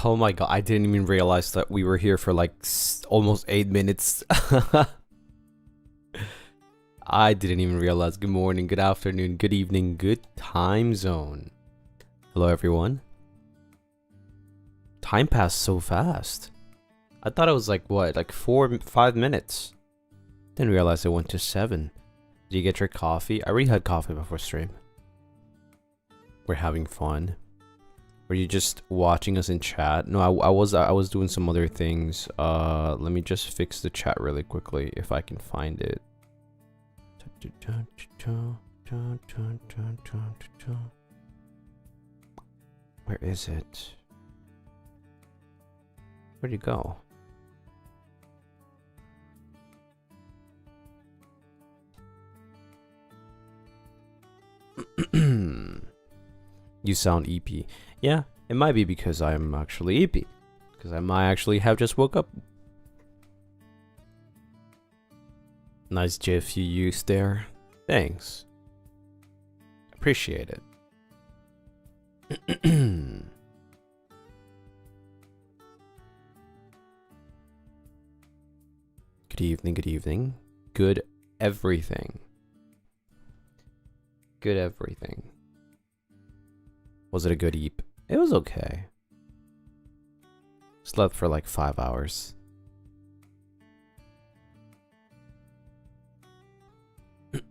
Oh my god, I didn't even realize that we were here for like almost 8 minutes. I didn't even realize. Good morning, good afternoon, good evening, good time zone. Hello everyone. Time passed so fast. I thought it was like what, like 5 minutes. Didn't realize it went to 7. Did you get your coffee? I already had coffee before stream. We're having fun. Were you just watching us in chat? No, I was doing some other things. Let me just fix the chat really quickly if I can find it. Where is it? Where'd you go? You sound EP. Yeah, it might be because I'm actually EP. Because I might actually have just woke up. Nice gif you used there. Thanks. Appreciate it. Good evening, good evening. Good everything. Good everything. Was it a good eep? It was okay. Slept for like 5 hours.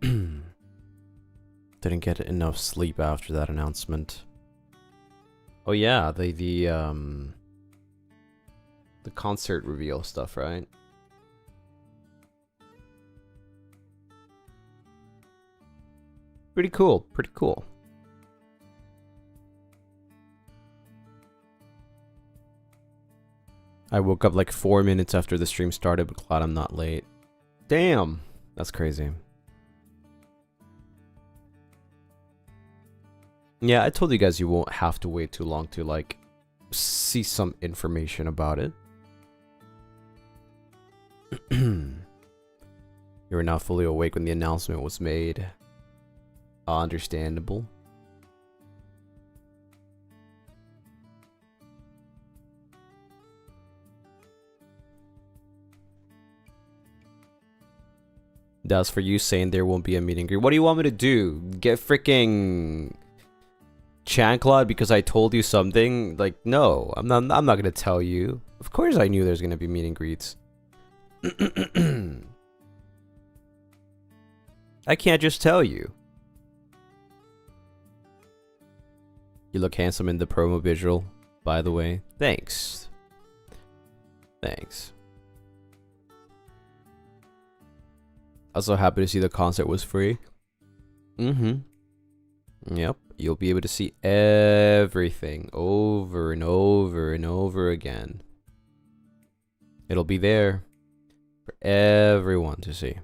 Didn't get enough sleep after that announcement. Oh yeah, the concert reveal stuff, right? Pretty cool, pretty cool. I woke up like 4 minutes after the stream started, but glad I'm not late. Damn, that's crazy. Yeah, I told you guys you won't have to wait too long to like see some information about it. You were not fully awake when the announcement was made. Understandable. That's for you saying there won't be a meet and greet. What do you want me to do? Get freaking chanclawed because I told you something? Like, no, I'm not gonna tell you. Of course I knew there's gonna be meet and greets. I can't just tell you. You look handsome in the promo visual, by the way. Thanks. Thanks. Also happy to see the concert was free. Yep. You'll be able to see everything over and over and over again. It'll be there for everyone to see.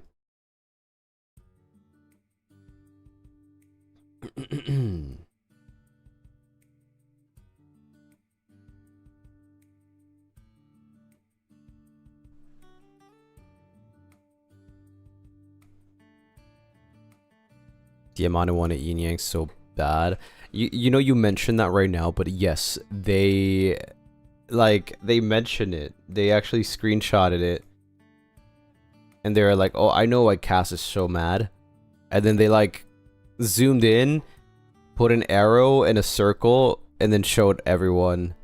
The amount I want to ENIX so bad. You know, you mentioned that right now, but yes, they mention it. They actually screenshotted it. And they're like, oh, I know why Cass is so mad. And then they like zoomed in, put an arrow and a circle, and then showed everyone.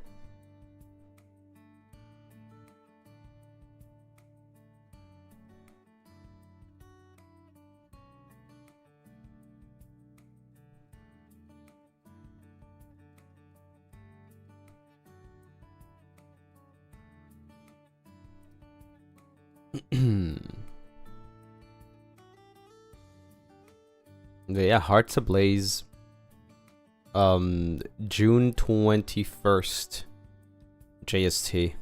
Yeah, Hearts Ablaze. June 21st. JST.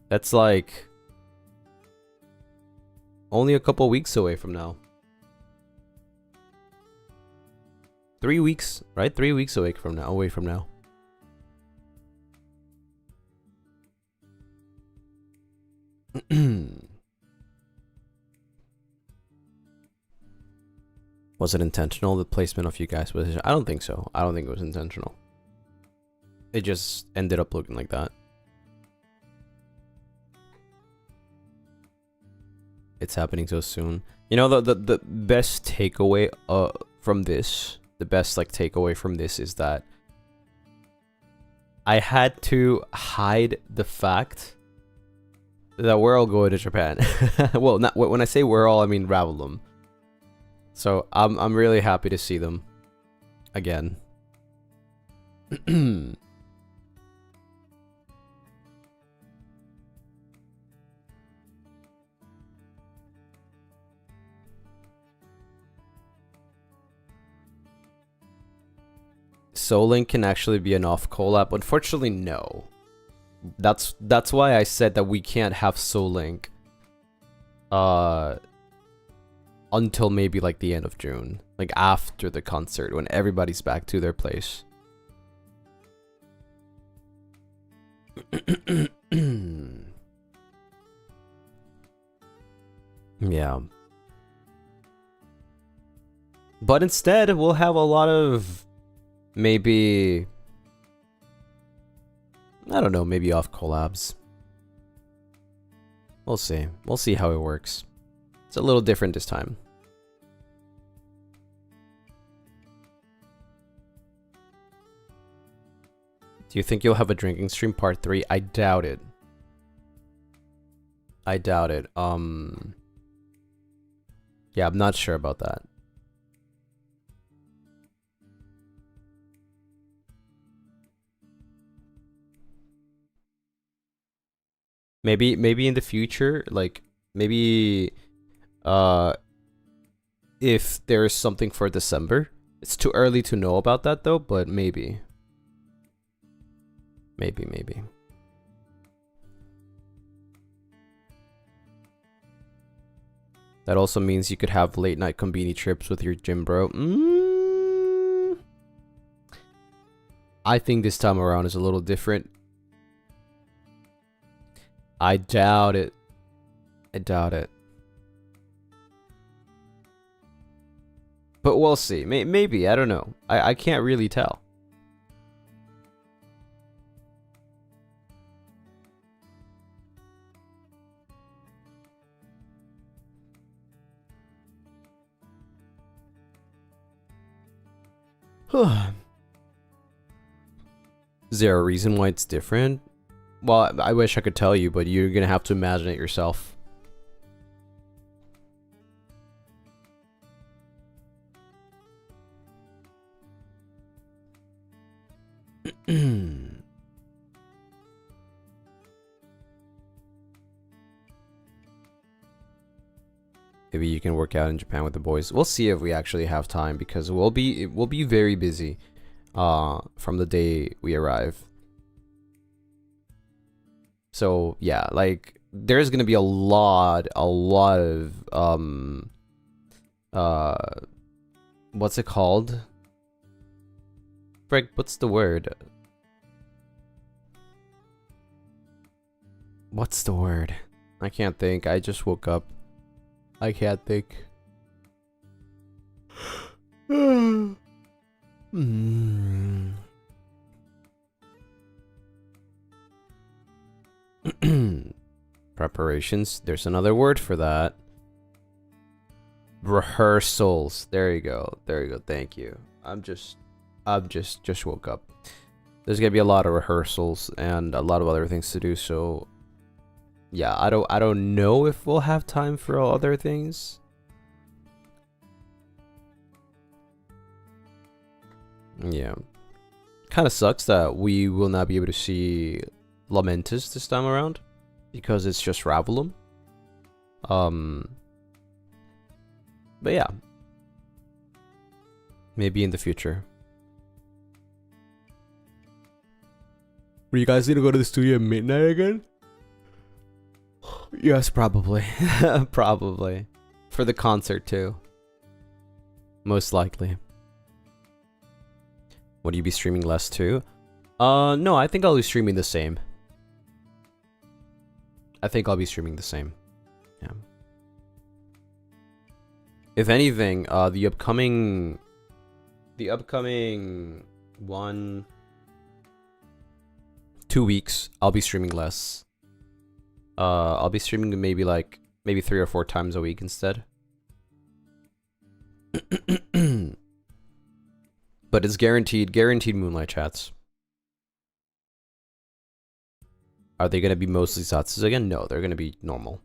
That's like only a couple weeks away from now. 3 weeks, right? 3 weeks away from now. Was it intentional, the placement of you guys' position? I don't think so. I don't think it was intentional. it just ended up looking like that. It's happening so soon. You know, the best takeaway from this, the best like takeaway from this is that I had to hide the fact that we're all going to Japan. Well, not when I say we're all, I mean Avallum. So I'm really happy to see them again. Soul Link can actually be an off collab. Unfortunately, no. That's why I said that we can't have Soul Link until maybe like the end of June, like after the concert when everybody's back to their place. Yeah. But instead, we'll have a lot of maybe, I don't know, maybe off collabs. We'll see. We'll see how it works. It's a little different this time. Do you think you'll have a drinking stream part 3? I doubt it. I doubt it. Yeah, I'm not sure about that. Maybe in the future, like maybe if there's something for December. It's too early to know about that though, but maybe. Maybe. That also means you could have late night conveni trips with your gym bro. I think this time around is a little different. I doubt it. I doubt it. But we'll see. Maybe. I don't know. I can't really tell. Is there a reason why it's different? Well, I wish I could tell you, but you're gonna have to imagine it yourself. Maybe you can work out in Japan with the boys. We'll see if we actually have time, because we'll be very busy from the day we arrive. So yeah, like there's gonna be a lot of what's it called? Frick, what's the word? What's the word? I can't think. I just woke up. I can't think. Preparations. There's another word for that. Rehearsals. There you go. There you go. Thank you. I'm just woke up. There's gonna be a lot of rehearsals and a lot of other things to do, so yeah, I don't know if we'll have time for all other things. Yeah. Kind of sucks that we will not be able to see Lamentus this time around because it's just Avallum. But yeah. Maybe in the future. Were you guys gonna go to the studio at midnight again? Yes, probably. Probably. For the concert too. Most likely. Would you be streaming less too? No, I think I'll be streaming the same. I think I'll be streaming the same. Yeah. If anything, the upcoming one... weeks, I'll be streaming less. I'll be streaming maybe 3 or 4 times a week instead. But it's guaranteed Moonlight chats. Are they gonna be mostly Zatsus again? No, they're gonna be normal.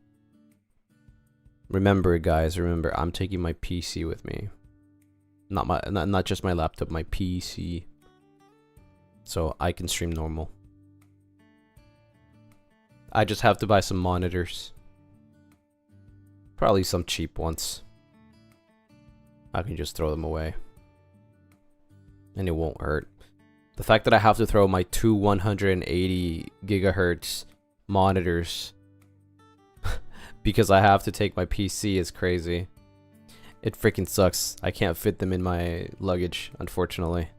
Remember, guys, remember, I'm taking my PC with me. Not just my laptop, my PC. So I can stream normal. I just have to buy some monitors. Probably some cheap ones. I can just throw them away. And it won't hurt. The fact that I have to throw my 2 180 gigahertz monitors because I have to take my PC is crazy. It freaking sucks. I can't fit them in my luggage, unfortunately.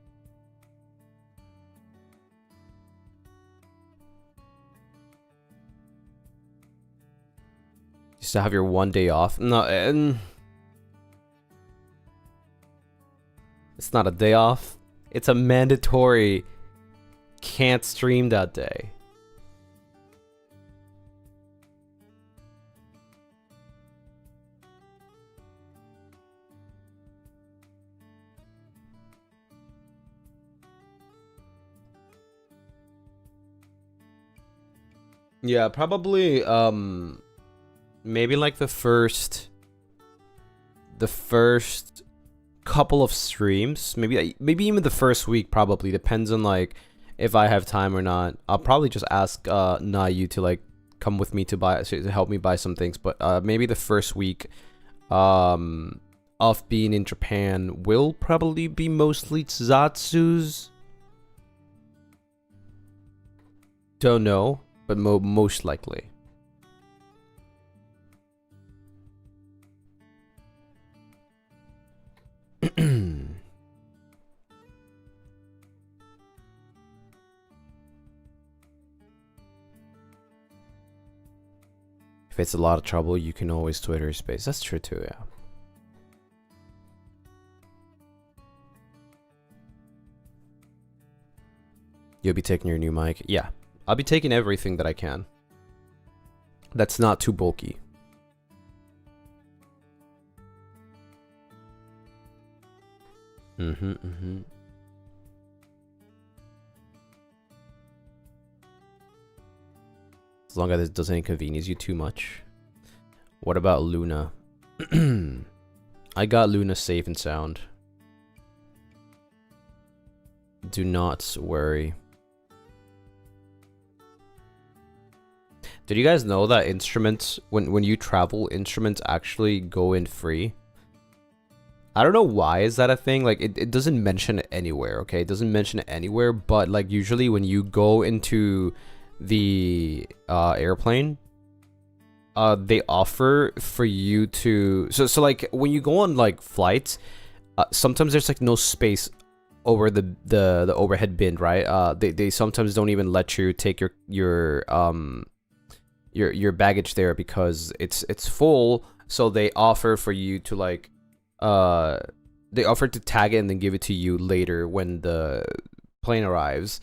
You still have your 1 day off? No, and it's not a day off. It's a mandatory can't stream that day. Yeah, probably maybe like the first couple of streams, maybe even the first week, probably depends on like if I have time or not. I'll probably just ask Nayu to like come with me to help me buy some things, but maybe the first week of being in Japan will probably be mostly Zatsus. Don't know, but most likely. If it's a lot of trouble, you can always Twitter space. That's true too, yeah. You'll be taking your new mic? Yeah. I'll be taking everything that I can. That's not too bulky. As long as it doesn't inconvenience you too much. What about Luna? I got Luna safe and sound. Do not worry. Did you guys know that instruments, when you travel, instruments actually go in free? I don't know why is that a thing. Like it doesn't mention it anywhere, okay? It doesn't mention it anywhere, but like usually when you go into the airplane, they offer for you to so like when you go on like flights, sometimes there's like no space over the overhead bin, right? They sometimes don't even let you take your baggage there because it's full. So they offer for you to like they offer to tag it and then give it to you later when the plane arrives.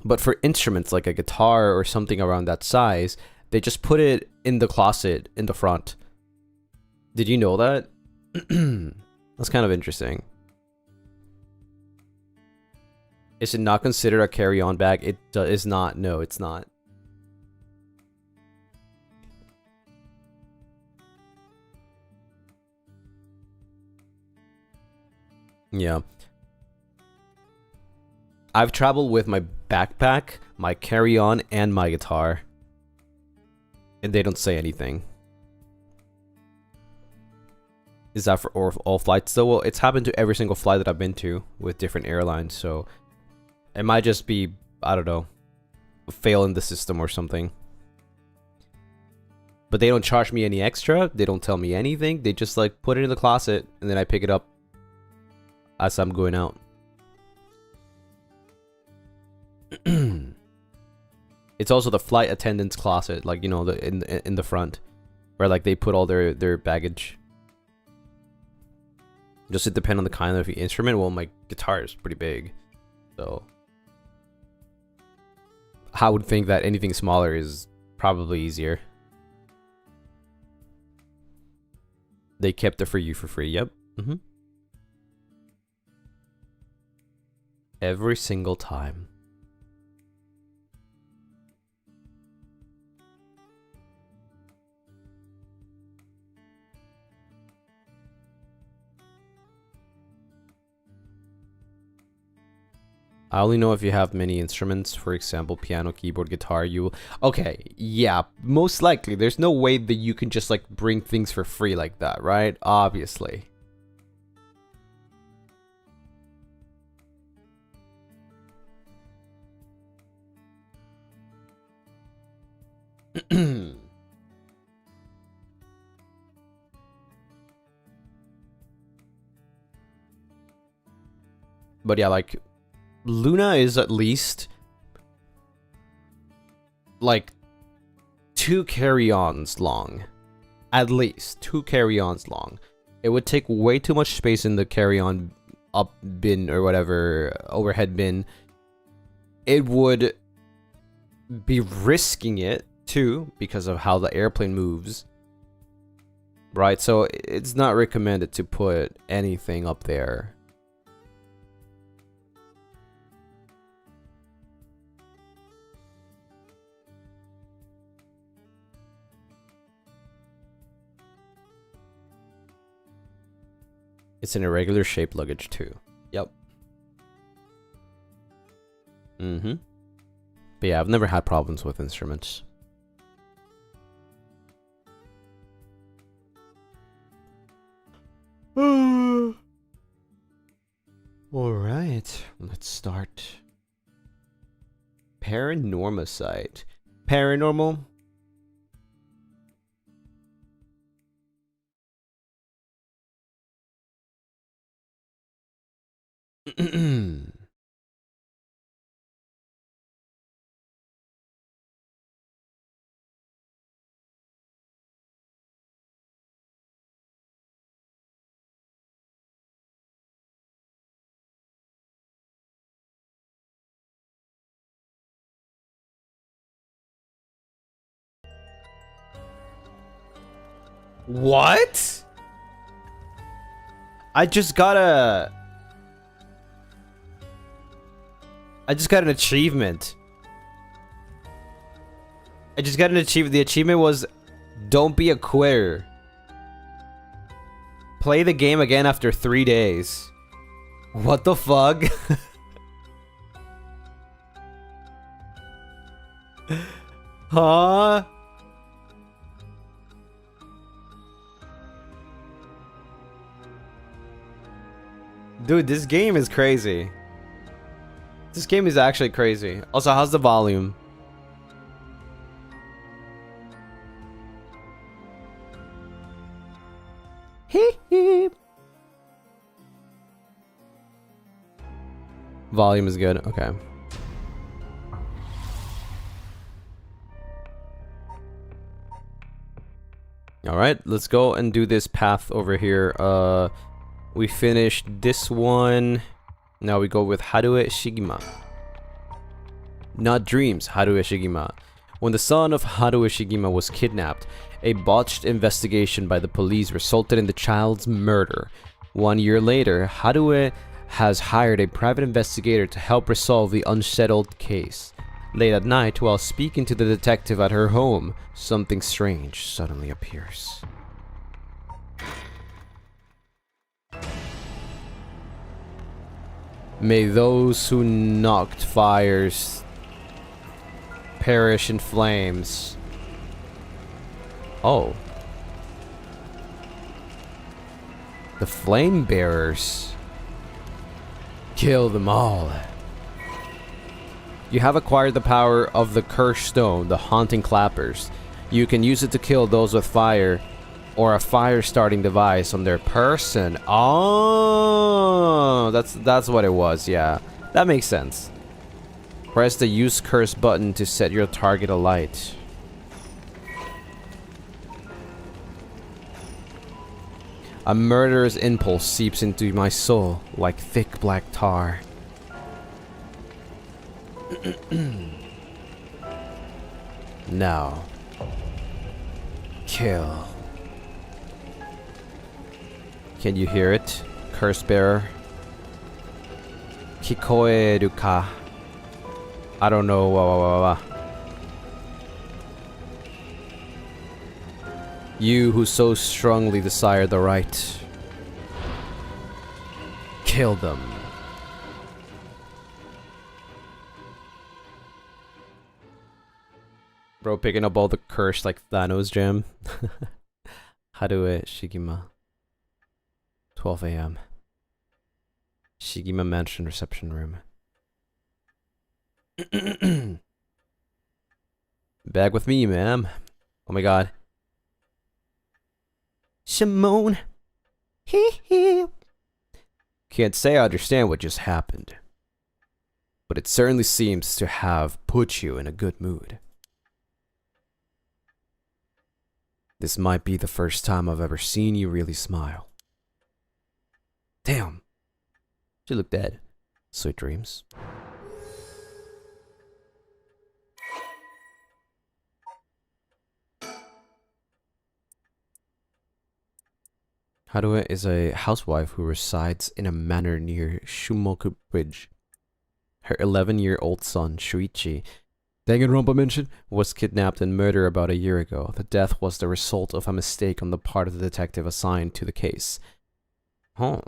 But for instruments like a guitar or something around that size, they just put it in the closet in the front. Did you know that? That's kind of interesting. Is it not considered a carry-on bag? It is not. No, it's not. Yeah. I've traveled with my backpack, my carry-on, and my guitar. And they don't say anything. Is that for all flights though? Well, it's happened to every single flight that I've been to with different airlines, so it might just be, I don't know, a fail in the system or something. But they don't charge me any extra. They don't tell me anything. They just like put it in the closet and then I pick it up as I'm going out. It's also the flight attendant's closet, like, you know, the in the front, where like they put all their baggage. Just it depends on the kind of instrument. Well, my guitar is pretty big, so I would think that anything smaller is probably easier. They kept it for you for free. Yep. Every single time. I only know if you have many instruments, for example, piano, keyboard, guitar, you will... Okay, yeah, most likely. There's no way that you can just, like, bring things for free like that, right? Obviously. But yeah, like... Luna is at least like 2 carry-ons long. At least 2 carry-ons long. It would take way too much space in the carry-on up bin or whatever, overhead bin. It would be risking it too because of how the airplane moves. Right? So it's not recommended to put anything up there. It's an irregular shaped luggage too. Yep. But yeah, I've never had problems with instruments. Alright, let's start. Paranormal site. Paranormal. What? I just got an achievement. The achievement was don't be a quitter. Play the game again after 3 days. What the fuck? Huh? Dude, this game is crazy. This game is actually crazy. Also, how's the volume? Volume is good. Okay. All right, let's go and do this path over here. We finished this one. Now we go with Harue Shigima. Not dreams, Harue Shigima. When the son of Harue Shigima was kidnapped, a botched investigation by the police resulted in the child's murder. 1 year later, Harue has hired a private investigator to help resolve the unsettled case. Late at night, while speaking to the detective at her home, something strange suddenly appears. May those who knocked fires perish in flames. Oh. The flame bearers. Kill them all. You have acquired the power of the cursed stone, the haunting clappers. You can use it to kill those with fire or a fire starting device on their person. Oh, that's what it was. Yeah, that makes sense. Press the use curse button to set your target alight. A murderous impulse seeps into my soul like thick black tar. Now. Kill. Can you hear it? Curse bearer. Kikoeru ka? I don't know. You who so strongly desire the right. Kill them. Bro, picking up all the curse like Thanos gem. Hadue Shigima. 12 a.m. Shigima Mansion reception room. Back with me, ma'am. Oh my god. Simone. Can't say I understand what just happened, but it certainly seems to have put you in a good mood. This might be the first time I've ever seen you really smile. Damn. She looked dead. Sweet dreams. Hadue is a housewife who resides in a manor near Shumoku Bridge. Her 11-year-old son, Shuichi, Danganronpa mentioned, was kidnapped and murdered about a year ago. The death was the result of a mistake on the part of the detective assigned to the case. A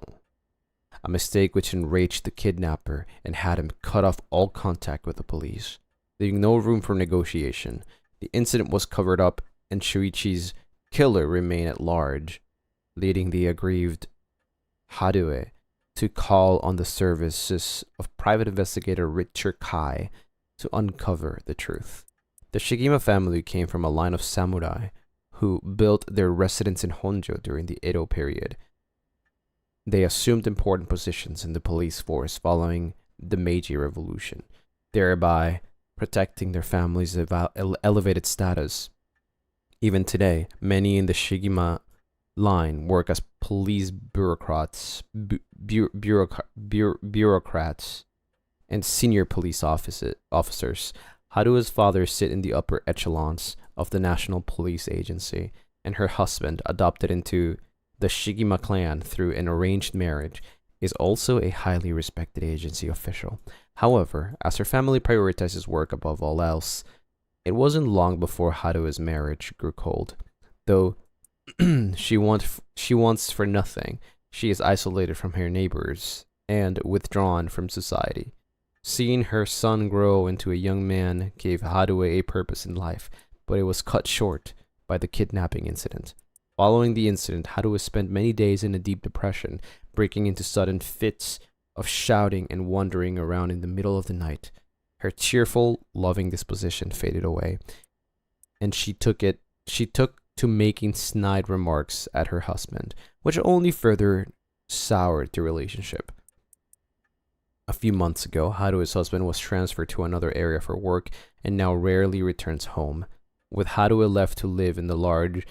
mistake which enraged the kidnapper and had him cut off all contact with the police, leaving no room for negotiation. The incident was covered up and Shuichi's killer remained at large, leading the aggrieved Hadue to call on the services of private investigator Richard Kai to uncover the truth. The Shigima family came from a line of samurai who built their residence in Honjo during the Edo period. They assumed important positions in the police force following the Meiji Revolution, thereby protecting their family's elevated status. Even today, many in the Shigima line work as police bureaucrats, bureaucrats, and senior police officers. Harua's father sit in the upper echelons of the National Police Agency, and her husband, adopted into the Shigima clan through an arranged marriage, is also a highly respected agency official. However, as her family prioritizes work above all else, it wasn't long before Harua's marriage grew cold. Though she wants for nothing, she is isolated from her neighbors and withdrawn from society. Seeing her son grow into a young man gave Hadue a purpose in life, but it was cut short by the kidnapping incident. Following the incident, Hadue spent many days in a deep depression, breaking into sudden fits of shouting and wandering around in the middle of the night. Her cheerful, loving disposition faded away, and she took to making snide remarks at her husband, which only further soured the relationship. A few months ago, Harue's husband was transferred to another area for work and now rarely returns home, with Harue left to live in the large,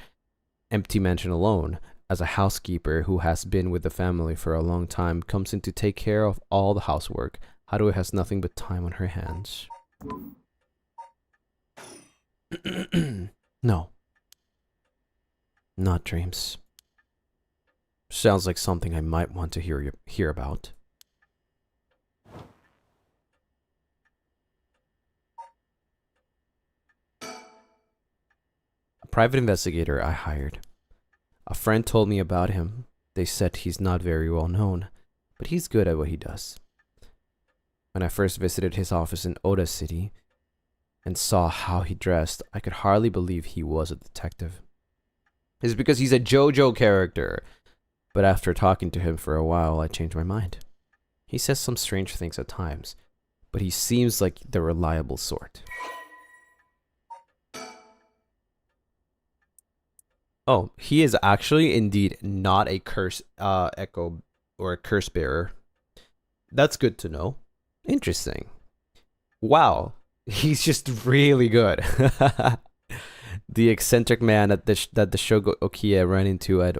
empty mansion alone, as a housekeeper who has been with the family for a long time comes in to take care of all the housework. Harue has nothing but time on her hands. No. Not dreams. Sounds like something I might want to hear about. A private investigator I hired. A friend told me about him. They said he's not very well known, but he's good at what he does. When I first visited his office in Oda City and saw how he dressed, I could hardly believe he was a detective. It's because he's a JOJO character. But after talking to him for a while, I changed my mind. He says some strange things at times, but he seems like the reliable sort. Oh, he is actually indeed not a curse echo or a curse bearer. That's good to know. Interesting. Wow, he's just really good. The eccentric man that the Shogo Okiya ran into at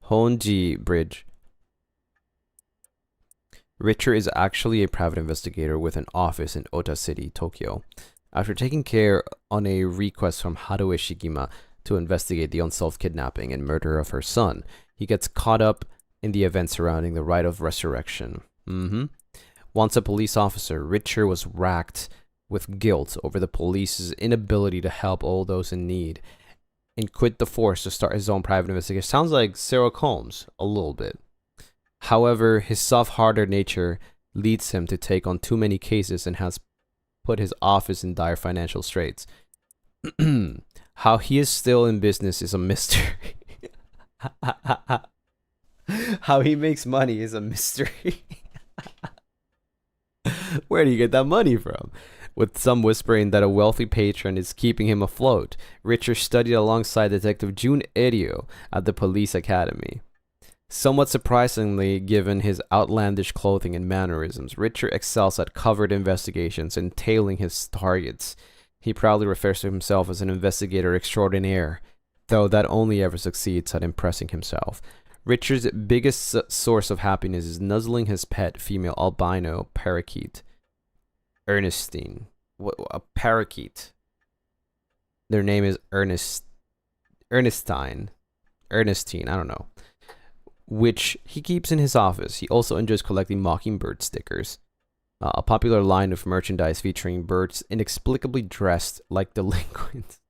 Honji Bridge. Richard is actually a private investigator with an office in Ota City, Tokyo. After taking care on a request from Haruo Shigima to investigate the unsolved kidnapping and murder of her son, he gets caught up in the events surrounding the rite of resurrection. Once a police officer, Richard was racked with guilt over the police's inability to help all those in need and quit the force to start his own private investigation. Sounds like Sherlock Holmes, a little bit. However, his soft-hearted nature leads him to take on too many cases and has put his office in dire financial straits. How he is still in business is a mystery. How he makes money is a mystery. Where do you get that money from? With some whispering that a wealthy patron is keeping him afloat, Richard studied alongside Detective Jun Erio at the police academy. Somewhat surprisingly, given his outlandish clothing and mannerisms, Richard excels at covert investigations and tailing his targets. He proudly refers to himself as an investigator extraordinaire, though that only ever succeeds at impressing himself. Richard's biggest source of happiness is nuzzling his pet female albino parakeet, Ernestine. A parakeet. Their name is Ernestine, I don't know. Which he keeps in his office. He also enjoys collecting mockingbird stickers, a popular line of merchandise featuring birds inexplicably dressed like delinquents,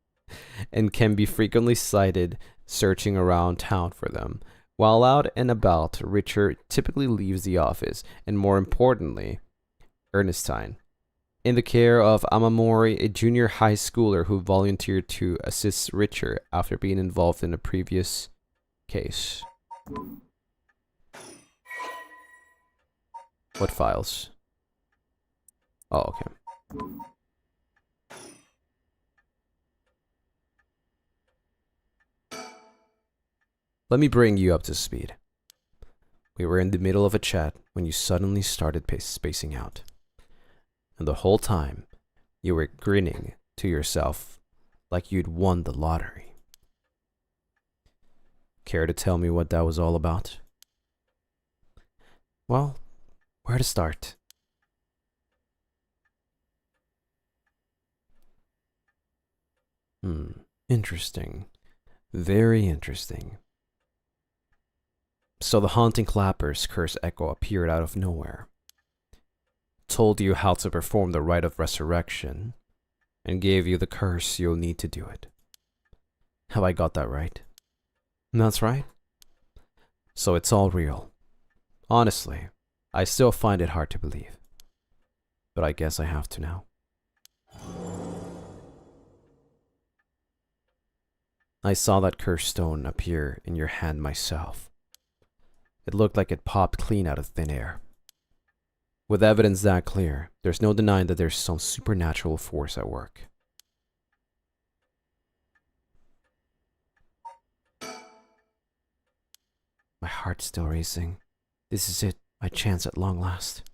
and can be frequently sighted searching around town for them. While out and about, Richard typically leaves the office, and more importantly, Ernestine, in the care of Amamori, a junior high schooler who volunteered to assist Richard after being involved in a previous case. What files? Oh, okay. Let me bring you up to speed. We were in the middle of a chat when you suddenly started spacing out. And the whole time, you were grinning to yourself like you'd won the lottery. Care to tell me what that was all about? Well, where to start? Interesting. Very interesting. So the haunting clapper's curse echo appeared out of nowhere. Told you how to perform the rite of resurrection, and gave you the curse you'll need to do it. Have I got that right? That's right. So it's all real. Honestly, I still find it hard to believe. But I guess I have to now. I saw that cursed stone appear in your hand myself. It looked like it popped clean out of thin air. With evidence that clear, there's no denying that there's some supernatural force at work. My heart's still racing. This is it, my chance at long last.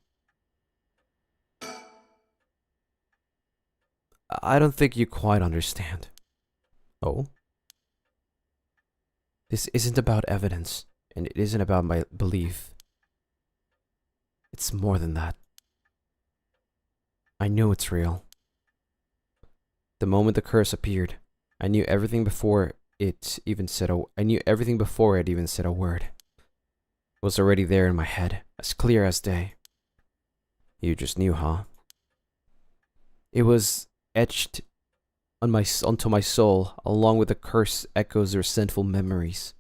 I don't think you quite understand. Oh? This isn't about evidence, and it isn't about my belief. It's more than that. I know it's real. The moment the curse appeared, I knew everything before it even said a word. It was already there in my head, as clear as day. You just knew, huh? It was etched onto my soul, along with the curse echoes or sinful memories.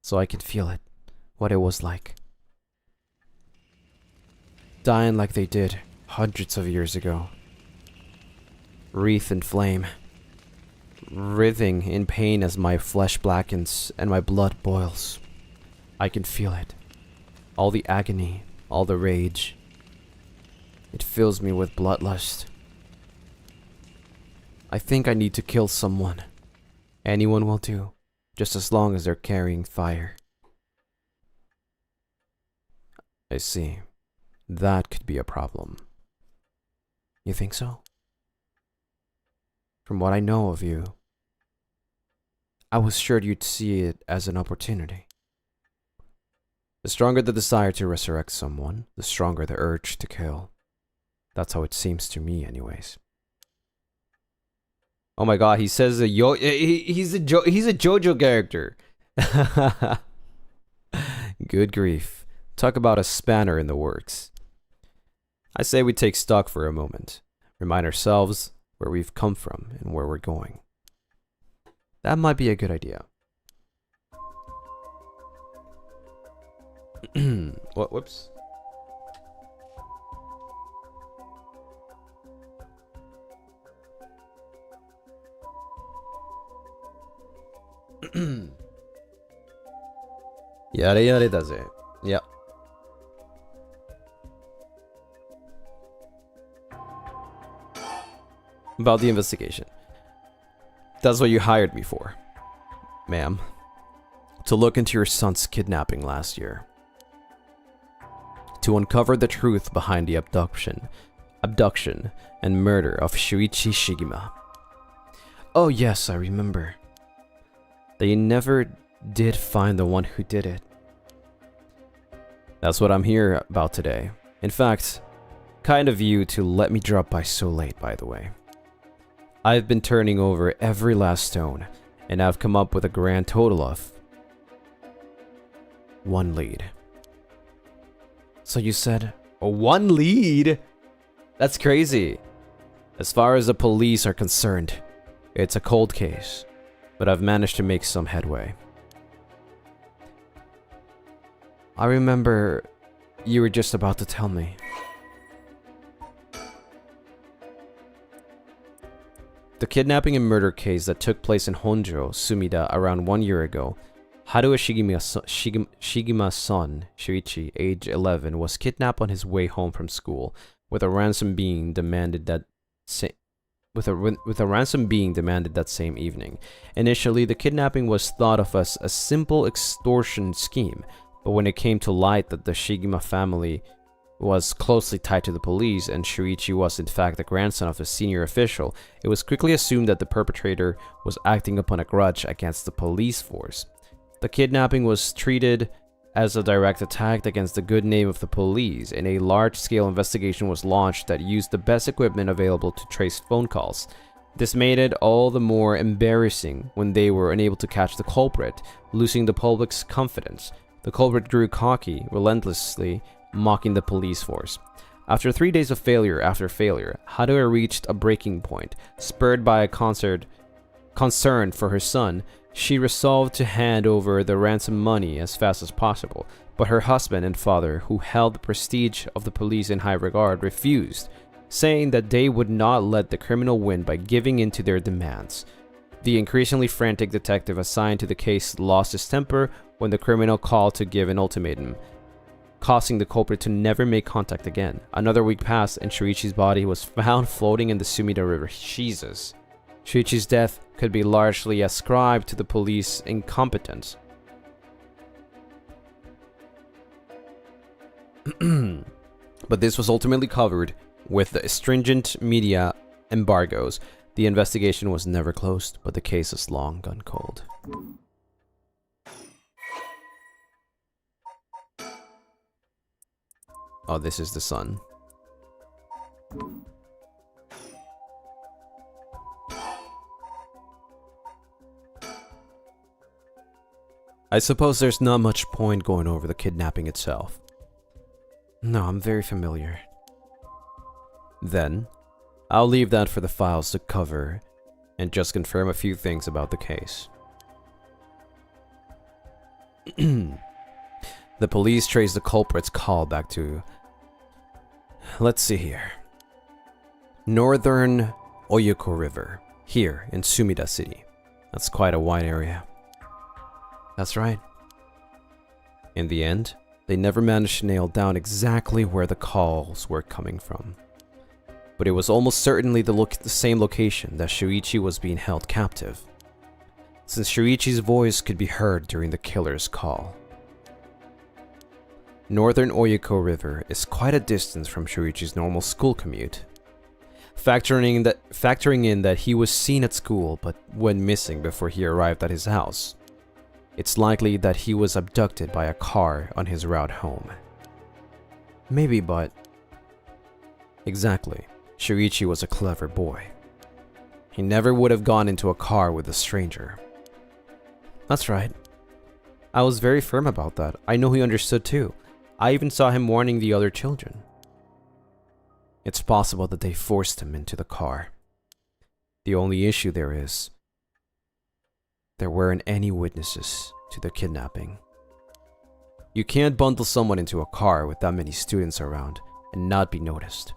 So I could feel it, what it was like. Dying like they did hundreds of years ago. Wreathed in flame. Writhing in pain as my flesh blackens and my blood boils. I can feel it. All the agony, all the rage. It fills me with bloodlust. I think I need to kill someone. Anyone will do, just as long as they're carrying fire. I see. That could be a problem. You think so? From what I know of you, I was sure you'd see it as an opportunity. The stronger the desire to resurrect someone, the stronger the urge to kill. That's how it seems to me anyways. Oh my god, he says he's a JoJo character. Good grief. Talk about a spanner in the works. I say we take stock for a moment. Remind ourselves where we've come from and where we're going. That might be a good idea. What? Whoops. Yare yare da ze. Yeah. About the investigation. That's what you hired me for, ma'am. To look into your son's kidnapping last year. To uncover the truth behind the abduction and murder of Shuichi Shigima. Oh yes, I remember. They never did find the one who did it. That's what I'm here about today. In fact, kind of you to let me drop by so late, by the way. I've been turning over every last stone, and I've come up with a grand total of 1 lead. So you said, oh, 1 lead? That's crazy. As far as the police are concerned, it's a cold case, but I've managed to make some headway. I remember you were just about to tell me. The kidnapping and murder case that took place in Honjo, Sumida, around 1 year ago. Haruo Shigima's son, Shuichi, age 11, was kidnapped on his way home from school, with a ransom being demanded that same evening. Initially, the kidnapping was thought of as a simple extortion scheme, but when it came to light that the Shigima family was closely tied to the police and Shuichi was in fact the grandson of a senior official, it was quickly assumed that the perpetrator was acting upon a grudge against the police force. The kidnapping was treated as a direct attack against the good name of the police, and a large-scale investigation was launched that used the best equipment available to trace phone calls. This made it all the more embarrassing when they were unable to catch the culprit, losing the public's confidence. The culprit grew cocky, relentlessly mocking the police force. After 3 days of failure after failure, Haruo reached a breaking point. Spurred by a concern for her son, she resolved to hand over the ransom money as fast as possible, but her husband and father, who held the prestige of the police in high regard, refused, saying that they would not let the criminal win by giving in to their demands. The increasingly frantic detective assigned to the case lost his temper when the criminal called to give an ultimatum, causing the culprit to never make contact again. Another week passed and Shuichi's body was found floating in the Sumida River. Jesus. Shuichi's death could be largely ascribed to the police incompetence. But this was ultimately covered with the stringent media embargoes. The investigation was never closed, but the case is long gone cold. Oh, this is the son. I suppose there's not much point going over the kidnapping itself. No, I'm very familiar. Then, I'll leave that for the files to cover and just confirm a few things about the case. The police traced the culprit's call back to... Let's see here. Northern Oyuko River, here in Sumida City. That's quite a wide area. That's right. In the end, they never managed to nail down exactly where the calls were coming from. But it was almost certainly the same location that Shuichi was being held captive, since Shuichi's voice could be heard during the killer's call. Northern Oyuko River is quite a distance from Shuichi's normal school commute. Factoring in that he was seen at school but went missing before he arrived at his house, it's likely that he was abducted by a car on his route home. Maybe, but... Exactly. Shuichi was a clever boy. He never would have gone into a car with a stranger. That's right. I was very firm about that. I know he understood too. I even saw him warning the other children. It's possible that they forced him into the car. The only issue there is, there weren't any witnesses to the kidnapping. You can't bundle someone into a car with that many students around and not be noticed.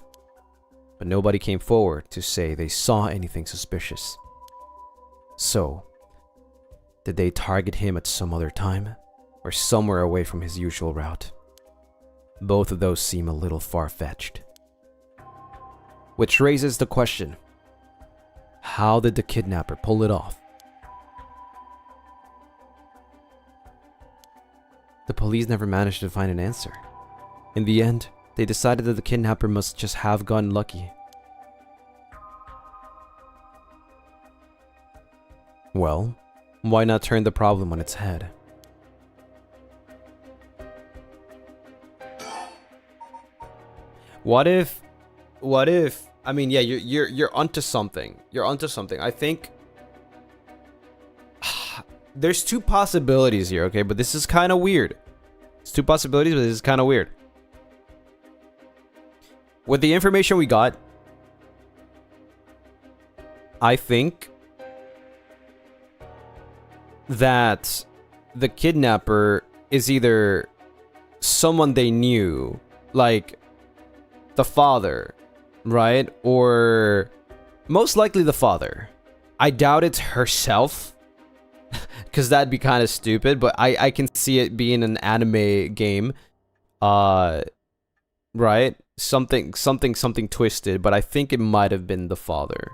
But nobody came forward to say they saw anything suspicious. So, did they target him at some other time, or somewhere away from his usual route? Both of those seem a little far-fetched. Which raises the question, how did the kidnapper pull it off? The police never managed to find an answer. In the end, they decided that the kidnapper must just have gotten lucky. Well, why not turn the problem on its head? What if, I mean, yeah, you're onto something. You're onto something. I think there's two possibilities here, okay? But this is kind of weird. It's two possibilities, but this is kind of weird. With the information we got, I think that the kidnapper is either someone they knew, like the father, right? Or most likely the father. I doubt it's herself, because that'd be kind of stupid, but I can see it being an anime game. Right? Something twisted, but I think it might have been the father.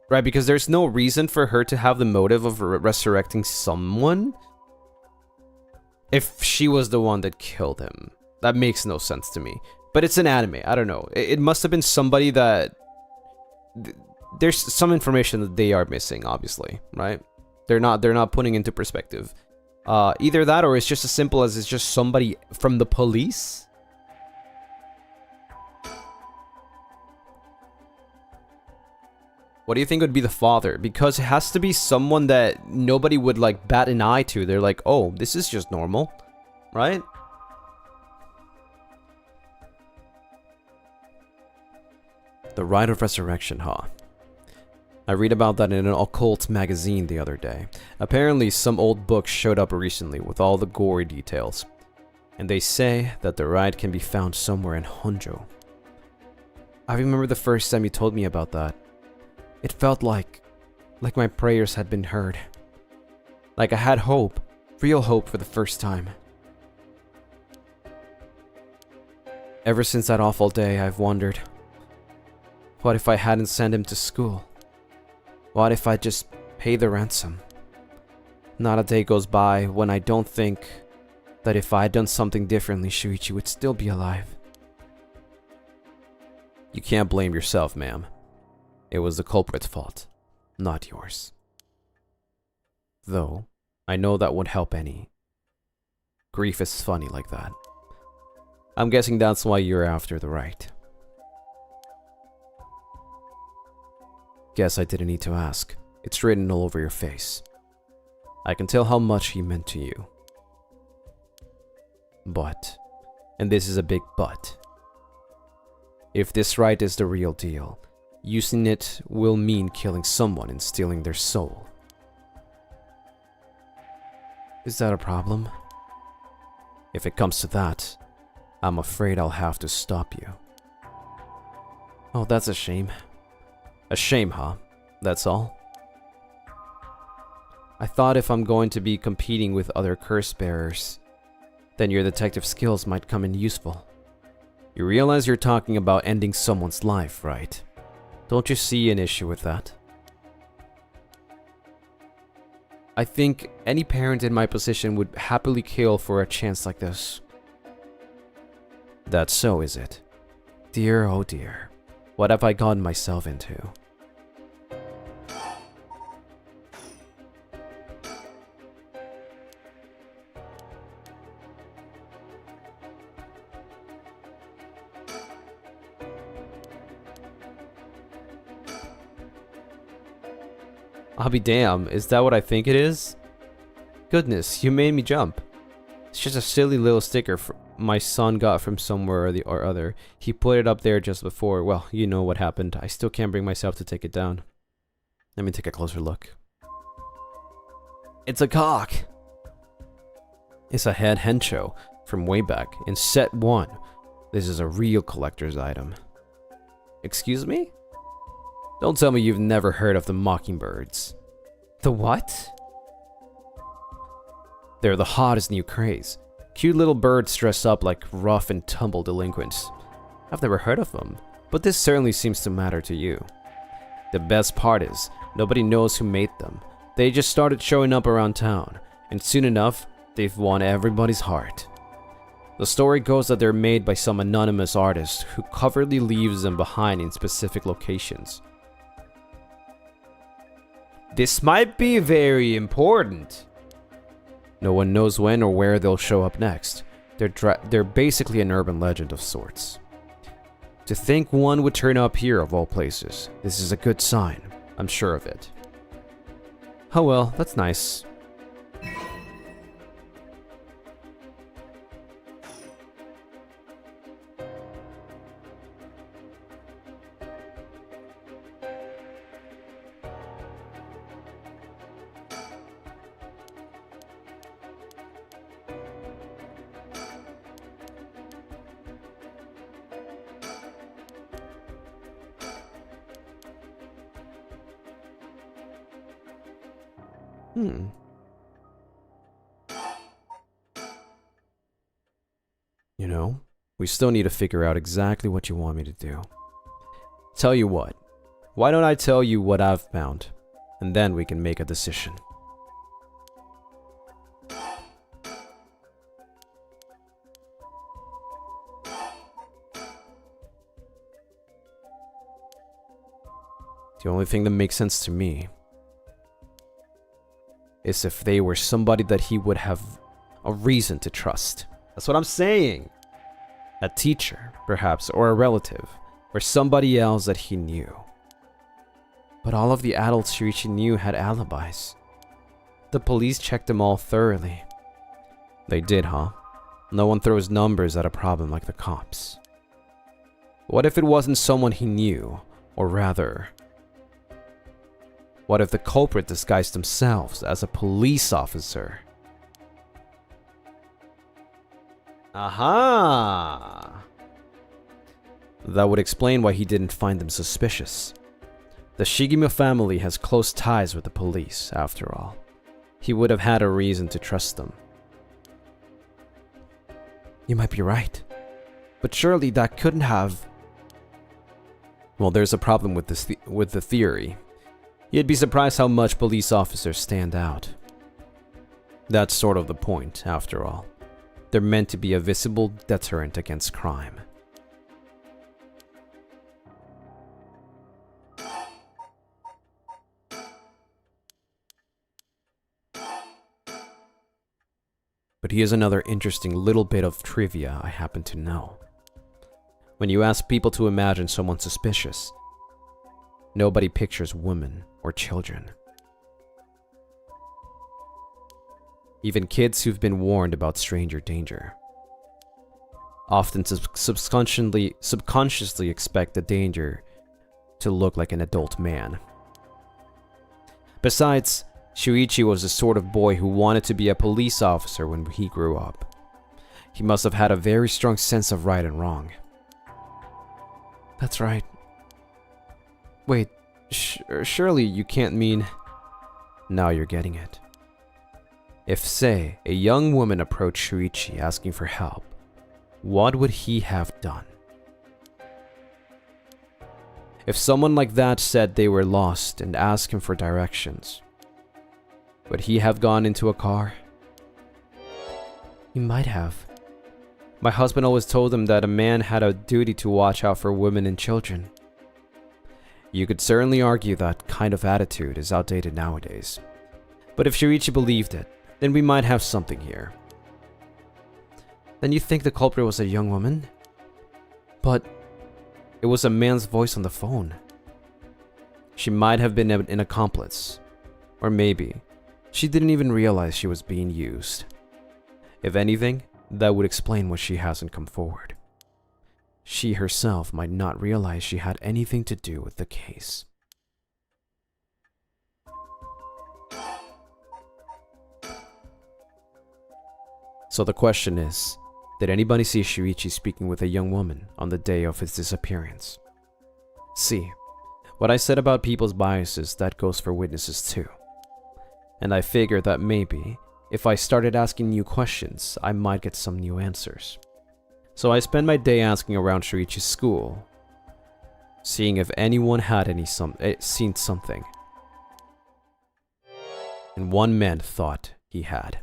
Right, because there's no reason for her to have the motive of resurrecting someone if she was the one that killed him. That makes no sense to me. But it's an anime, I don't know. It must have been somebody that... There's some information that they are missing, obviously, right? They're not putting into perspective. Either that, or it's just as simple as it's just somebody from the police. What do you think would be the father? Because it has to be someone that nobody would like bat an eye to. They're like, oh, this is just normal, right? The Rite of Resurrection, huh? I read about that in an occult magazine the other day. Apparently, some old books showed up recently with all the gory details. And they say that the rite can be found somewhere in Honjo. I remember the first time you told me about that. It felt like my prayers had been heard. Like I had hope, real hope for the first time. Ever since that awful day, I've wondered, what if I hadn't sent him to school? What if I just pay the ransom? Not a day goes by when I don't think that if I had done something differently, Shuichi would still be alive. You can't blame yourself, ma'am. It was the culprit's fault, not yours. Though, I know that won't help any. Grief is funny like that. I'm guessing that's why you're after the right. Guess I didn't need to ask. It's written all over your face. I can tell how much he meant to you. But, and this is a big but, if this right is the real deal, using it will mean killing someone and stealing their soul. Is that a problem? If it comes to that, I'm afraid I'll have to stop you. Oh, that's a shame. A shame, huh? That's all? I thought if I'm going to be competing with other curse bearers, then your detective skills might come in useful. You realize you're talking about ending someone's life, right? Don't you see an issue with that? I think any parent in my position would happily kill for a chance like this. That's so, is it? Dear, oh dear. What have I gotten myself into? I'll be damned, is that what I think it is? Goodness, you made me jump. It's just a silly little sticker my son got from somewhere or other. He put it up there just before. Well, you know what happened. I still can't bring myself to take it down. Let me take a closer look. It's a cock! It's a head hencho from way back in set 1. This is a real collector's item. Excuse me? Don't tell me you've never heard of the mockingbirds. The what? They're the hottest new craze. Cute little birds dress up like rough and tumble delinquents. I've never heard of them, but this certainly seems to matter to you. The best part is, nobody knows who made them. They just started showing up around town, and soon enough, they've won everybody's heart. The story goes that they're made by some anonymous artist who covertly leaves them behind in specific locations. This might be very important. No one knows when or where they'll show up next. They're basically an urban legend of sorts. To think one would turn up here of all places, this is a good sign. I'm sure of it. Oh well, that's nice. You know, we still need to figure out exactly what you want me to do. Tell you what, why don't I tell you what I've found, and then we can make a decision. The only thing that makes sense to me is if they were somebody that he would have a reason to trust. That's what I'm saying. A teacher, perhaps, or a relative, or somebody else that he knew. But all of the adults Shuichi knew had alibis. The police checked them all thoroughly. They did, huh? No one throws numbers at a problem like the cops. What if it wasn't someone he knew, or rather, what if the culprit disguised themselves as a police officer? Aha! That would explain why he didn't find them suspicious. The Shigima family has close ties with the police, after all. He would have had a reason to trust them. You might be right. But surely that couldn't have... Well, there's a problem with the theory. You'd be surprised how much police officers stand out. That's sort of the point, after all. They're meant to be a visible deterrent against crime. But here's another interesting little bit of trivia I happen to know. When you ask people to imagine someone suspicious, nobody pictures women or children. Even kids who've been warned about stranger danger often subconsciously expect the danger to look like an adult man. Besides, Shuichi was the sort of boy who wanted to be a police officer when he grew up. He must have had a very strong sense of right and wrong. That's right. Wait, surely you can't mean... Now you're getting it. If, say, a young woman approached Shuichi asking for help, what would he have done? If someone like that said they were lost and asked him for directions, would he have gone into a car? He might have. My husband always told him that a man had a duty to watch out for women and children. You could certainly argue that kind of attitude is outdated nowadays. But if Shuichi believed it, then we might have something here. Then you think the culprit was a young woman? But it was a man's voice on the phone. She might have been an accomplice, Or maybe she didn't even realize she was being used. If anything, that would explain why she hasn't come forward. She herself might not realize she had anything to do with the case. So the question is, did anybody see Shuichi speaking with a young woman on the day of his disappearance? See, what I said about people's biases, that goes for witnesses too. And I figured that maybe, if I started asking new questions, I might get some new answers. So I spent my day asking around Shuichi's school, seeing if anyone had seen something. And one man thought he had.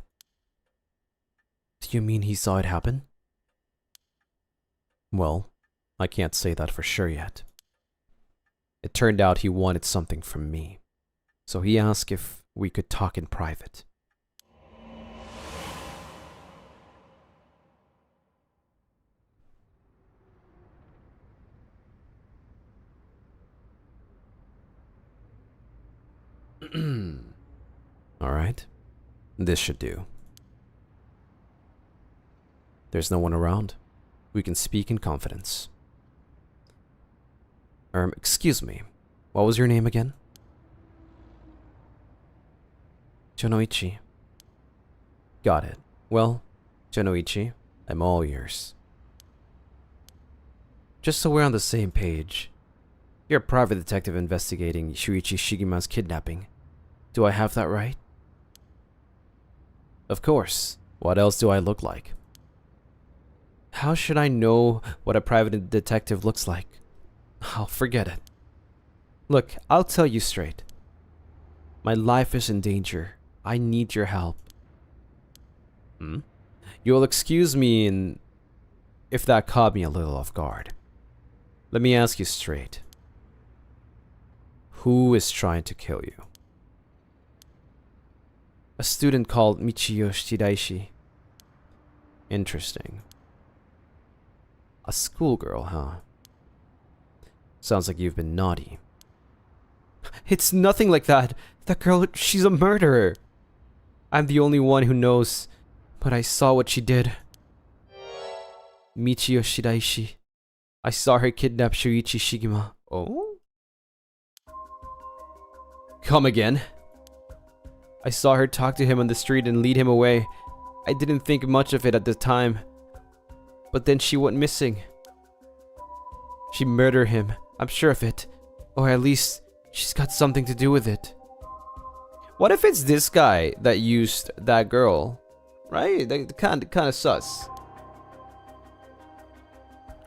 Do you mean he saw it happen? Well, I can't say that for sure yet. It turned out he wanted something from me, so he asked if we could talk in private. Alright, this should do. There's no one around. We can speak in confidence. Excuse me. What was your name again? Jonoichi. Got it. Well, Jonoichi, I'm all ears. Just so we're on the same page, you're a private detective investigating Shuichi Shigima's kidnapping. Do I have that right? Of course. What else do I look like? How should I know what a private detective looks like? I'll forget it. Look, I'll tell you straight. My life is in danger. I need your help. You'll excuse me if that caught me a little off guard. Let me ask you straight. Who is trying to kill you? A student called Michiyo Shiraishi. Interesting. A schoolgirl, huh? Sounds like you've been naughty. It's nothing like that. That girl, she's a murderer. I'm the only one who knows, but I saw what she did. Michiyo Shiraishi. I saw her kidnap Shuichi Shigima. Oh? Come again. I saw her talk to him on the street and lead him away. I didn't think much of it at the time. But then she went missing. She murdered him. I'm sure of it. Or at least, she's got something to do with it. What if it's this guy that used that girl? Right? That kind of sus.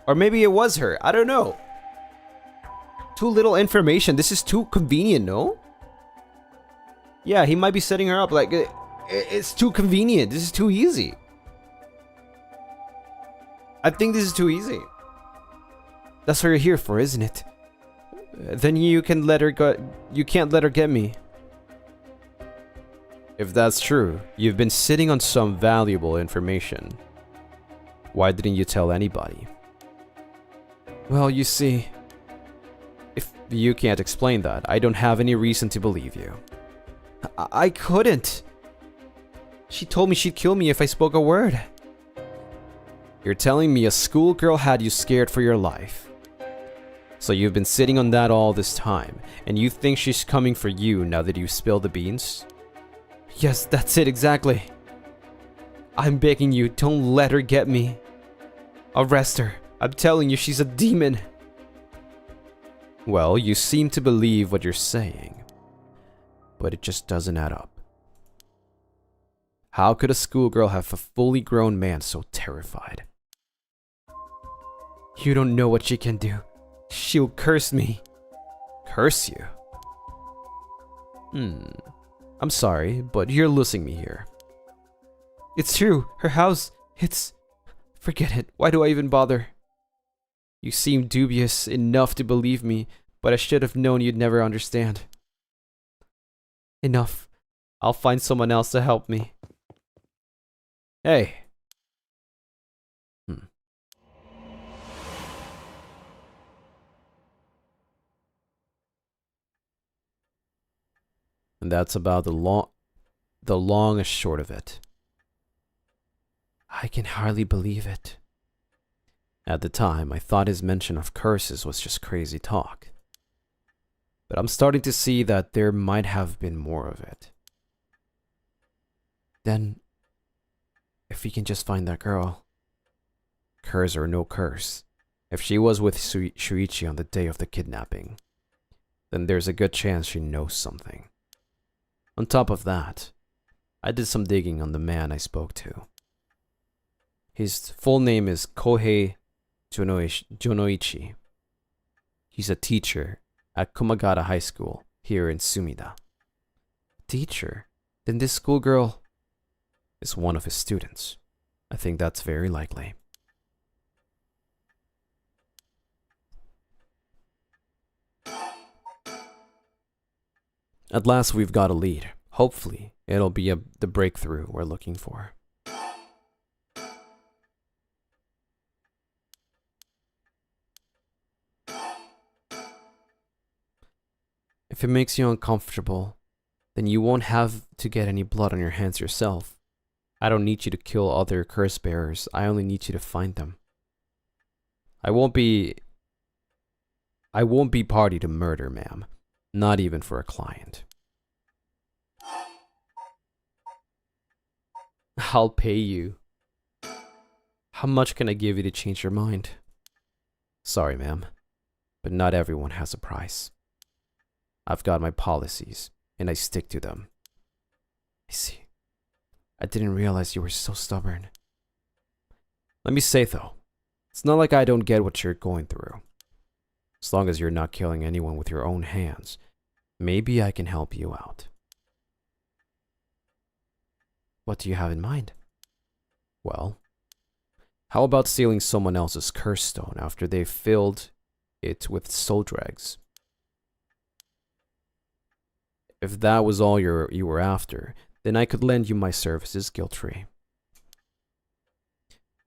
Or maybe it was her. I don't know. Too little information. This is too convenient, no? Yeah, he might be setting her up. Like, it's too convenient. This is too easy. I think this is too easy. That's what you're here for, isn't it? Then you can let her go. You can't let her get me. If that's true, you've been sitting on some valuable information. Why didn't you tell anybody? Well, you see, if you can't explain that, I don't have any reason to believe you. I couldn't. She told me she'd kill me if I spoke a word. You're telling me a schoolgirl had you scared for your life. So you've been sitting on that all this time, and you think she's coming for you now that you've spilled the beans? Yes, that's it exactly. I'm begging you, don't let her get me. Arrest her. I'm telling you, she's a demon. Well, you seem to believe what you're saying. But it just doesn't add up. How could a schoolgirl have a fully grown man so terrified? You don't know what she can do. She'll curse me. Curse you? I'm sorry, but you're losing me here. It's true. Her house, it's... Forget it. Why do I even bother? You seem dubious enough to believe me, but I should have known you'd never understand. Enough. I'll find someone else to help me. Hey. And that's about the long and short of it. I can hardly believe it. At the time, I thought his mention of curses was just crazy talk. But I'm starting to see that there might have been more of it. Then, if we can just find that girl, curse or no curse, if she was with Shuichi on the day of the kidnapping, then there's a good chance she knows something. On top of that, I did some digging on the man I spoke to. His full name is Kohei Jonoichi. He's a teacher at Kumagata High School here in Sumida. Teacher? Then this schoolgirl is one of his students. I think that's very likely. At last we've got a lead. Hopefully, it'll be the breakthrough we're looking for. If it makes you uncomfortable, then you won't have to get any blood on your hands yourself. I don't need you to kill other curse bearers. I only need you to find them. I won't be party to murder, ma'am. Not even for a client. I'll pay you. How much can I give you to change your mind? Sorry, ma'am, but not everyone has a price. I've got my policies, and I stick to them. I see. I didn't realize you were so stubborn. Let me say, though, it's not like I don't get what you're going through. As long as you're not killing anyone with your own hands, maybe I can help you out. What do you have in mind? Well, how about stealing someone else's curse stone after they've filled it with soul dregs? If that was all you were after, then I could lend you my services guilt-free.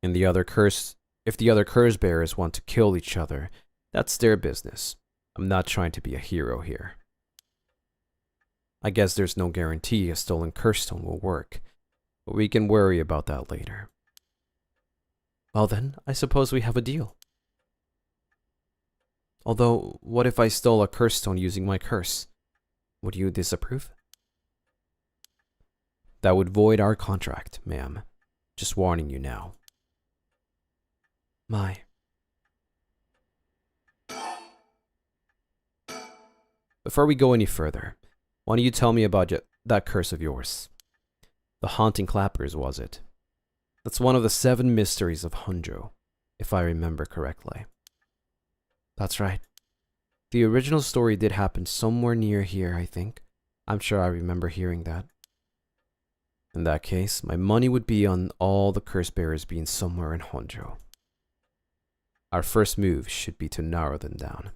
And if the other curse bearers want to kill each other, that's their business. I'm not trying to be a hero here. I guess there's no guarantee a stolen curse stone will work, but we can worry about that later. Well then, I suppose we have a deal. Although, what if I stole a curse stone using my curse? Would you disapprove? That would void our contract, ma'am. Just warning you now. My. Before we go any further, why don't you tell me about that curse of yours? The haunting clappers, was it? That's one of the 7 mysteries of Honjo, if I remember correctly. That's right. The original story did happen somewhere near here, I think. I'm sure I remember hearing that. In that case, my money would be on all the curse bearers being somewhere in Honjo. Our first move should be to narrow them down.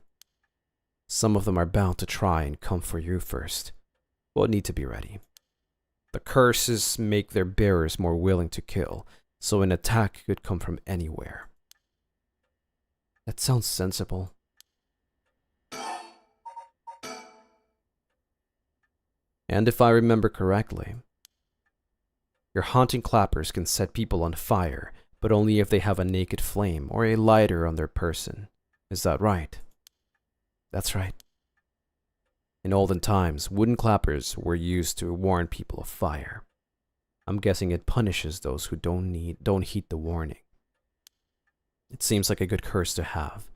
Some of them are bound to try and come for you first. We'll need to be ready. The curses make their bearers more willing to kill, so an attack could come from anywhere. That sounds sensible. And if I remember correctly, your haunting clappers can set people on fire, but only if they have a naked flame or a lighter on their person. Is that right? That's right. In olden times, wooden clappers were used to warn people of fire. I'm guessing it punishes those who don't heed the warning. It seems like a good curse to have.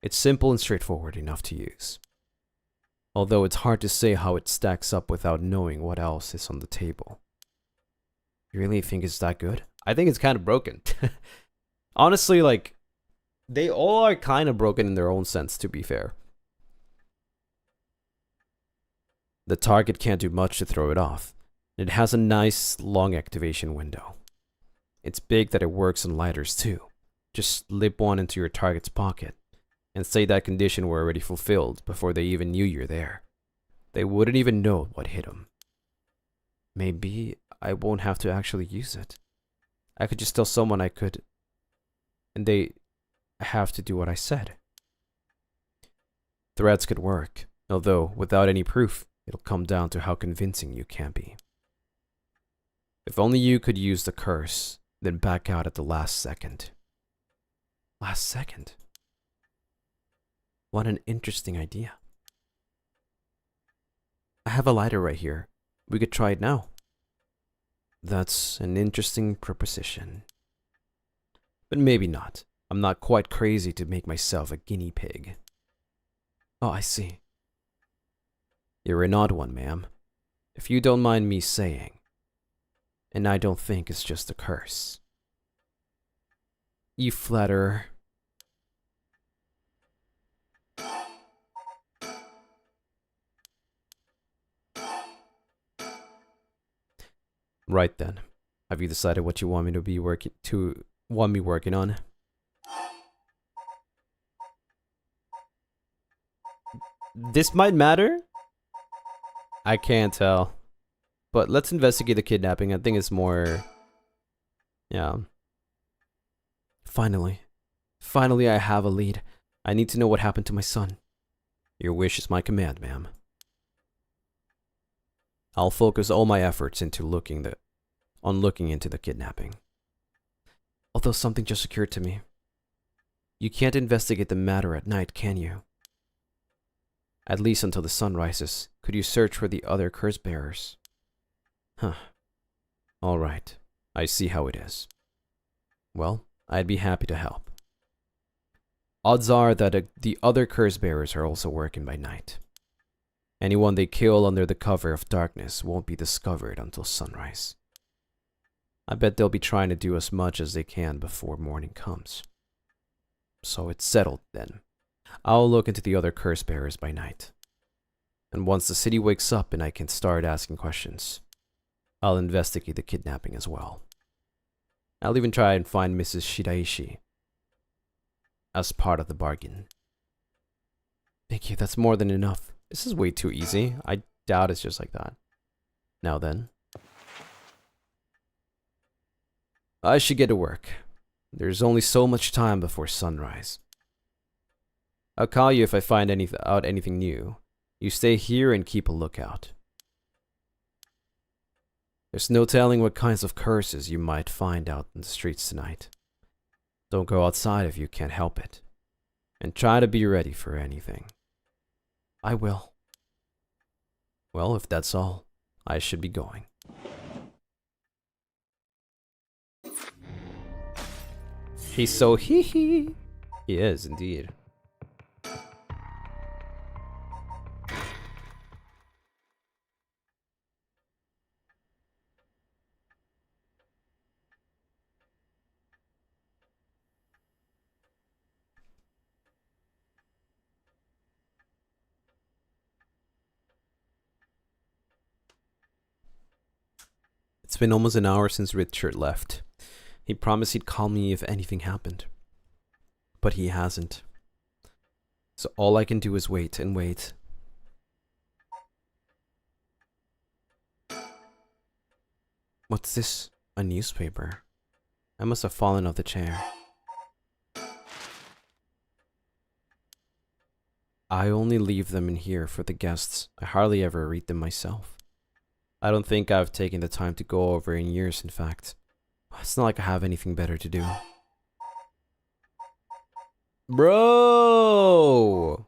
It's simple and straightforward enough to use. Although it's hard to say how it stacks up without knowing what else is on the table. You really think it's that good? I think it's kind of broken. Honestly, like, they all are kind of broken in their own sense, to be fair. The target can't do much to throw it off. It has a nice long activation window. It's big that it works on lighters too. Just slip one into your target's pocket and say that condition were already fulfilled before they even knew you're there. They wouldn't even know what hit them. Maybe I won't have to actually use it. I could just tell someone I could, and they have to do what I said. Threats could work, although without any proof, It'll come down to how convincing you can be. If only you could use the curse, then back out at the last second. Last second? What an interesting idea. I have a lighter right here. We could try it now. That's an interesting proposition. But maybe not. I'm not quite crazy to make myself a guinea pig. Oh, I see. You're an odd one, ma'am. If you don't mind me saying. And I don't think it's just a curse. You flatterer. Right then. Have you decided what you want me to be working on? This might matter? I can't tell. But let's investigate the kidnapping. I think it's more... Yeah. Finally. Finally I have a lead. I need to know what happened to my son. Your wish is my command, ma'am. I'll focus all my efforts into looking into the kidnapping. Although something just occurred to me. You can't investigate the matter at night, can you? At least until the sun rises. Could you search for the other curse bearers? Huh. Alright. I see how it is. Well, I'd be happy to help. Odds are that the other curse bearers are also working by night. Anyone they kill under the cover of darkness won't be discovered until sunrise. I bet they'll be trying to do as much as they can before morning comes. So it's settled then. I'll look into the other curse bearers by night. And once the city wakes up and I can start asking questions, I'll investigate the kidnapping as well. I'll even try and find Mrs. Shiraishi as part of the bargain. Thank you, that's more than enough. This is way too easy. I doubt it's just like that. Now then. I should get to work. There's only so much time before sunrise. I'll call you if I find out anything new. You stay here and keep a lookout. There's no telling what kinds of curses you might find out in the streets tonight. Don't go outside if you can't help it. And try to be ready for anything. I will. Well, if that's all, I should be going. He's so hee-hee. He is, indeed. It's been almost an hour since Richard left. He promised he'd call me if anything happened. But he hasn't. So all I can do is wait and wait. What's this? A newspaper? I must have fallen off the chair. I only leave them in here for the guests. I hardly ever read them myself. I don't think I've taken the time to go over in years, in fact. It's not like I have anything better to do. Bro!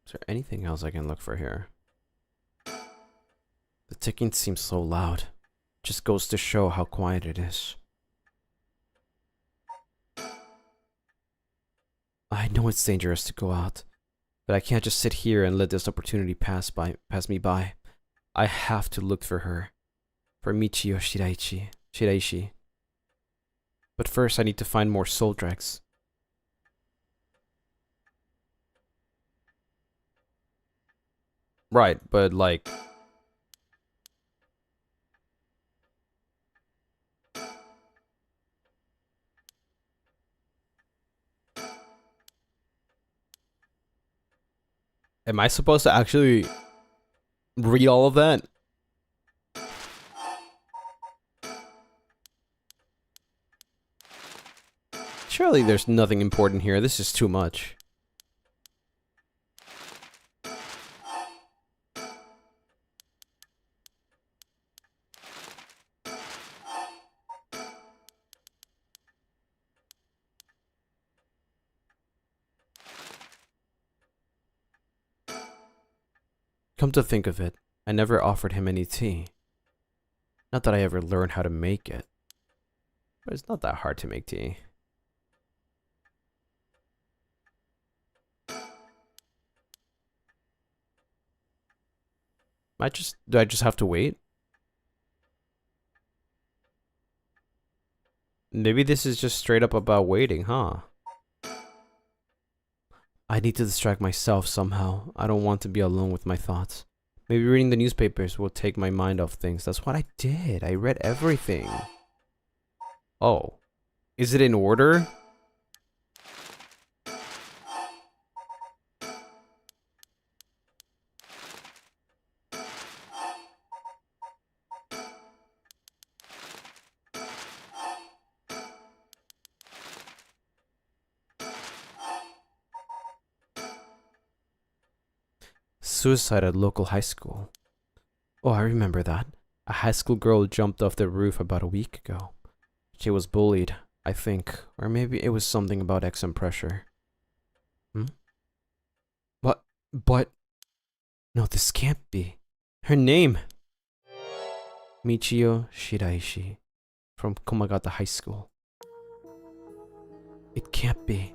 Is there anything else I can look for here? The ticking seems so loud. Just goes to show how quiet it is. I know it's dangerous to go out, but I can't just sit here and let this opportunity pass me by. I have to look for her. For Michio Shiraishi. But first I need to find more soul dregs. Right, but like... Am I supposed to actually read all of that? Surely there's nothing important here. This is too much. Come to think of it, I never offered him any tea. Not that I ever learned how to make it. But it's not that hard to make tea. Do I just have to wait? Maybe this is just straight up about waiting, huh? I need to distract myself somehow. I don't want to be alone with my thoughts. Maybe reading the newspapers will take my mind off things. That's what I did. I read everything. Oh. Is it in order? Suicide at local high school. Oh, I remember that. A high school girl jumped off the roof about a week ago. She was bullied, I think. Or maybe it was something about exam pressure. But... No, this can't be. Her name! Michio Shiraishi. From Komagata High School. It can't be.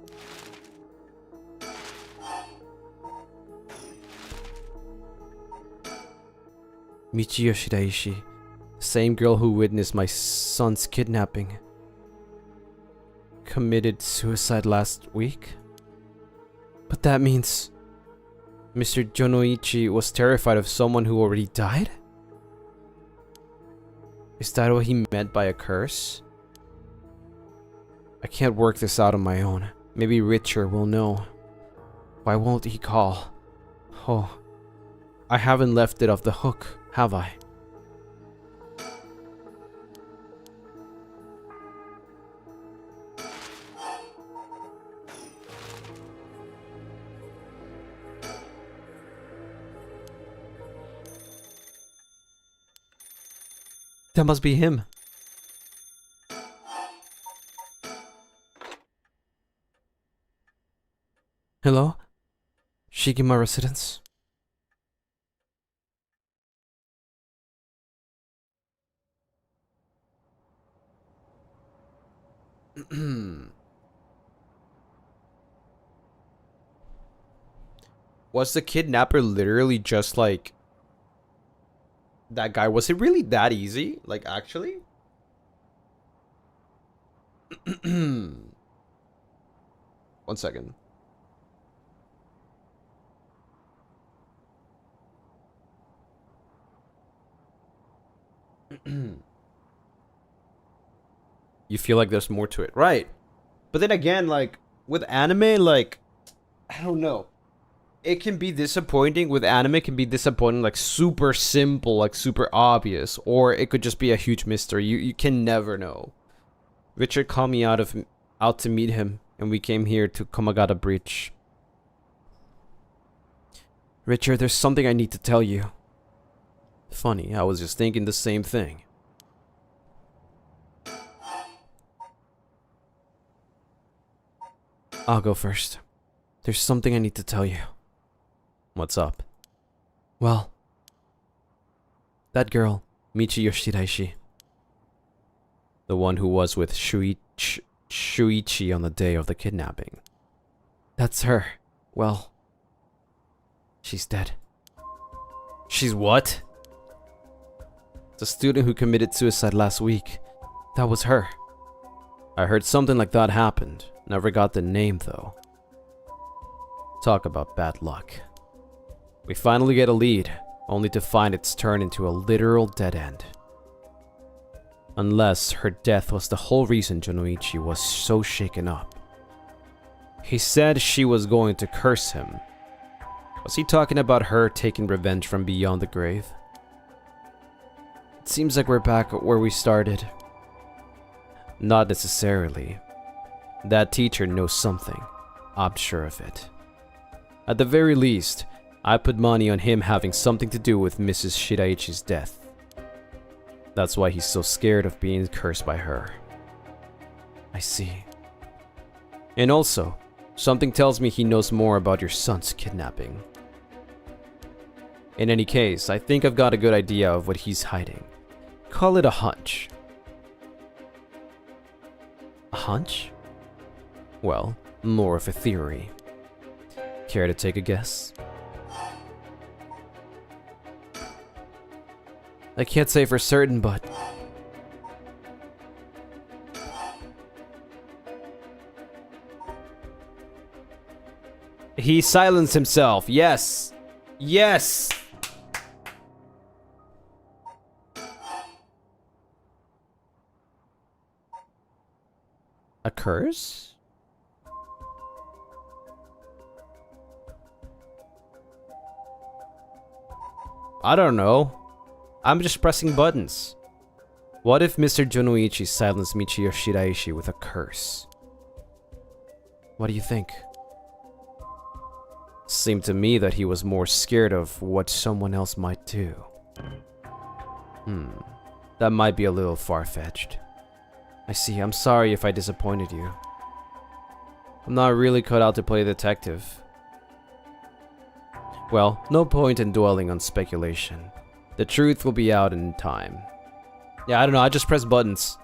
Michio Shiraishi, same girl who witnessed my son's kidnapping, committed suicide last week? But that means Mr. Jonoichi was terrified of someone who already died? Is that what he meant by a curse? I can't work this out on my own. Maybe Richard will know. Why won't he call? Oh, I haven't left it off the hook, have I? That must be him. Hello? Shigima residence? Was the kidnapper literally just like that guy? Was it really that easy? Like, actually? One second. You feel like there's more to it, right? But then again, like with anime, like I don't know, it can be disappointing. With anime, it can be disappointing, like super simple, like super obvious, or it could just be a huge mystery. You can never know. Richard called me out to meet him, and we came here to Komagata Bridge. Richard, there's something I need to tell you. Funny, I was just thinking the same thing. I'll go first. There's something I need to tell you. What's up? Well, that girl, Michio Shiraishi. The one who was with Shuichi on the day of the kidnapping. That's her. Well, she's dead. She's what? The student who committed suicide last week. That was her. I heard something like that happened. Never got the name though. Talk about bad luck. We finally get a lead, only to find it's turned into a literal dead end. Unless her death was the whole reason Jonoichi was so shaken up. He said she was going to curse him. Was he talking about her taking revenge from beyond the grave? It seems like we're back where we started. Not necessarily. That teacher knows something. I'm sure of it. At the very least, I put money on him having something to do with Mrs. Shiraichi's death. That's why he's so scared of being cursed by her. I see. And also, something tells me he knows more about your son's kidnapping. In any case, I think I've got a good idea of what he's hiding. Call it a hunch. A hunch? Well, more of a theory. Care to take a guess? I can't say for certain, but... He silenced himself. Yes! Yes! A curse? I don't know. I'm just pressing buttons. What if Mr. Jonoichi silenced Michiyo Shiraishi with a curse? What do you think? Seemed to me that he was more scared of what someone else might do. That might be a little far-fetched. I see, I'm sorry if I disappointed you. I'm not really cut out to play detective. Well, no point in dwelling on speculation. The truth will be out in time. Yeah, I don't know, I just press buttons.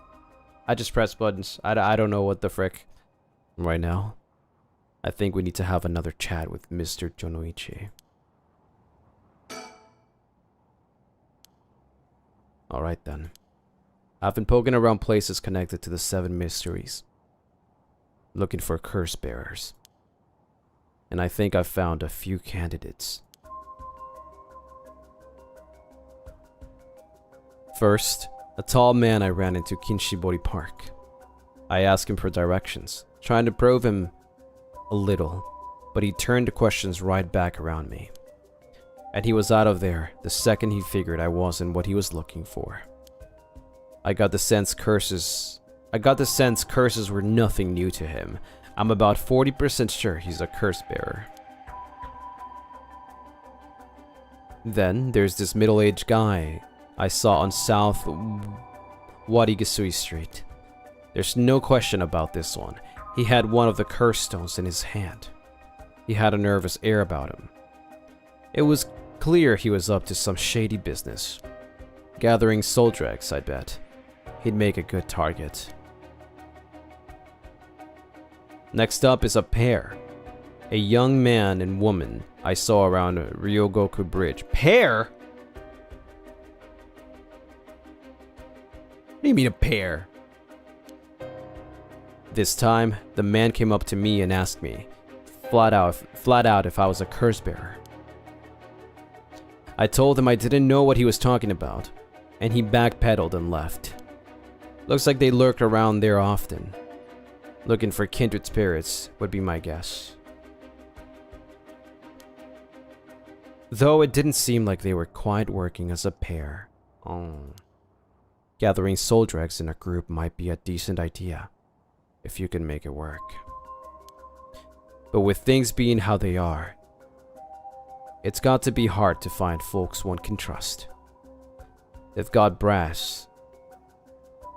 I don't know what the frick. Right now, I think we need to have another chat with Mr. Jonoichi. Alright then. I've been poking around places connected to the 7 mysteries, looking for curse bearers. And I think I've found a few candidates. First, a tall man I ran into Kinshibori Park. I asked him for directions, trying to probe him a little, but he turned the questions right back around me. And he was out of there the second he figured I wasn't what he was looking for. I got the sense curses were nothing new to him. I'm about 40% sure he's a curse bearer. Then there's this middle-aged guy I saw on South Warigasui Street. There's no question about this one. He had one of the curse stones in his hand. He had a nervous air about him. It was clear he was up to some shady business. Gathering soul dregs, I bet. He'd make a good target. Next up is a pair. A young man and woman I saw around Ryogoku Bridge. Pair? What do you mean a pair? This time, the man came up to me and asked me, flat out if I was a curse bearer. I told him I didn't know what he was talking about, and he backpedaled and left. Looks like they lurked around there often. Looking for kindred spirits would be my guess. Though it didn't seem like they were quite working as a pair. Gathering soul dregs in a group might be a decent idea, if you can make it work. But with things being how they are, it's got to be hard to find folks one can trust. They've got brass.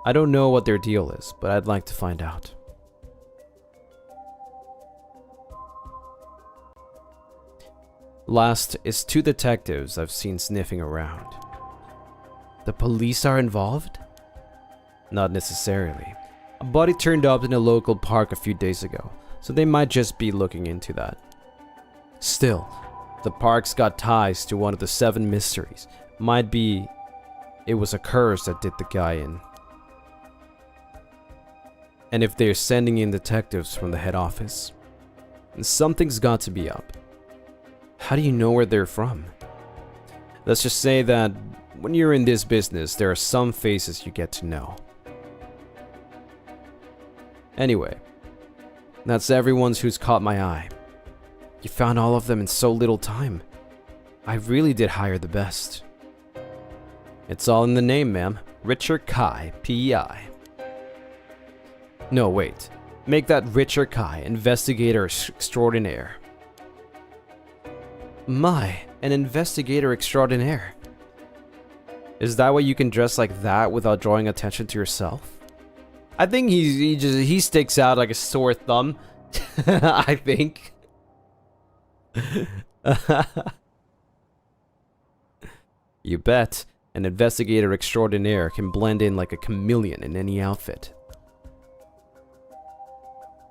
I don't know what their deal is, but I'd like to find out. Last is 2 detectives I've seen sniffing around. The police are involved? Not necessarily. A body turned up in a local park a few days ago, so they might just be looking into that. Still, the park's got ties to one of the 7 mysteries. Might be it was a curse that did the guy in. And if they're sending in detectives from the head office, then something's got to be up. How do you know where they're from? Let's just say that when you're in this business, there are some faces you get to know. Anyway, that's everyone's who's caught my eye. You found all of them in so little time. I really did hire the best. It's all in the name, ma'am. Richard Kai, P.I. No, wait. Make that Richard Kai investigator extraordinaire. My, an investigator extraordinaire. Is that why you can dress like that without drawing attention to yourself? I think he sticks out like a sore thumb. I think. You bet. An investigator extraordinaire can blend in like a chameleon in any outfit.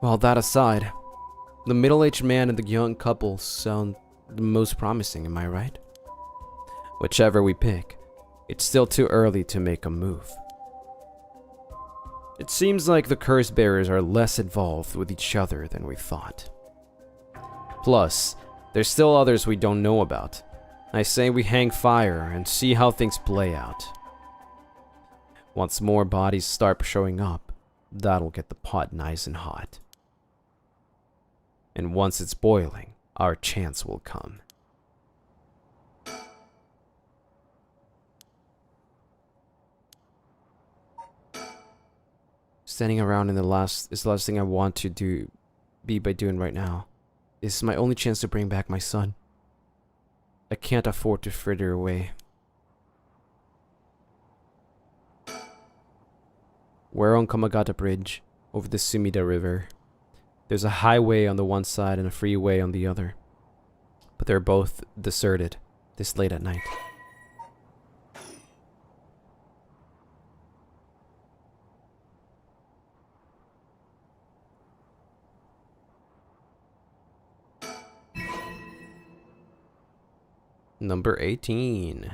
Well, that aside, the middle-aged man and the young couple sound the most promising, am I right? Whichever we pick, it's still too early to make a move. It seems like the curse bearers are less involved with each other than we thought. Plus, there's still others we don't know about. I say we hang fire and see how things play out. Once more bodies start showing up, that'll get the pot nice and hot. And once it's boiling, our chance will come. Standing around is the last thing I want to be doing right now. This is my only chance to bring back my son. I can't afford to fritter away. We're on Kamagata Bridge, over the Sumida River. There's a highway on the one side and a freeway on the other. But they're both deserted, this late at night. Number 18.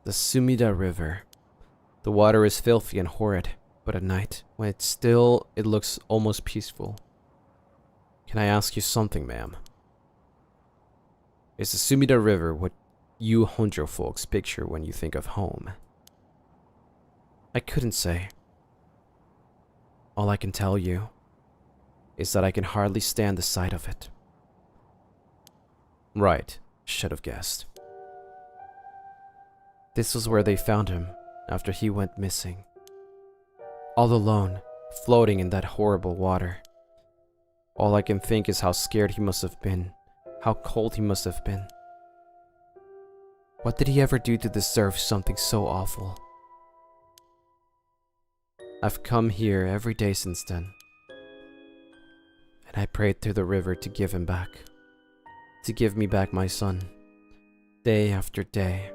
The Sumida River. The water is filthy and horrid, but at night, when it's still, it looks almost peaceful. Can I ask you something, ma'am? Is the Sumida River what you Honjo folks picture when you think of home? I couldn't say. All I can tell you is that I can hardly stand the sight of it. Right, should have guessed. This was where they found him after he went missing. All alone, floating in that horrible water. All I can think is how scared he must have been, how cold he must have been. What did he ever do to deserve something so awful? I've come here every day since then, and I prayed to the river to give him back, to give me back my son, day after day.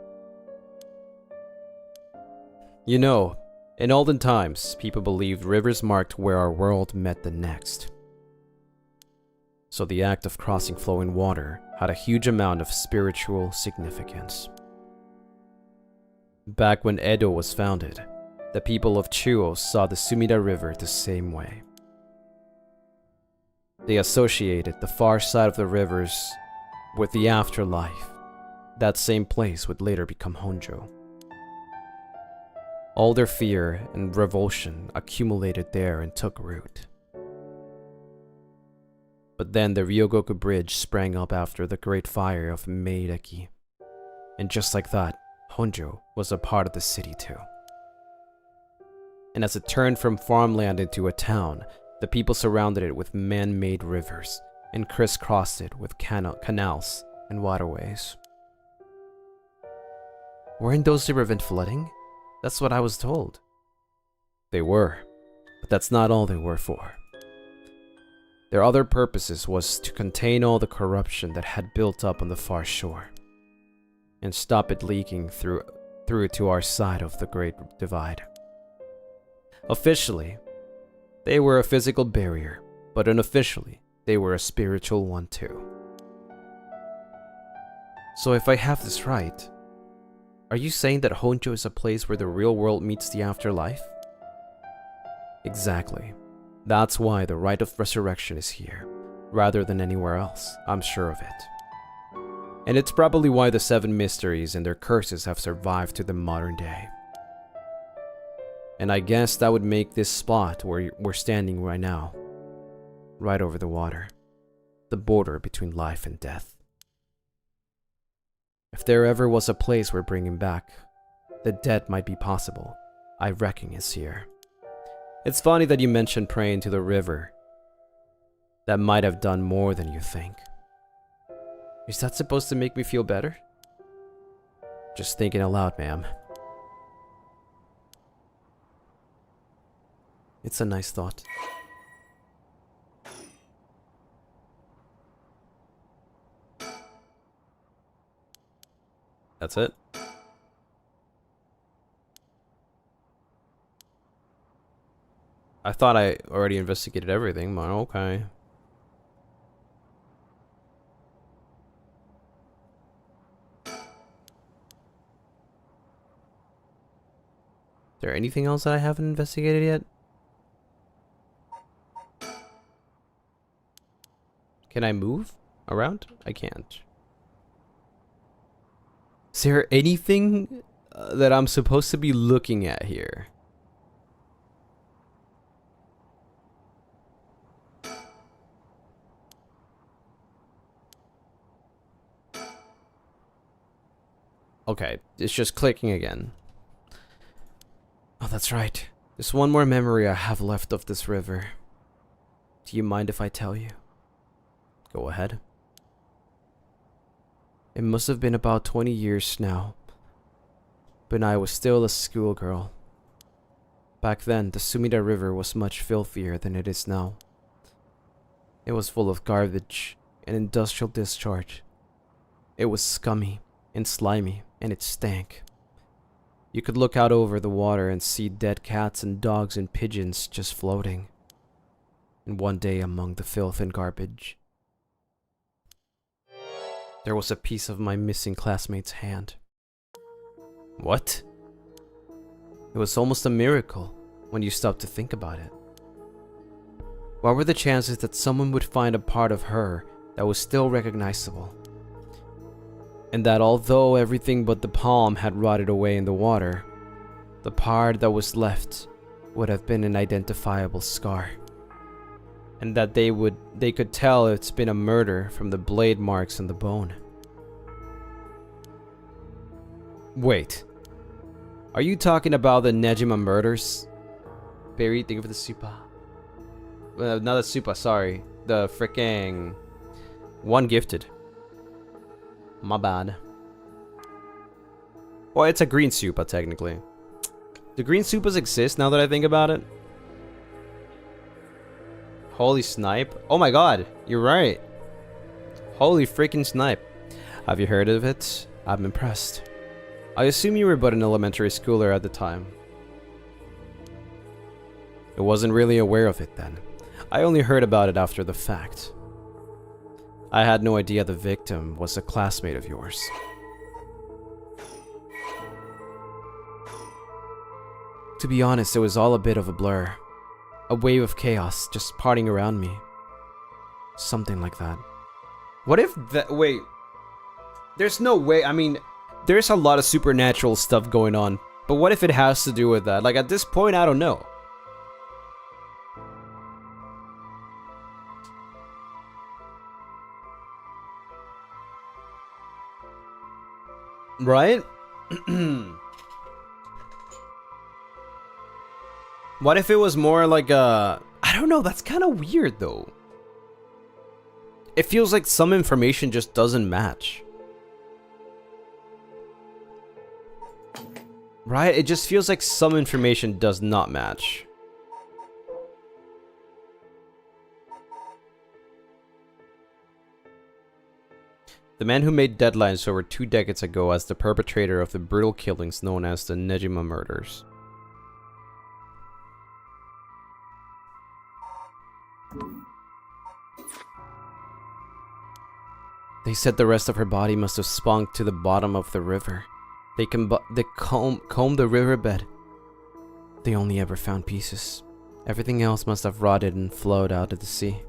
You know, in olden times, people believed rivers marked where our world met the next. So the act of crossing flowing water had a huge amount of spiritual significance. Back when Edo was founded, the people of Chuo saw the Sumida River the same way. They associated the far side of the rivers with the afterlife. That same place would later become Honjo. All their fear and revulsion accumulated there and took root. But then the Ryogoku Bridge sprang up after the Great Fire of Meideki. And just like that, Honjo was a part of the city too. And as it turned from farmland into a town, the people surrounded it with man-made rivers and crisscrossed it with canals and waterways. Weren't those to prevent flooding? That's what I was told. They were, but that's not all they were for. Their other purposes was to contain all the corruption that had built up on the far shore and stop it leaking through to our side of the Great Divide. Officially, they were a physical barrier, but unofficially, they were a spiritual one too. So if I have this right, are you saying that Honjo is a place where the real world meets the afterlife? Exactly. That's why the rite of resurrection is here, rather than anywhere else, I'm sure of it. And it's probably why the 7 mysteries and their curses have survived to the modern day. And I guess that would make this spot where we're standing right now, right over the water, the border between life and death. If there ever was a place we're bringing back, the dead might be possible. I reckon it's here. It's funny that you mentioned praying to the river. That might have done more than you think. Is that supposed to make me feel better? Just thinking aloud, ma'am. It's a nice thought. That's it. I thought I already investigated everything, but okay. Is there anything else that I haven't investigated yet? Can I move around? I can't. Is there anything that I'm supposed to be looking at here? Okay, it's just clicking again. Oh, that's right. There's one more memory I have left of this river. Do you mind if I tell you? Go ahead. It must have been about 20 years now, but I was still a schoolgirl. Back then, the Sumida River was much filthier than it is now. It was full of garbage and industrial discharge. It was scummy and slimy, and it stank. You could look out over the water and see dead cats and dogs and pigeons just floating. And one day among the filth and garbage, there was a piece of my missing classmate's hand. What? It was almost a miracle when you stopped to think about it. What were the chances that someone would find a part of her that was still recognizable? And that although everything but the palm had rotted away in the water, the part that was left would have been an identifiable scar. And that they could tell it's been a murder from the blade marks on the bone. Wait. Are you talking about the Nejima murders? Barry, thank you for the super. Not the super, sorry. The freaking one gifted. My bad. Well, it's a green super, technically. Do green supers exist now that I think about it? Holy snipe. Oh my god, you're right. Holy freaking snipe. Have you heard of it? I'm impressed. I assume you were but an elementary schooler at the time. I wasn't really aware of it then. I only heard about it after the fact. I had no idea the victim was a classmate of yours. To be honest, it was all a bit of a blur. A wave of chaos just parting around me. Something like that. What if that... Wait. There's no way... I mean, there's a lot of supernatural stuff going on. But what if it has to do with that? Like, at this point, I don't know. Right? What if it was more like a... I don't know, that's kind of weird though. It feels like some information just doesn't match. Right? It just feels like some information does not match. The man who made deadlines over 2 decades ago as the perpetrator of the brutal killings known as the Nejima murders. They said the rest of her body must have spunk to the bottom of the river. They combed the riverbed. They only ever found pieces. Everything else must have rotted and flowed out of the sea.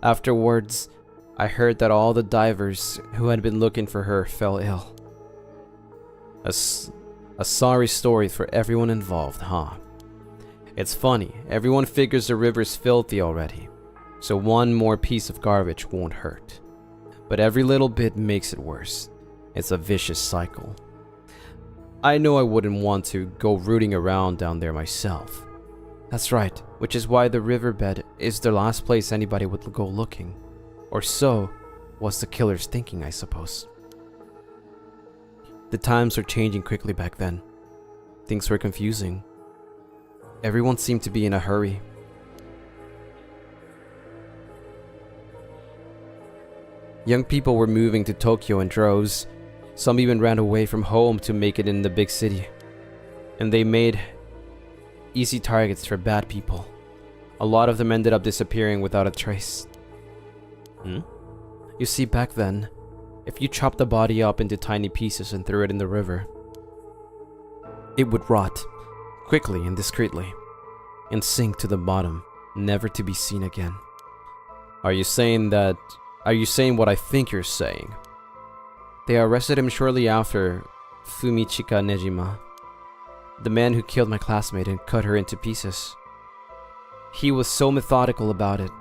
Afterwards, I heard that all the divers who had been looking for her fell ill. A sorry story for everyone involved, huh? It's funny, everyone figures the river's filthy already, so one more piece of garbage won't hurt. But every little bit makes it worse. It's a vicious cycle. I know I wouldn't want to go rooting around down there myself. That's right, which is why the riverbed is the last place anybody would go looking. Or so was the killer's thinking, I suppose. The times were changing quickly back then. Things were confusing. Everyone seemed to be in a hurry. Young people were moving to Tokyo in droves. Some even ran away from home to make it in the big city. And they made easy targets for bad people. A lot of them ended up disappearing without a trace. You see, back then, if you chopped the body up into tiny pieces and threw it in the river, it would rot, quickly and discreetly, and sink to the bottom, never to be seen again. Are you saying what I think you're saying? They arrested him shortly after Fumichika Nejima, the man who killed my classmate and cut her into pieces. He was so methodical about it,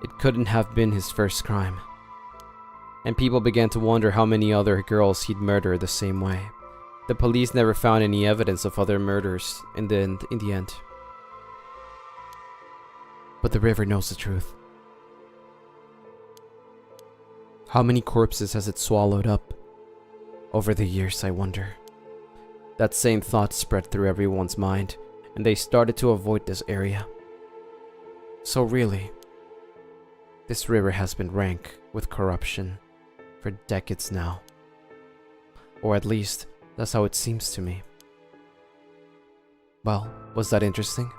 it couldn't have been his first crime. And people began to wonder how many other girls he'd murdered the same way. The police never found any evidence of other murders in the end. But the river knows the truth. How many corpses has it swallowed up? Over the years, I wonder. That same thought spread through everyone's mind, and they started to avoid this area. So really, this river has been rank with corruption for decades now. Or at least, that's how it seems to me. Well, was that interesting?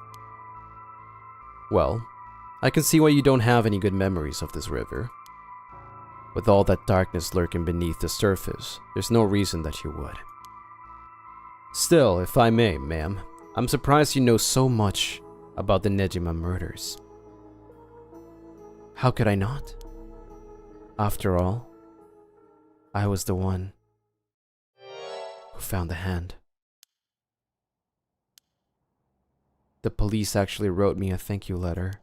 Well, I can see why you don't have any good memories of this river. With all that darkness lurking beneath the surface, there's no reason that you would. Still, if I may, ma'am, I'm surprised you know so much about the Nejima murders. How could I not? After all, I was the one who found the hand. The police actually wrote me a thank you letter.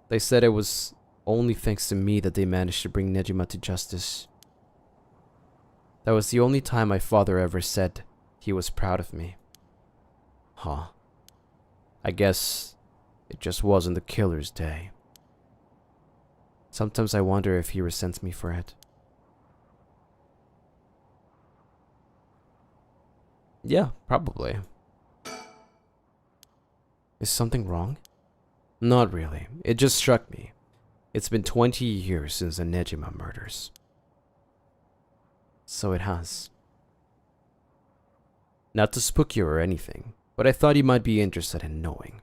They said it was only thanks to me that they managed to bring Nejima to justice. That was the only time my father ever said he was proud of me. Huh. I guess it just wasn't the killer's day. Sometimes I wonder if he resents me for it. Yeah, probably. Is something wrong? Not really. It just struck me. It's been 20 years since the Nejima murders. So it has. Not to spook you or anything, but I thought you might be interested in knowing.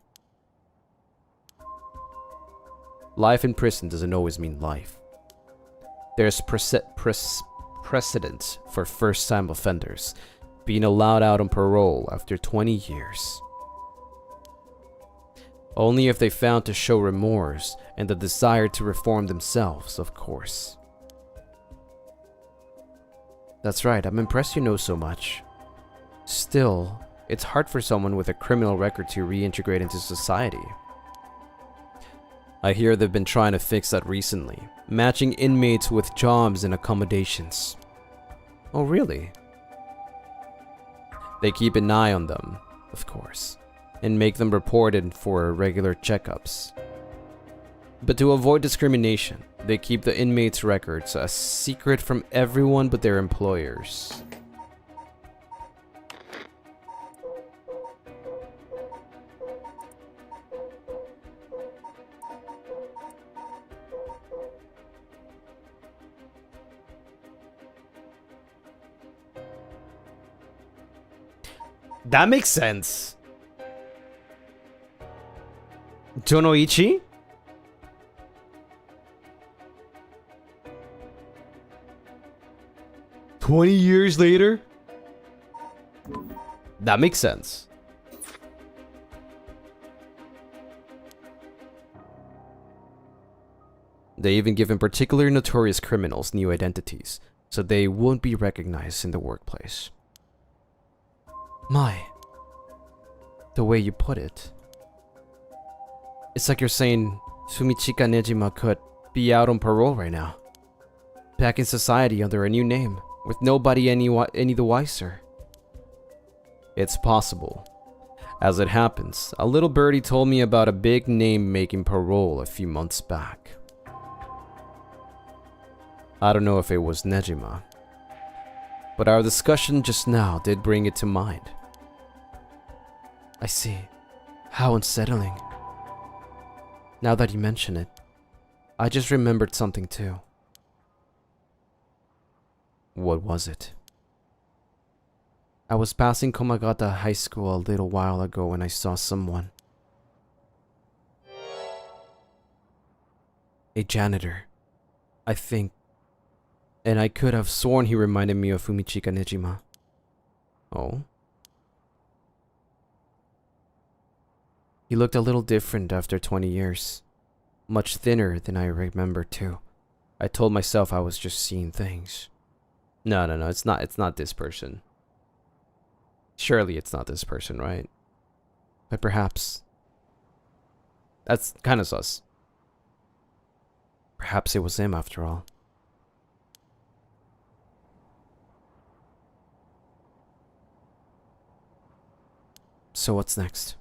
Life in prison doesn't always mean life. There's precedent for first-time offenders being allowed out on parole after 20 years. Only if they found to show remorse and the desire to reform themselves, of course. That's right, I'm impressed you know so much. Still, it's hard for someone with a criminal record to reintegrate into society. I hear they've been trying to fix that recently, matching inmates with jobs and accommodations. Oh, really? They keep an eye on them, of course, and make them report in for regular checkups. But to avoid discrimination, they keep the inmates' records a secret from everyone but their employers. That makes sense. Jonoichi? "20 years later?" That makes sense. They even given particularly notorious criminals new identities, so they won't be recognized in the workplace. My, the way you put it. It's like you're saying Fumichika Nejima could be out on parole right now. Back in society under a new name. with nobody any the wiser. It's possible. As it happens, a little birdie told me about a big name-making parole a few months back. I don't know if it was Nejima, but our discussion just now did bring it to mind. I see. How unsettling. Now that you mention it, I just remembered something too. What was it? I was passing Komagata High School a little while ago when I saw someone. A janitor, I think. And I could have sworn he reminded me of Fumichika Nejima. Oh? He looked a little different after 20 years. Much thinner than I remember too. I told myself I was just seeing things. No, it's not this person. Surely it's not this person, right? But perhaps. That's kind of sus. Perhaps it was him after all. So what's next?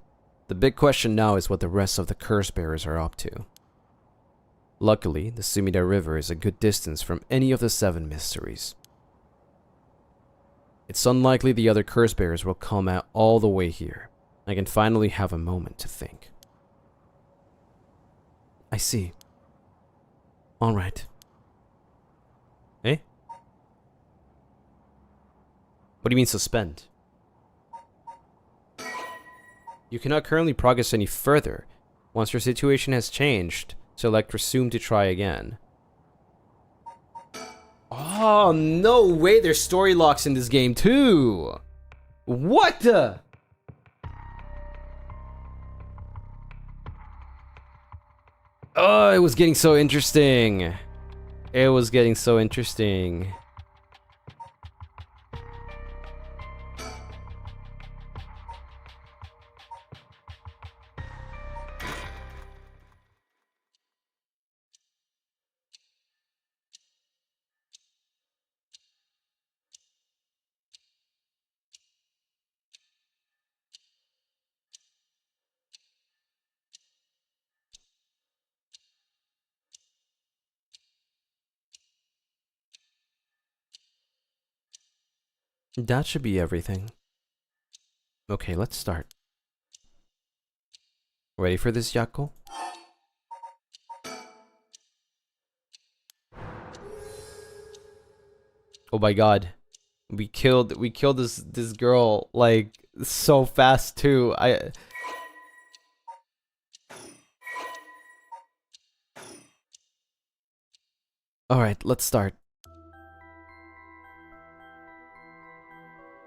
The big question now is what the rest of the curse bearers are up to. Luckily, the Sumida River is a good distance from any of the 7 mysteries. It's unlikely the other curse bearers will come out all the way here. I can finally have a moment to think. I see. Alright. Eh? What do you mean suspend? You cannot currently progress any further. Once your situation has changed, select resume to try again. Oh, no way, there's story locks in this game too! What the? Oh, it was getting so interesting. It was getting so interesting. That should be everything. Okay, let's start. Ready for this, Yako? Oh my god. We killed this girl like so fast too. Alright, let's start.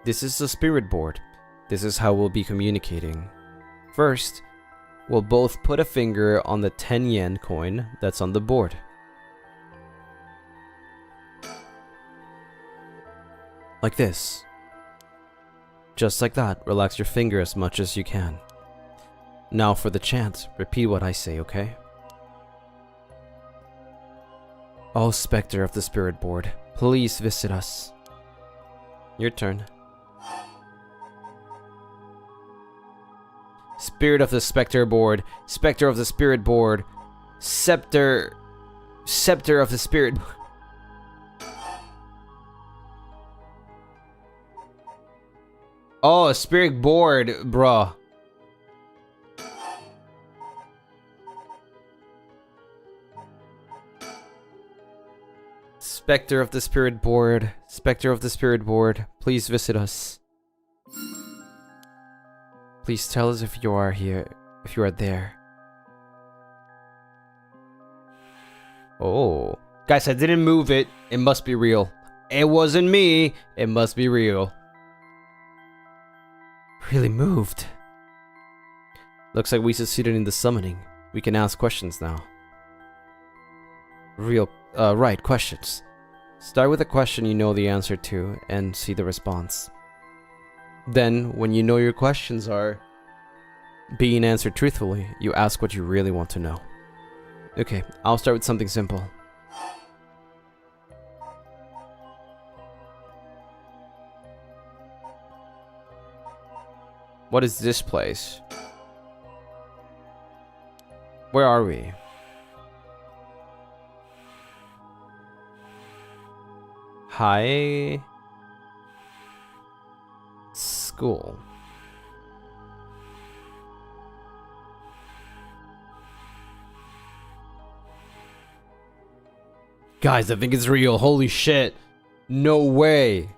This is the spirit board. This is how we'll be communicating. First, we'll both put a finger on the 10 yen coin that's on the board. Like this. Just like that, relax your finger as much as you can. Now for the chant, repeat what I say, okay? Oh, Spectre of the Spirit Board, please visit us. Your turn. Spirit of the Spectre Board, Spectre of the Spirit Board, Scepter of the Spirit. Oh, a Spirit Board, bruh. Spectre of the Spirit Board, Spectre of the Spirit Board, please visit us. Please tell us if you are here, if you are there. Oh. Guys, I didn't move it. It must be real. It wasn't me. It must be real. Really moved. Looks like we succeeded in the summoning. We can ask questions now. Right, questions. Start with a question you know the answer to and see the response. Then, when you know your questions are being answered truthfully, you ask what you really want to know. Okay, I'll start with something simple. What is this place? Where are we? High school. Guys, I think it's real. Holy shit. No way.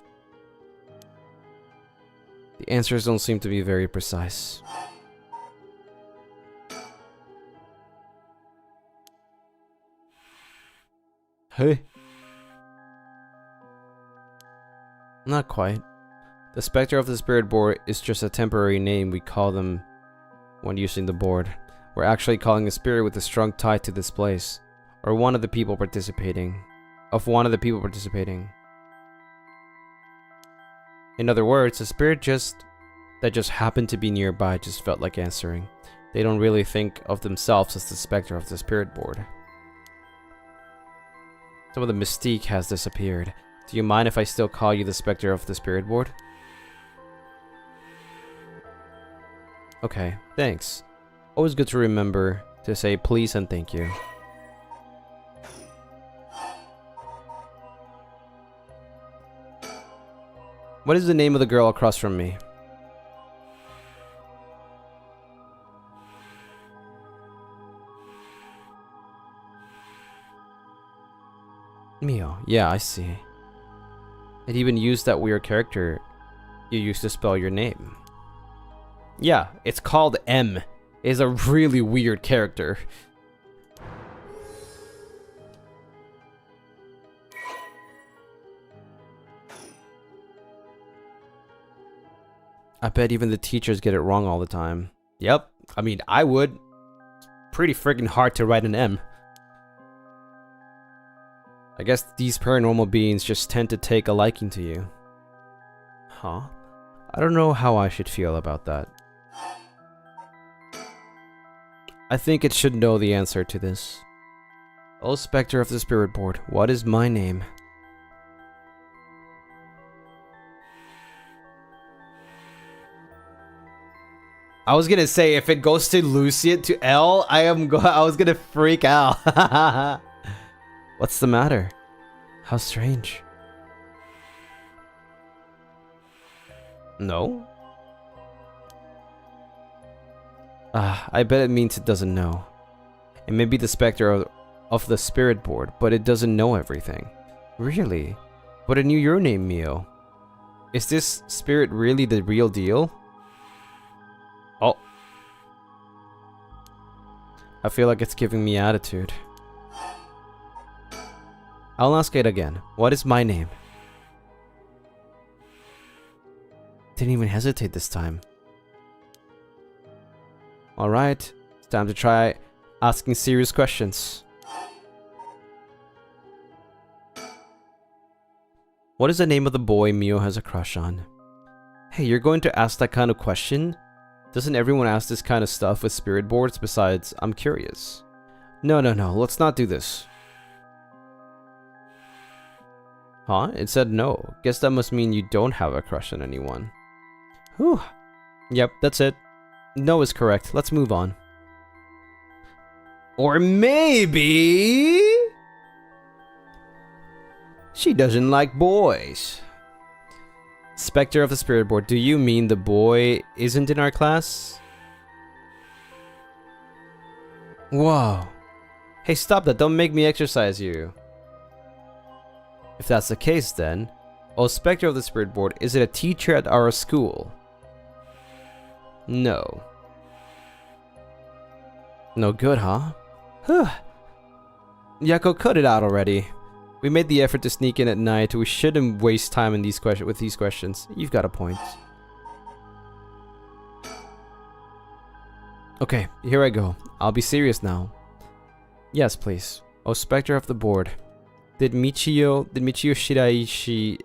The answers don't seem to be very precise. Hey. Not quite. The specter of the spirit board is just a temporary name we call them when using the board. We're actually calling a spirit with a strong tie to this place, or one of the people participating. In other words, a spirit that just happened to be nearby just felt like answering. They don't really think of themselves as the specter of the spirit board. Some of the mystique has disappeared. Do you mind if I still call you the specter of the spirit board? Okay, thanks. Always good to remember to say please and thank you. What is the name of the girl across from me? Mio. Yeah, I see. It even used that weird character you used to spell your name. Yeah, it's called M. It is a really weird character. I bet even the teachers get it wrong all the time. Yep. I mean, I would. Pretty freaking hard to write an M. I guess these paranormal beings just tend to take a liking to you. Huh? I don't know how I should feel about that. I think it should know the answer to this. Oh, Spectre of the Spirit Board, what is my name? I was gonna say, if it goes to Lucien to L, I was gonna freak out. What's the matter? How strange. No? I bet it means it doesn't know. It may be the specter of the spirit board, but it doesn't know everything. Really? But it knew your name, Mio. Is this spirit really the real deal? Oh. I feel like it's giving me attitude. I'll ask it again. What is my name? Didn't even hesitate this time. Alright, it's time to try asking serious questions. What is the name of the boy Mio has a crush on? Hey, you're going to ask that kind of question? Doesn't everyone ask this kind of stuff with spirit boards? Besides, I'm curious. No, let's not do this. Huh? It said no. Guess that must mean you don't have a crush on anyone. Whew. Yep, that's it. No is correct. Let's move on. Or maybe she doesn't like boys. Spectre of the Spirit Board, do you mean the boy isn't in our class? Whoa. Hey, stop that. Don't make me exercise you. If that's the case then, oh, Spectre of the Spirit Board, is it a teacher at our school? No. No good, huh? Yako, cut it out already. We made the effort to sneak in at night. We shouldn't waste time in with these questions. You've got a point. Okay, here I go. I'll be serious now. Yes, please. Oh, Spectre of the Board. Did Michio Shiraishi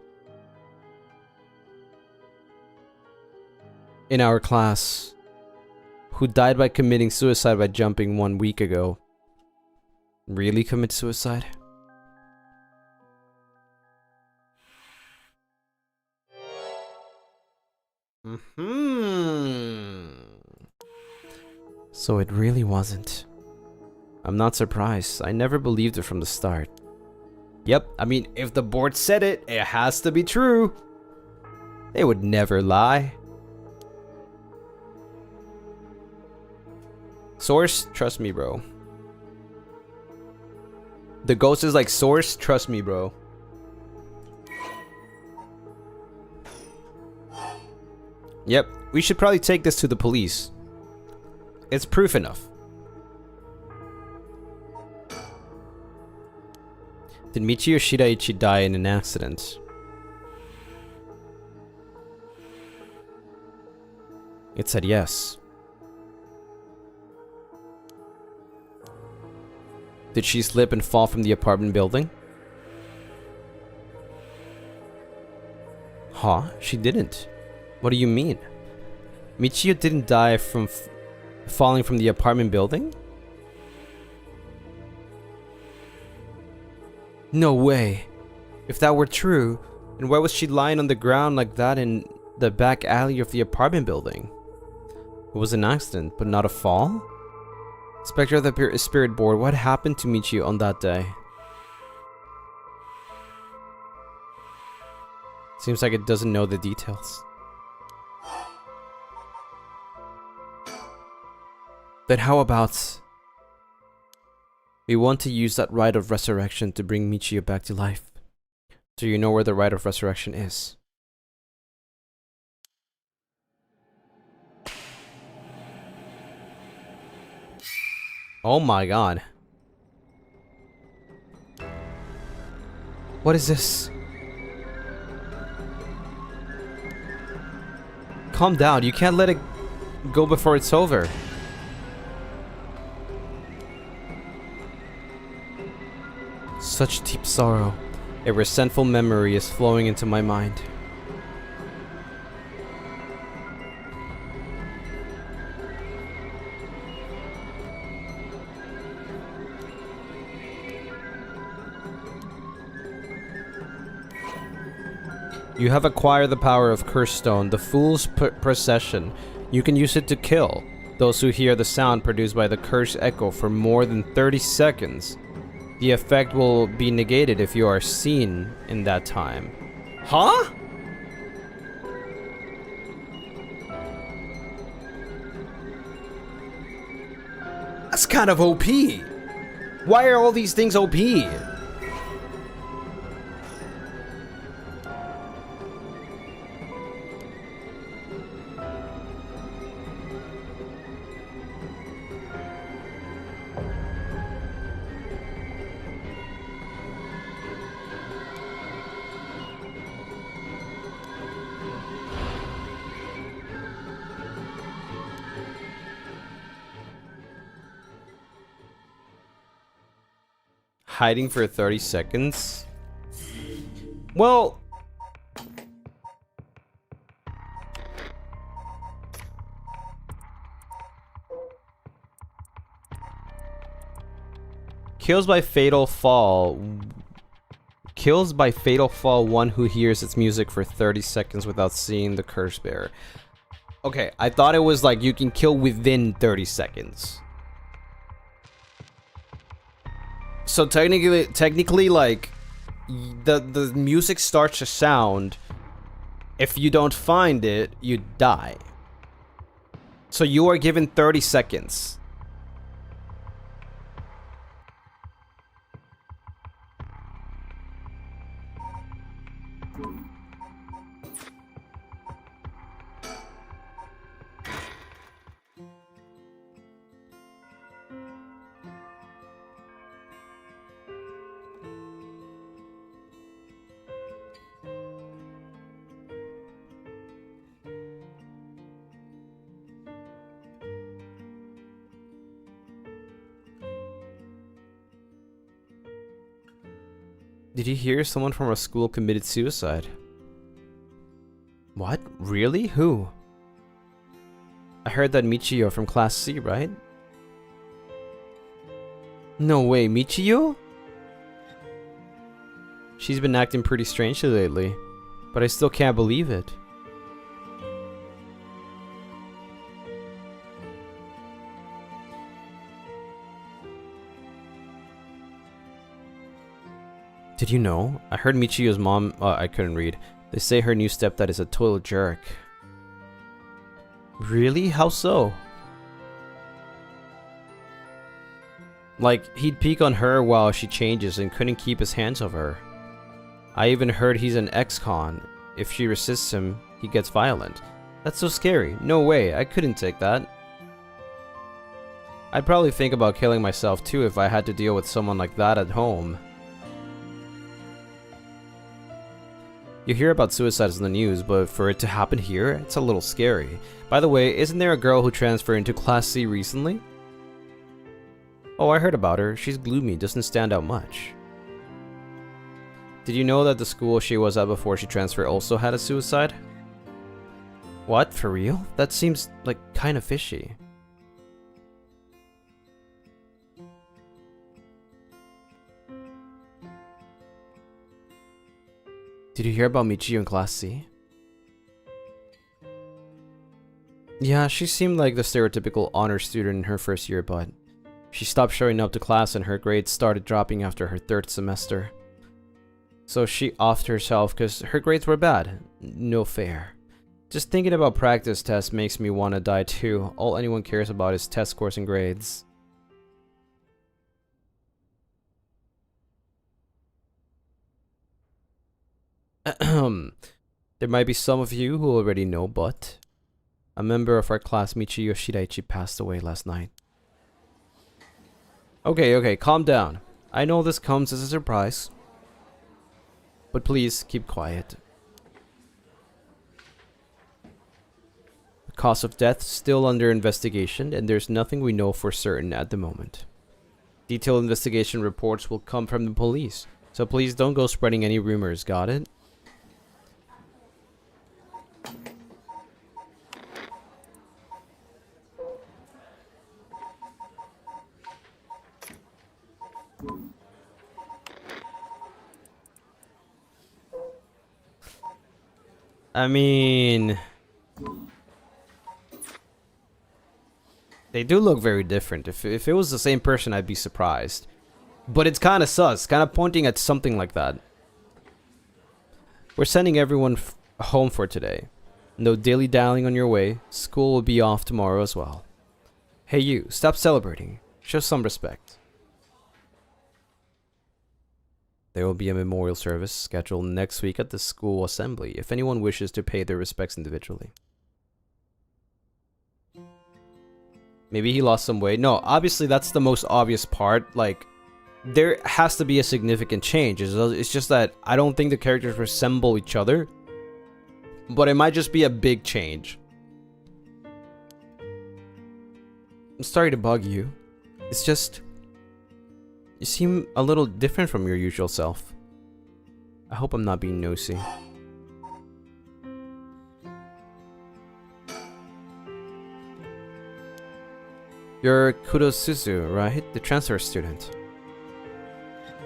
in our class, who died by committing suicide by jumping 1 week ago, really commit suicide? So it really wasn't. I'm not surprised. I never believed it from the start. Yep, I mean, if the board said it, it has to be true. They would never lie. Source, trust me, bro. The ghost is like, source, trust me, bro. Yep, we should probably take this to the police. It's proof enough. Did Michi or Shiraichi die in an accident? It said yes. Did she slip and fall from the apartment building? Huh? She didn't. What do you mean? Michiyo didn't die from falling from the apartment building? No way. If that were true, then why was she lying on the ground like that in the back alley of the apartment building? It was an accident, but not a fall? Spectre of the Spirit Board, what happened to Michiyo on that day? Seems like it doesn't know the details. Then how about... we want to use that rite of resurrection to bring Michiyo back to life. Do you know where the rite of resurrection is? Oh my god. What is this? Calm down, you can't let it go before it's over. Such deep sorrow. A resentful memory is flowing into my mind. You have acquired the power of Curse Stone, the Fool's Procession. You can use it to kill those who hear the sound produced by the Curse Echo for more than 30 seconds. The effect will be negated if you are seen in that time. Huh? That's kind of OP. Why are all these things OP? Hiding for 30 seconds? Well... kills by fatal fall. Kills by fatal fall one who hears its music for 30 seconds without seeing the curse bearer. Okay, I thought it was like you can kill within 30 seconds. So technically, like, the music starts to sound. If you don't find it, you die. So you are given 30 seconds. Did you hear someone from our school committed suicide? What? Really? Who? I heard that Michiyo from Class C, right? No way, Michiyo? She's been acting pretty strangely lately, but I still can't believe it. Did you know? I heard Michiyo's mom... I couldn't read. They say her new stepdad is a total jerk. Really? How so? Like, he'd peek on her while she changes and couldn't keep his hands off her. I even heard he's an ex-con. If she resists him, he gets violent. That's so scary. No way, I couldn't take that. I'd probably think about killing myself too if I had to deal with someone like that at home. You hear about suicides in the news, but for it to happen here, it's a little scary. By the way, isn't there a girl who transferred into Class C recently? Oh, I heard about her. She's gloomy, doesn't stand out much. Did you know that the school she was at before she transferred also had a suicide? What? For real? That seems like kind of fishy. Did you hear about Michiyo in Class C? Yeah, she seemed like the stereotypical honor student in her first year, but she stopped showing up to class and her grades started dropping after her third semester. So she offed herself because her grades were bad. No fair. Just thinking about practice tests makes me want to die too. All anyone cares about is test scores and grades. There might be some of you who already know, but a member of our class, Michiyo Shiraichi, passed away last night. Okay, calm down. I know this comes as a surprise, but please keep quiet. The cause of death still under investigation, and there's nothing we know for certain at the moment. Detailed investigation reports will come from the police, so please don't go spreading any rumors, got it? I mean, they do look very different. If it was the same person, I'd be surprised. But it's kind of sus, kind of pointing at something like that. We're sending everyone home for today. No dilly-dallying on your way. School will be off tomorrow as well. Hey you, stop celebrating. Show some respect. There will be a memorial service scheduled next week at the school assembly if anyone wishes to pay their respects individually. Maybe he lost some weight. No, obviously that's the most obvious part. Like, there has to be a significant change. It's just that I don't think the characters resemble each other. But it might just be a big change. I'm sorry to bug you. It's just... you seem a little different from your usual self. I hope I'm not being nosy. You're Kudosuzu, right? The transfer student.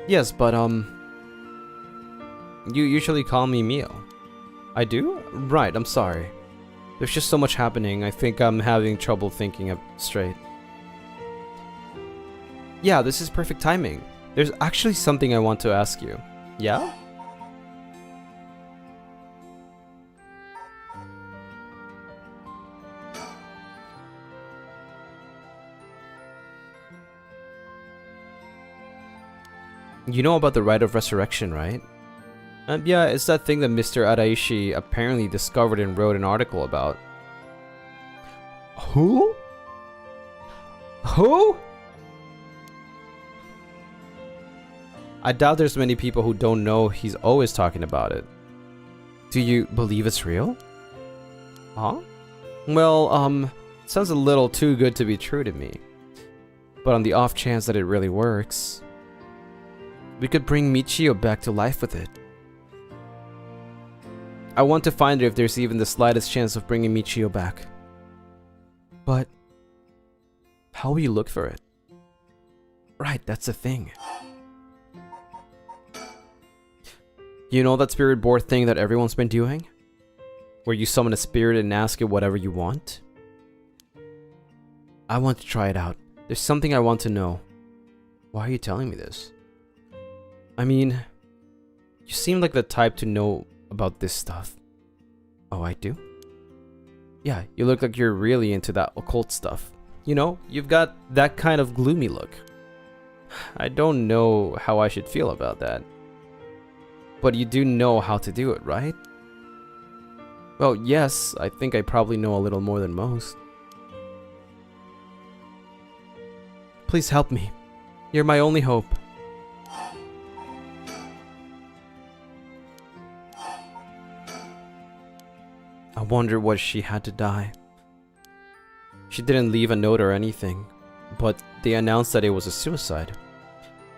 Yes, but you usually call me Mio. I do? Right, I'm sorry. There's just so much happening, I think I'm having trouble thinking up straight. Yeah, this is perfect timing. There's actually something I want to ask you. Yeah? You know about the Rite of Resurrection, right? Yeah, it's that thing that Mr. Araishi apparently discovered and wrote an article about. Who? Who? I doubt there's many people who don't know he's always talking about it. Do you believe it's real? Huh? Well, sounds a little too good to be true to me. But on the off chance that it really works, we could bring Michiyo back to life with it. I want to find her if there's even the slightest chance of bringing Michiyo back. But how will you look for it? Right, that's the thing. You know that spirit board thing that everyone's been doing? Where you summon a spirit and ask it whatever you want? I want to try it out. There's something I want to know. Why are you telling me this? I mean, You seem like the type to know about this stuff. Oh, I do? Yeah, you look like you're really into that occult stuff. You know, you've got that kind of gloomy look. I don't know how I should feel about that. But you do know how to do it, right? Well, yes, I think I probably know a little more than most. Please help me. You're my only hope. I wonder why she had to die. She didn't leave a note or anything, but they announced that it was a suicide.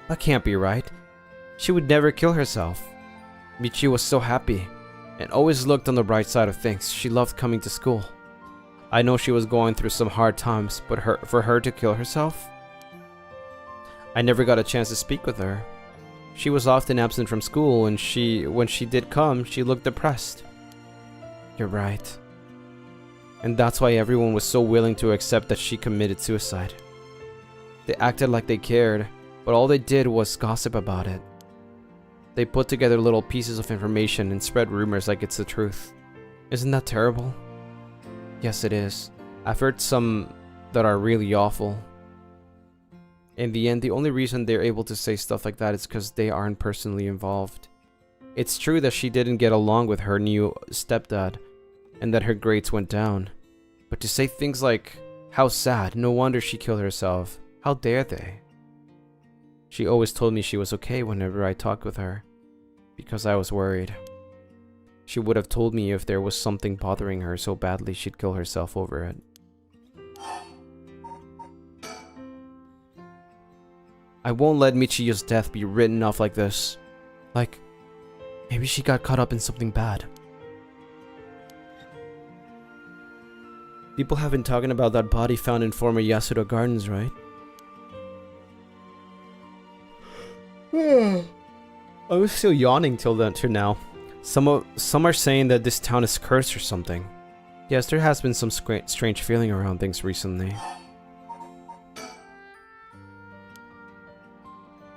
That can't be right. She would never kill herself. Michi was so happy, and always looked on the bright side of things. She loved coming to school. I know she was going through some hard times, but for her to kill herself? I never got a chance to speak with her. She was often absent from school, and when she did come, she looked depressed. You're right. And that's why everyone was so willing to accept that she committed suicide. They acted like they cared, but all they did was gossip about it. They put together little pieces of information and spread rumors like it's the truth. Isn't that terrible? Yes, it is. I've heard some that are really awful. In the end, the only reason they're able to say stuff like that is because they aren't personally involved. It's true that she didn't get along with her new stepdad, and that her grades went down. But to say things like, how sad, no wonder she killed herself, how dare they? She always told me she was okay whenever I talked with her, because I was worried. She would have told me if there was something bothering her so badly she'd kill herself over it. I won't let Michiyo's death be written off like this. Like, maybe she got caught up in something bad. People have been talking about that body found in former Yasuda Gardens, right? I was still yawning till now. Some are saying that this town is cursed or something. Yes, there has been some strange feeling around things recently.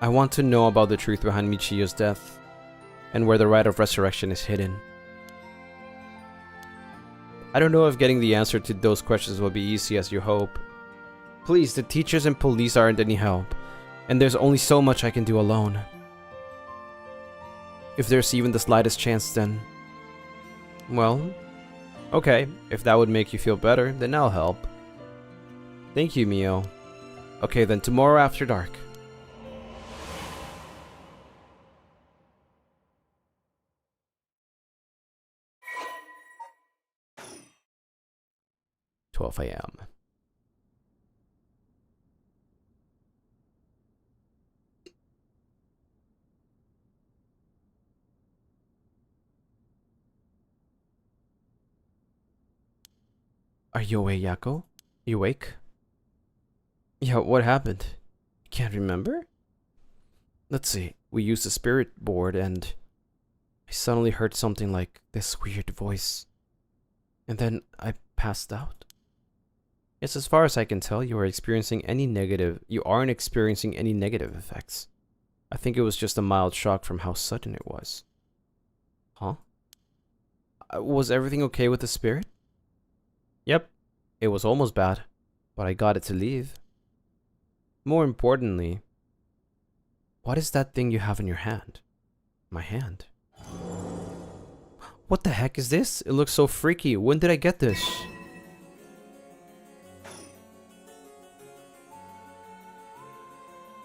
I want to know about the truth behind Michiyo's death, and where the rite of resurrection is hidden. I don't know if getting the answer to those questions will be easy as you hope. Please, the teachers and police aren't any help, and there's only so much I can do alone. If there's even the slightest chance, then... well, okay, if that would make you feel better, then I'll help. Thank you, Mio. Okay, then tomorrow after dark. AM. Are you awake, Yako? You awake? Yeah, what happened? You can't remember? Let's see. We used the spirit board and I suddenly heard something like this weird voice. And then I passed out. Yes, as far as I can tell, you aren't experiencing any negative effects. I think it was just a mild shock from how sudden it was. Huh? Was everything okay with the spirit? Yep. It was almost bad, but I got it to leave. More importantly, what is that thing you have in your hand? My hand. What the heck is this? It looks so freaky. When did I get this?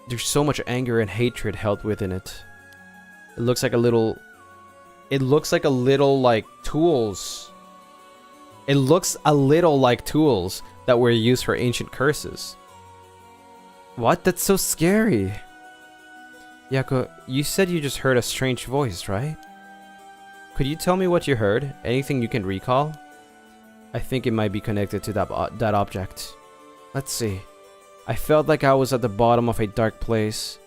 There's so much anger and hatred held within it. It looks like a little like tools. It looks a little like tools that were used for ancient curses. What? That's so scary. Yako, you said you just heard a strange voice, right? Could you tell me what you heard? Anything you can recall? I think it might be connected to that object. Let's see. I felt like I was at the bottom of a dark place.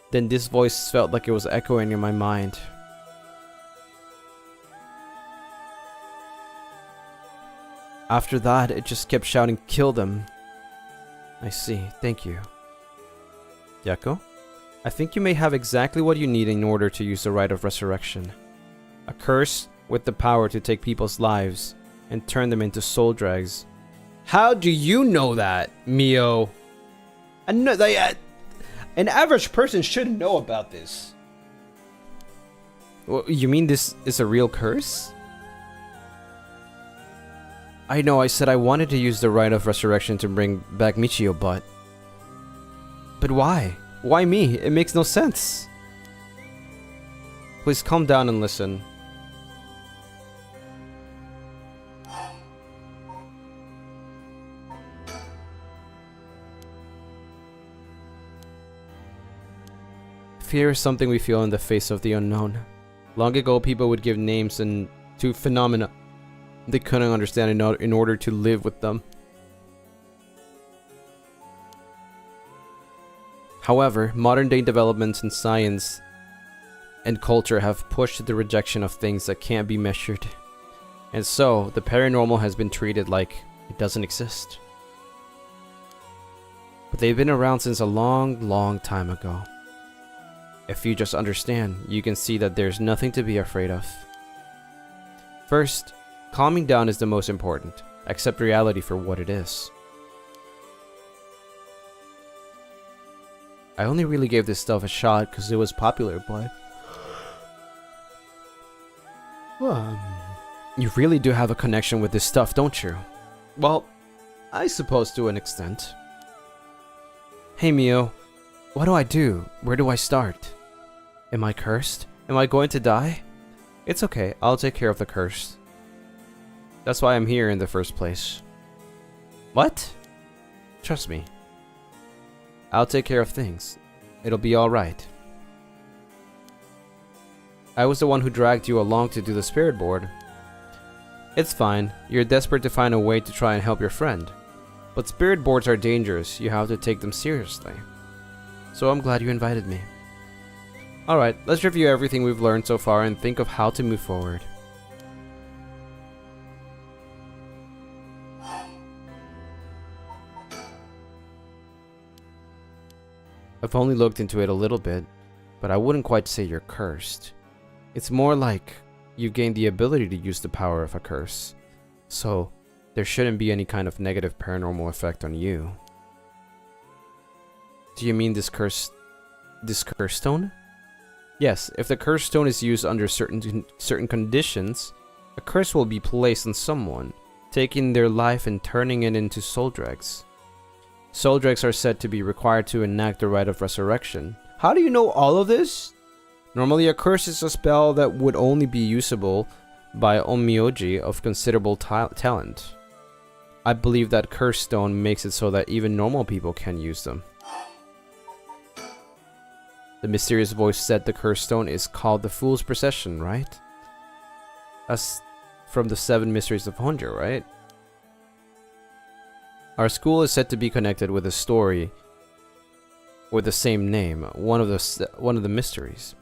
Then this voice felt like it was echoing in my mind. After that, it just kept shouting, "Kill them." I see. Thank you. Yako? I think you may have exactly what you need in order to use the rite of resurrection. A curse with the power to take people's lives and turn them into soul dregs. How do you know that, Mio? An average person should know about this. You mean this is a real curse? I know I said I wanted to use the rite of resurrection to bring back Michio, but why? Why me? It makes no sense. Please calm down and listen. Fear is something we feel in the face of the unknown. Long ago, people would give names to phenomena they couldn't understand in order to live with them. However, modern-day developments in science and culture have pushed the rejection of things that can't be measured. And so, the paranormal has been treated like it doesn't exist. But they've been around since a long, long time ago. If you just understand, you can see that there's nothing to be afraid of. First, calming down is the most important. Accept reality for what it is. I only really gave this stuff a shot because it was popular, but... you really do have a connection with this stuff, don't you? Well, I suppose to an extent. Hey Mio, what do I do? Where do I start? Am I cursed? Am I going to die? It's okay, I'll take care of the curse. That's why I'm here in the first place. What? Trust me. I'll take care of things. It'll be alright. I was the one who dragged you along to do the spirit board. It's fine, you're desperate to find a way to try and help your friend. But spirit boards are dangerous, you have to take them seriously. So I'm glad you invited me. Alright, let's review everything we've learned so far and think of how to move forward. I've only looked into it a little bit, but I wouldn't quite say you're cursed. It's more like you've gained the ability to use the power of a curse. So, there shouldn't be any kind of negative paranormal effect on you. Do you mean this curse stone? Yes, if the curse stone is used under certain conditions, a curse will be placed on someone, taking their life and turning it into soul dregs. Soul dregs are said to be required to enact the rite of resurrection. How do you know all of this? Normally, a curse is a spell that would only be usable by onmyoji of considerable talent. I believe that curse stone makes it so that even normal people can use them. The mysterious voice said the curse stone is called the Fool's Procession, right? That's from the 7 Mysteries of Honjo, right? Our school is said to be connected with a story with the same name, one of the mysteries.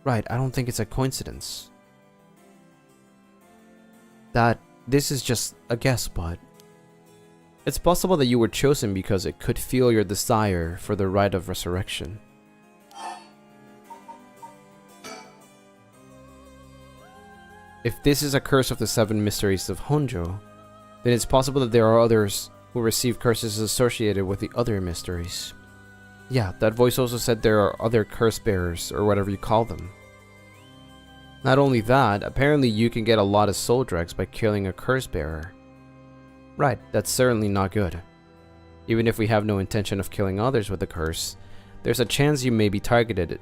Right, I don't think it's a coincidence. This is just a guess, but it's possible that you were chosen because it could feel your desire for the rite of resurrection. If this is a curse of the 7 Mysteries of Honjo, then it's possible that there are others who receive curses associated with the other mysteries. Yeah, that voice also said there are other curse bearers, or whatever you call them. Not only that, apparently you can get a lot of soul dregs by killing a curse bearer. Right, that's certainly not good. Even if we have no intention of killing others with the curse, there's a chance you may be targeted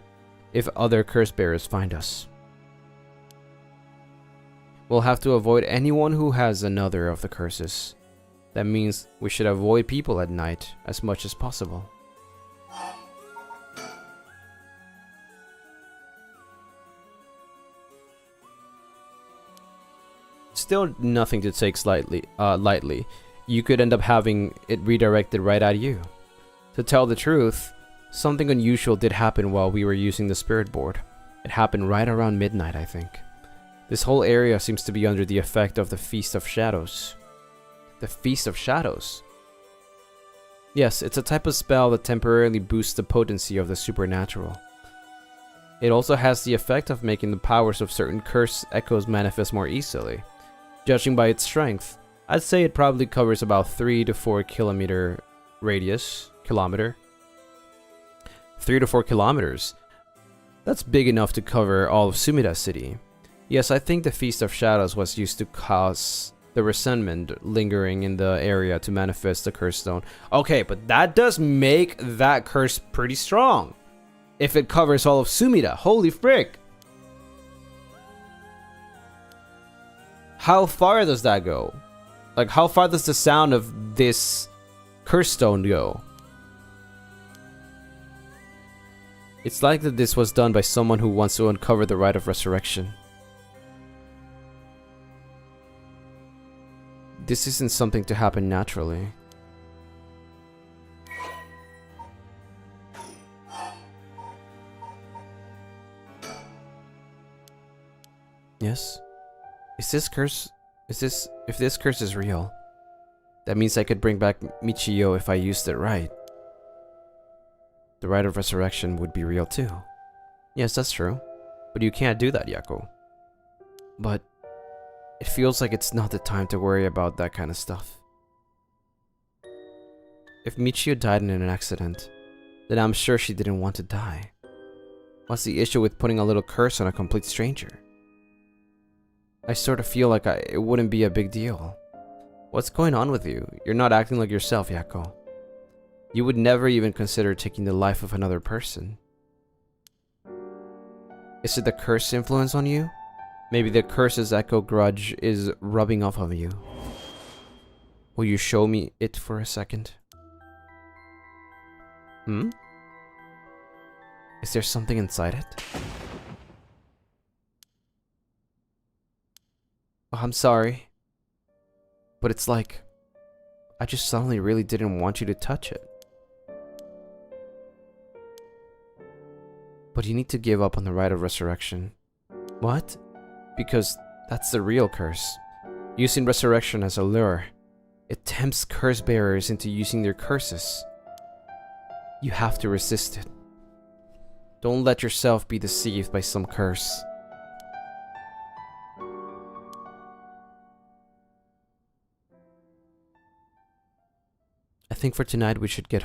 if other curse bearers find us. We'll have to avoid anyone who has another of the curses. That means we should avoid people at night as much as possible. Still nothing to take lightly. You could end up having it redirected right at you. To tell the truth, something unusual did happen while we were using the spirit board. It happened right around midnight, I think. This whole area seems to be under the effect of the Feast of Shadows. The Feast of Shadows? Yes, it's a type of spell that temporarily boosts the potency of the supernatural. It also has the effect of making the powers of certain cursed echoes manifest more easily. Judging by its strength, I'd say it probably covers about 3 to 4 kilometer radius. 3 to 4 kilometers. That's big enough to cover all of Sumida City. Yes, I think the Feast of Shadows was used to cause the resentment lingering in the area to manifest the curse stone. Okay, but that does make that curse pretty strong. If it covers all of Sumida, holy frick! How far does that go? Like, how far does the sound of this curse stone go? It's like that this was done by someone who wants to uncover the rite of resurrection. This isn't something to happen naturally. Yes? If this curse is real, that means I could bring back Michiyo if I used it right. The rite of resurrection would be real too. Yes, that's true. But you can't do that, Yako. But it feels like it's not the time to worry about that kind of stuff. If Michiyo died in an accident, then I'm sure she didn't want to die. What's the issue with putting a little curse on a complete stranger? I sort of feel like it wouldn't be a big deal. What's going on with you? You're not acting like yourself, Yako. You would never even consider taking the life of another person. Is it the curse influence on you? Maybe the curse's echo grudge is rubbing off on you. Will you show me it for a second? Is there something inside it? Oh, I'm sorry. But it's like, I just suddenly really didn't want you to touch it. But you need to give up on the rite of resurrection. What? Because that's the real curse. Using resurrection as a lure, it tempts curse bearers into using their curses. You have to resist it. Don't let yourself be deceived by some curse. I think for tonight we should get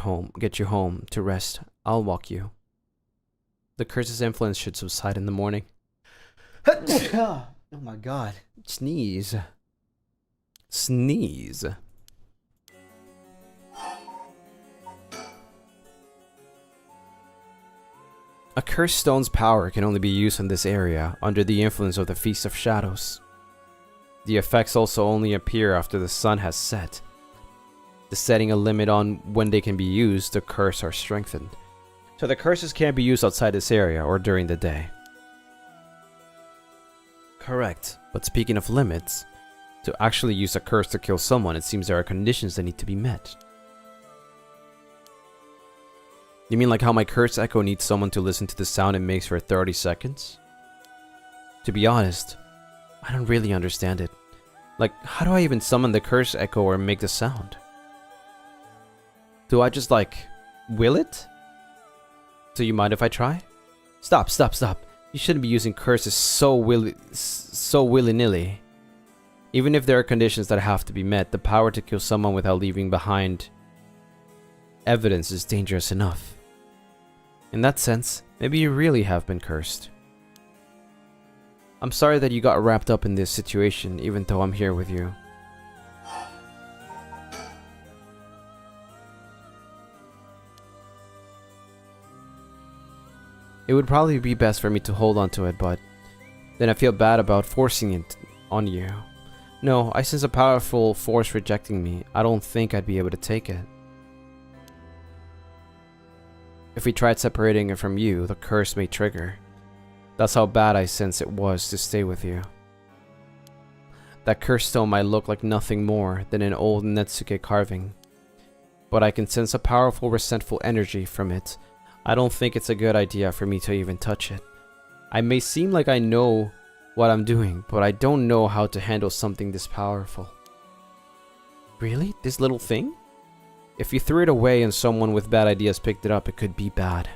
you home to rest. I'll walk you. The curse's influence should subside in the morning. Oh my god. Sneeze. Sneeze. A cursed stone's power can only be used in this area under the influence of the Feast of Shadows. The effects also only appear after the sun has set. The setting a limit on when they can be used, the curse are strengthened. So the curses can't be used outside this area or during the day. Correct. But speaking of limits, to actually use a curse to kill someone, it seems there are conditions that need to be met. You mean like how my curse echo needs someone to listen to the sound it makes for 30 seconds? To be honest, I don't really understand it. Like, how do I even summon the curse echo or make the sound? Do I just like, will it? Do you mind if I try? Stop. You shouldn't be using curses so willy-nilly. Even if there are conditions that have to be met, the power to kill someone without leaving behind evidence is dangerous enough. In that sense, maybe you really have been cursed. I'm sorry that you got wrapped up in this situation, even though I'm here with you. It would probably be best for me to hold on to it, but then I feel bad about forcing it on you. No, I sense a powerful force rejecting me. I don't think I'd be able to take it. If we tried separating it from you, the curse may trigger. That's how bad I sense it was to stay with you. That curse stone might look like nothing more than an old Netsuke carving, but I can sense a powerful resentful energy from it. I don't think it's a good idea for me to even touch it. I may seem like I know what I'm doing, but I don't know how to handle something this powerful. Really? This little thing? If you threw it away and someone with bad ideas picked it up, it could be bad.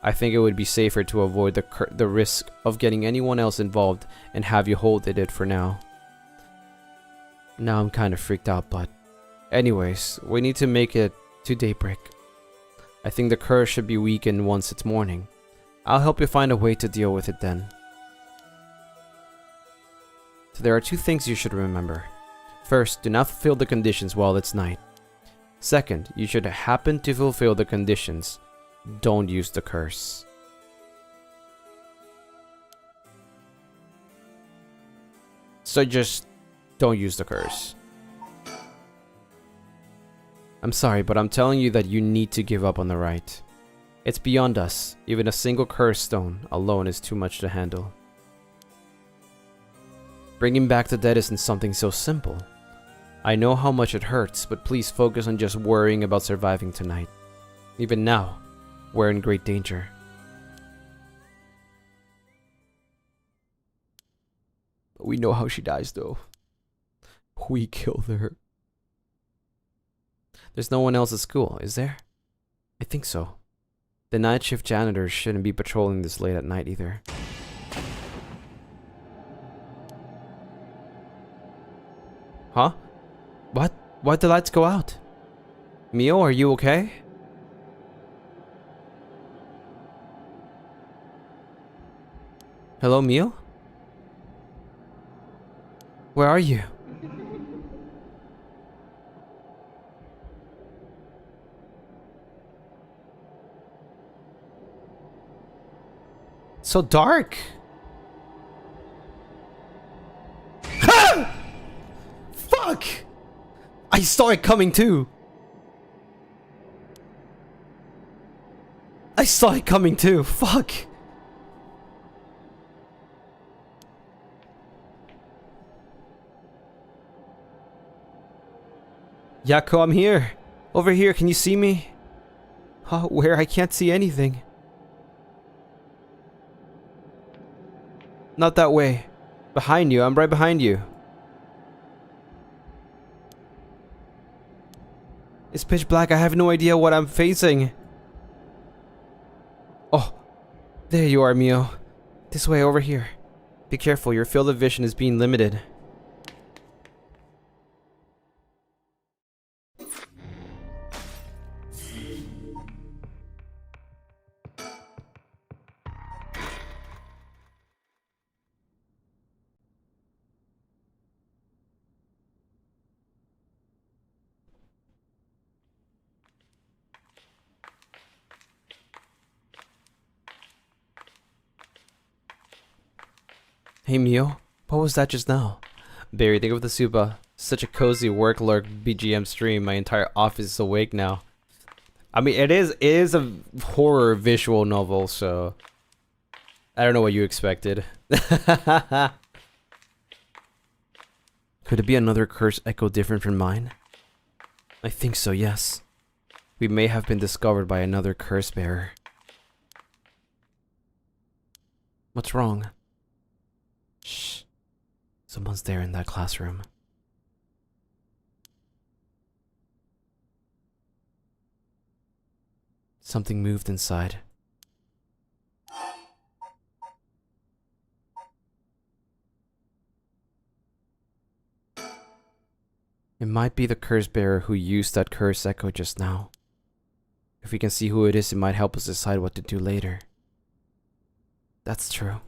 I think it would be safer to avoid the risk of getting anyone else involved and have you hold it for now. Now I'm kind of freaked out, but... Anyways, we need to make it to daybreak. I think the curse should be weakened once it's morning. I'll help you find a way to deal with it then. So there are two things you should remember. First, do not fulfill the conditions while it's night. Second, you should happen to fulfill the conditions. Don't use the curse. So just don't use the curse. I'm sorry, but I'm telling you that you need to give up on the right. It's beyond us. Even a single curse stone alone is too much to handle. Bringing back the dead isn't something so simple. I know how much it hurts, but please focus on just worrying about surviving tonight. Even now, we're in great danger. But we know how she dies, though. We killed her. There's no one else at school, is there? I think so. The night shift janitors shouldn't be patrolling this late at night either. Huh? What? Why'd the lights go out? Mio, are you okay? Hello, Mio? Where are you? So dark. Fuck! I saw it coming too. I saw it coming too. Fuck. Yako, I'm here. Over here, can you see me? Oh, where? I can't see anything. Not that way. Behind you, I'm right behind you. It's pitch black, I have no idea what I'm facing. Oh, there you are, Mio. This way, over here. Be careful, your field of vision is being limited. Hey Mio, what was that just now? Barry, think of the Suba. Such a cozy work lurk BGM stream. My entire office is awake now. I mean, it is a horror visual novel, so I don't know what you expected. Could it be another curse echo different from mine? I think so, yes. We may have been discovered by another curse bearer. What's wrong? Shh. Someone's there in that classroom. Something moved inside. It might be the curse bearer who used that curse echo just now. If we can see who it is, it might help us decide what to do later. That's true.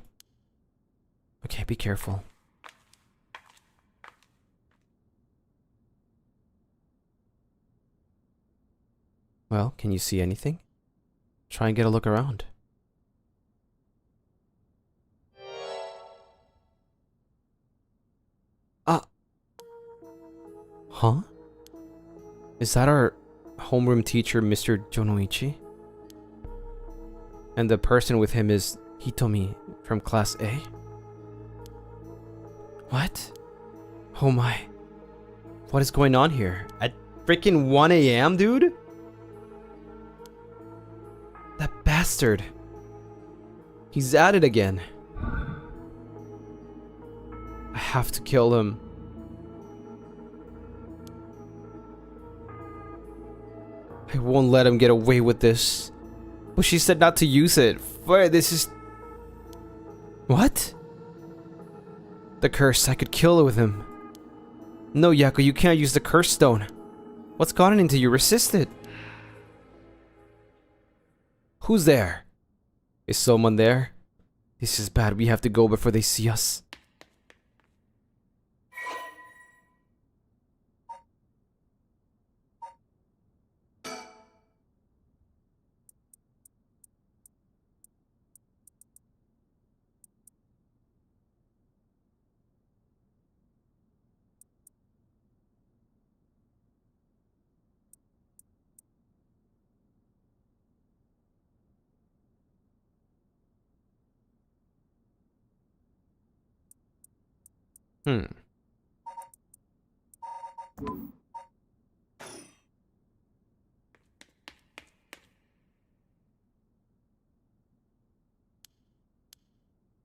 Okay, be careful. Well, can you see anything? Try and get a look around. Huh? Is that our homeroom teacher, Mr. Jonoichi? And the person with him is Hitomi from Class A? What? Oh my. What is going on here? At freaking 1 AM, dude? That bastard. He's at it again. I have to kill him. I won't let him get away with this. Well, she said not to use it. Wait, this is... What? The curse. I could kill it with him. No, Yako, you can't use the curse stone. What's gotten into you? Resist it. Who's there? Is someone there? This is bad. We have to go before they see us.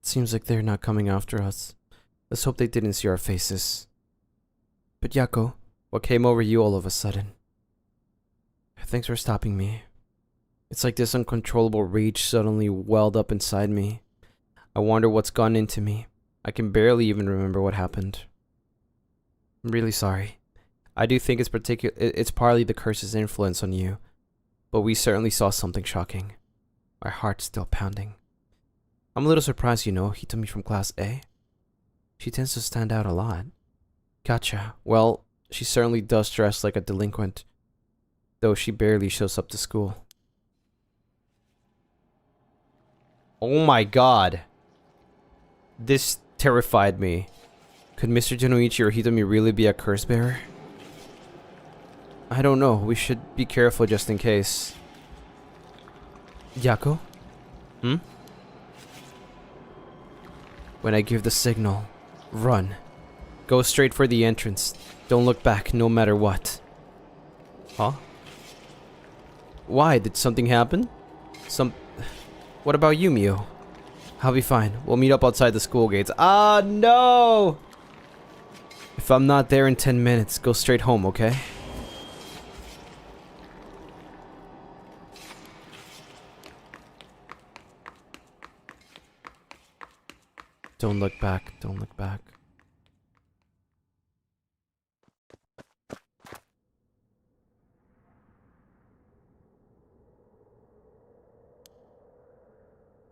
Seems like they're not coming after us. Let's hope they didn't see our faces. But Yako, what came over you all of a sudden? Thanks for stopping me. It's like this uncontrollable rage suddenly welled up inside me. I wonder what's gone into me. I can barely even remember what happened. I'm really sorry. I do think it's partly the curse's influence on you, but we certainly saw something shocking. My heart's still pounding. I'm a little surprised, you know, Hitomi from Class A. She tends to stand out a lot. Gotcha. Well, she certainly does dress like a delinquent, though she barely shows up to school. Oh my god. This terrified me. Could Mr. Genoichi or Hitomi really be a curse bearer? I don't know. We should be careful just in case. Yako? When I give the signal, run. Go straight for the entrance. Don't look back, no matter what. Huh? Why? Did something happen? What about you, Mio? I'll be fine. We'll meet up outside the school gates. Ah, no! If I'm not there in 10 minutes, go straight home, okay? Don't look back. Don't look back.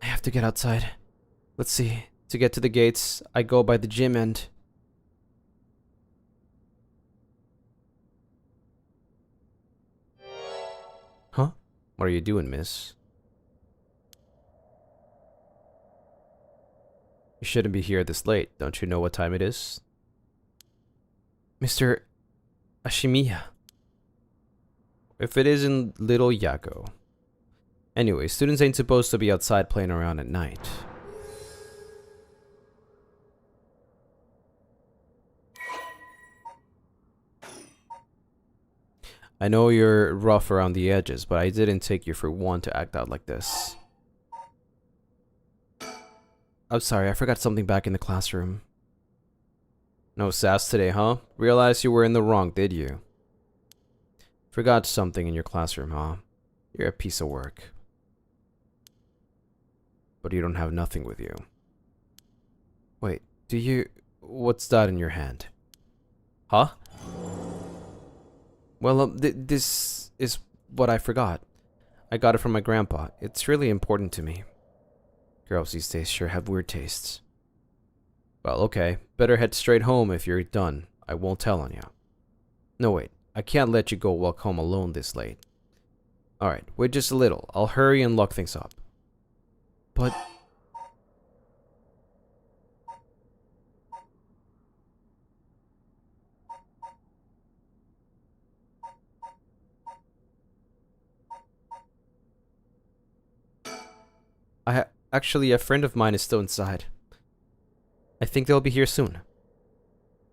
I have to get outside. Let's see. To get to the gates, I go by the gym and... Huh? What are you doing, miss? You shouldn't be here this late. Don't you know what time it is? Mr. Ashimiya. If it isn't little Yako. Anyway, students ain't supposed to be outside playing around at night. I know you're rough around the edges, but I didn't take you for one to act out like this. I'm sorry, I forgot something back in the classroom. No sass today, huh? Realized you were in the wrong, did you? Forgot something in your classroom, huh? You're a piece of work. But you don't have nothing with you. Wait, do you... What's that in your hand? Huh? Well, this is what I forgot. I got it from my grandpa. It's really important to me. Girls these days sure have weird tastes. Well, okay. Better head straight home if you're done. I won't tell on you. No, wait. I can't let you go walk home alone this late. Alright, wait just a little. I'll hurry and lock things up. But... Actually, a friend of mine is still inside. I think they'll be here soon.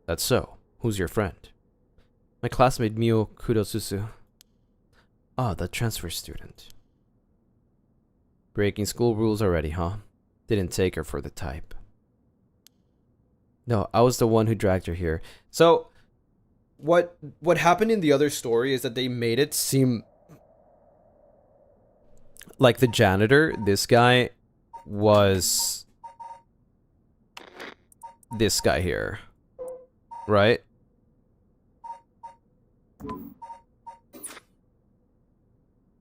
That's so. Who's your friend? My classmate Mio Kudosusu. Ah, the transfer student. Breaking school rules already, huh? Didn't take her for the type. No, I was the one who dragged her here. So, what happened in the other story is that they made it seem Like the janitor, this guy was this guy here, right?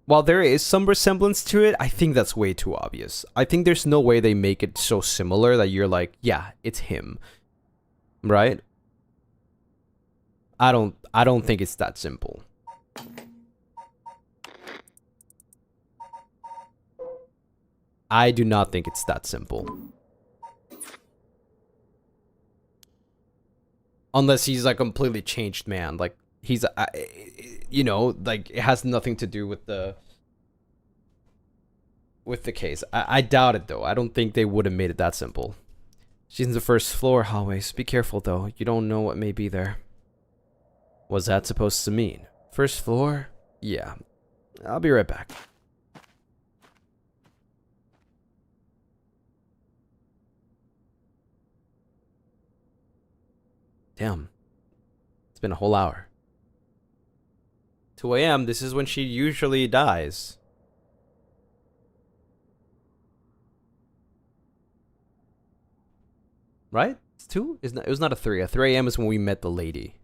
While there is some resemblance to it, I think that's way too obvious. I think there's no way they make it so similar that you're like, yeah, it's him. Right? I don't think it's that simple. I do not think it's that simple. Unless he's a completely changed man. Like, he's, you know, like, it has nothing to do with the case. I doubt it, though. I don't think they would have made it that simple. She's in the first floor hallways. Be careful, though. You don't know what may be there. What's that supposed to mean? First floor? Yeah. I'll be right back. Damn. It's been a whole hour. 2 a.m., this is when she usually dies. Right? It's 2? It was not a 3. A 3 a.m. is when we met the lady.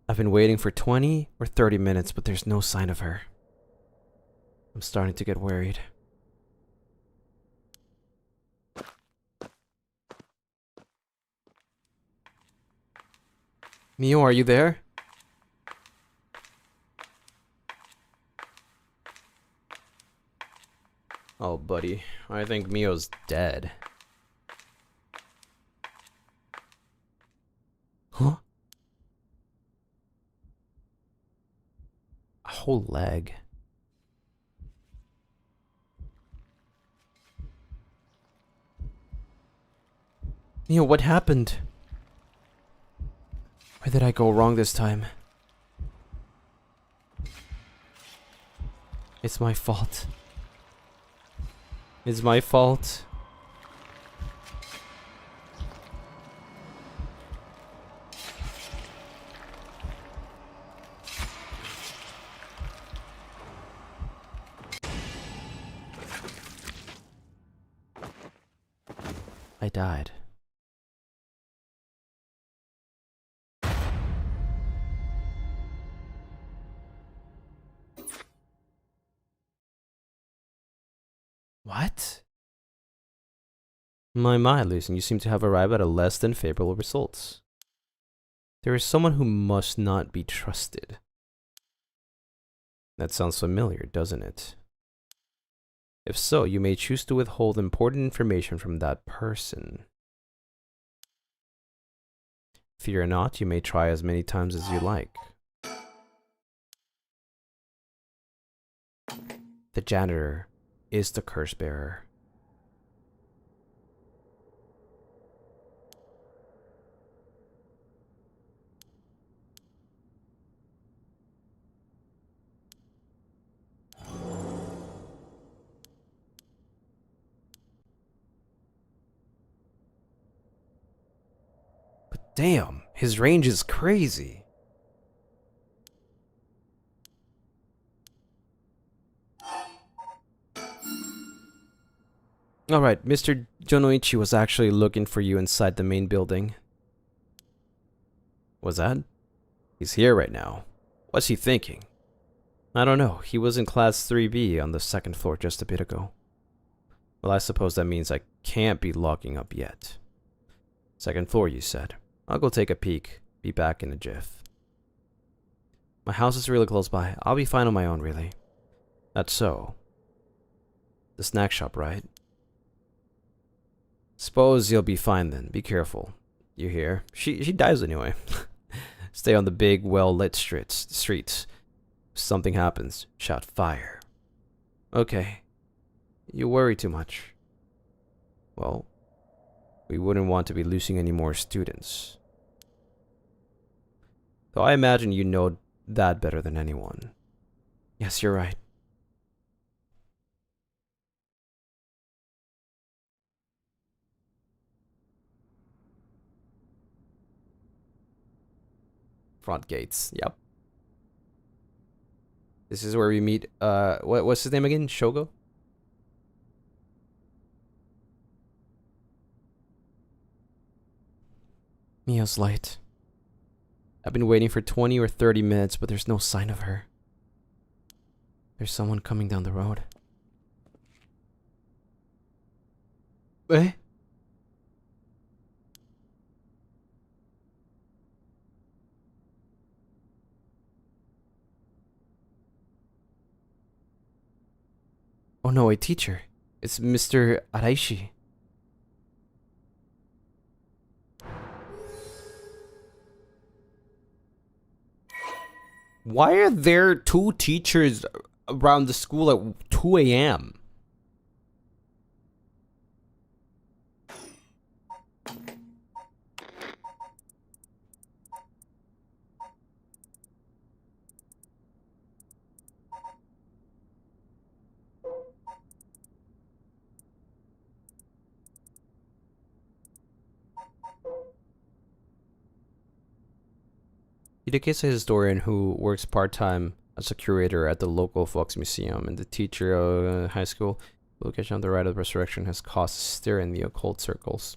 I've been waiting for 20 or 30 minutes, but there's no sign of her. I'm starting to get worried. Mio, are you there? Oh, buddy. I think Mio's dead. Huh? A whole leg. Mio, what happened? Where did I go wrong this time? It's my fault. It's my fault. I died. What? My, Lucien, you seem to have arrived at a less than favorable results. There is someone who must not be trusted. That sounds familiar, doesn't it? If so, you may choose to withhold important information from that person. Fear not, you may try as many times as you like. The janitor is the curse bearer. But damn, his range is crazy. Alright, Mr. Jonoichi was actually looking for you inside the main building. Was that? He's here right now. What's he thinking? I don't know. He was in class 3B on the second floor just a bit ago. Well, I suppose that means I can't be logging up yet. Second floor, you said. I'll go take a peek. Be back in a jiff. My house is really close by. I'll be fine on my own, really. That's so. The snack shop, right? Suppose you'll be fine then. Be careful. You hear? She dies anyway. Stay on the big, well-lit streets. If something happens, shout fire. Okay. You worry too much. Well, we wouldn't want to be losing any more students. Though I imagine you know that better than anyone. Yes, you're right. Front gates, yep. This is where we meet, what's his name again? Shogo? Mia's light. I've been waiting for 20 or 30 minutes, but there's no sign of her. There's someone coming down the road. Eh? Oh no, a teacher. It's Mr. Araishi. Why are there 2 teachers around the school at 2 a.m.? Hideki is a historian who works part-time as a curator at the local Fox Museum, and the teacher of high school. Location on the rite of resurrection has caused a stir in the occult circles.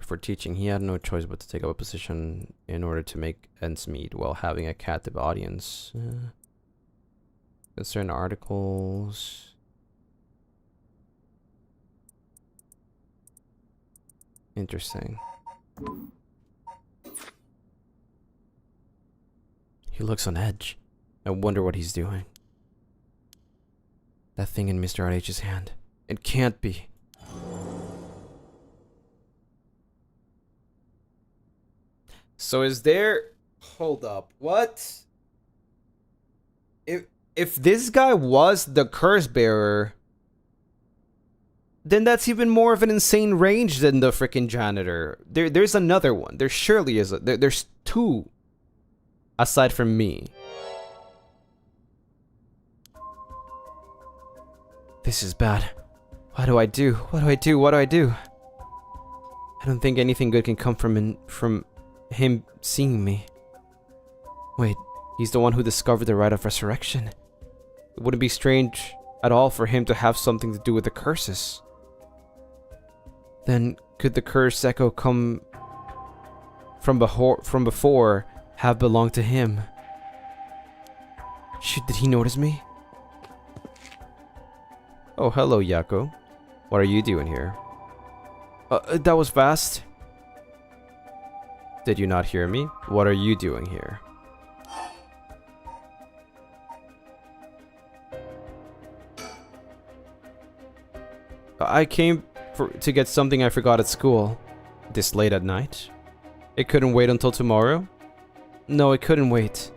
For teaching, he had no choice but to take up a position in order to make ends meet while having a captive audience. Concerned articles. Interesting. He looks on edge. I wonder what he's doing. That thing in Mr. RH's hand. It can't be. So is there... Hold up. What? If this guy was the curse bearer, then that's even more of an insane range than the freaking janitor. There's another one. There surely is. There's 2. Aside from me. This is bad. What do I do? What do I do? What do I do? I don't think anything good can come from him seeing me. Wait, he's the one who discovered the rite of resurrection. It wouldn't be strange at all for him to have something to do with the curses. Then, could the curse echo come from before have belonged to him? Shit, did he notice me? Oh, hello, Yako. What are you doing here? That was fast. Did you not hear me? What are you doing here? I came to get something I forgot at school. This late at night? It couldn't wait until tomorrow? No, it couldn't wait.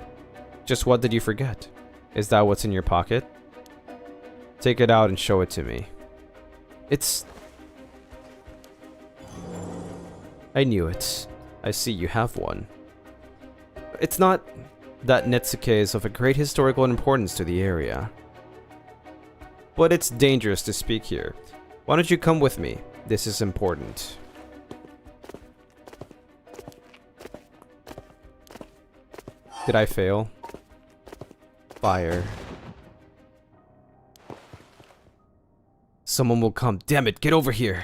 Just what did you forget? Is that what's in your pocket? Take it out and show it to me. It's... I knew it. I see you have one. It's not that Netsuke is of a great historical importance to the area. But it's dangerous to speak here. Why don't you come with me? This is important. Did I fail? Fire. Someone will come. Damn it, get over here.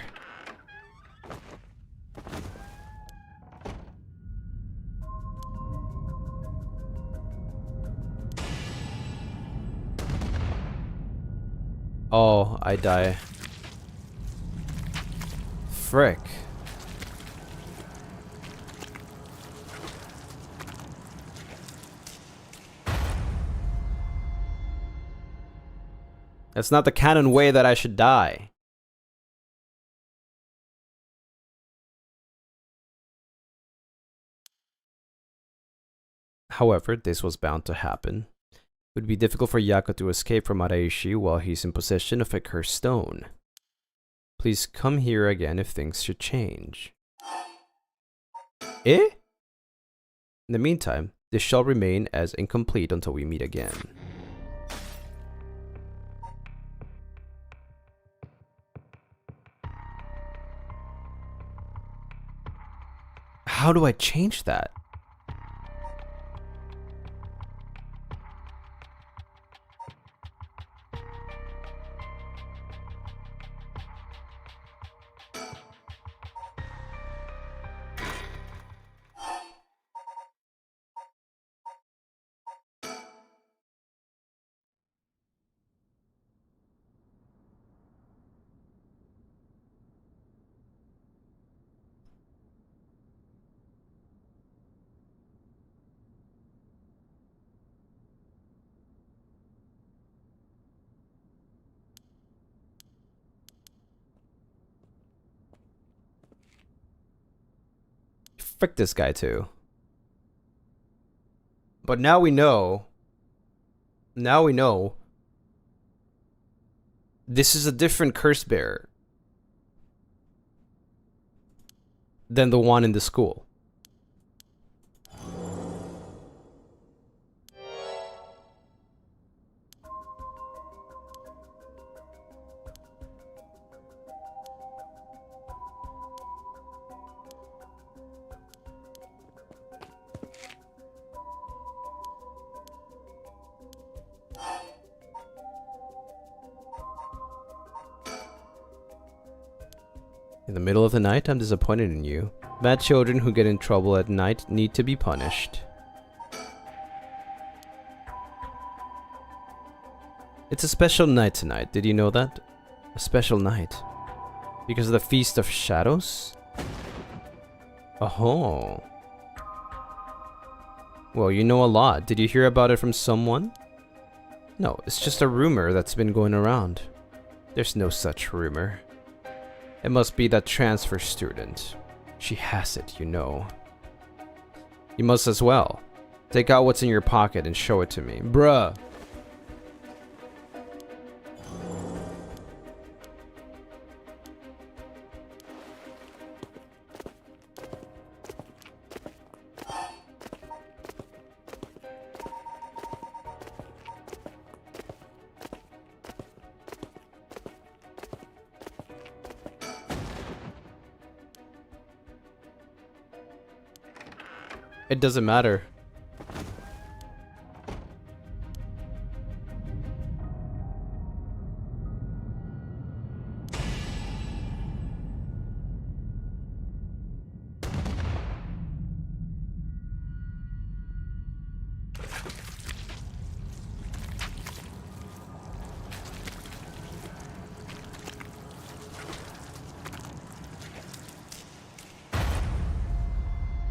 Oh, I die. Frick. That's not the canon way that I should die. However, this was bound to happen. It would be difficult for Yako to escape from Araishi while he's in possession of a cursed stone. Please come here again if things should change. Eh? In the meantime, this shall remain as incomplete until we meet again. How do I change that? Frick this guy too. But now we know. Now we know. This is a different curse bearer than the one in the school. In the middle of the night, I'm disappointed in you. Bad children who get in trouble at night need to be punished. It's a special night tonight, did you know that? A special night. Because of the Feast of Shadows? Oh. Well, you know a lot. Did you hear about it from someone? No, it's just a rumor that's been going around. There's no such rumor. It must be that transfer student. She has it, you know. You must as well. Take out what's in your pocket and show it to me. Bruh. It doesn't matter.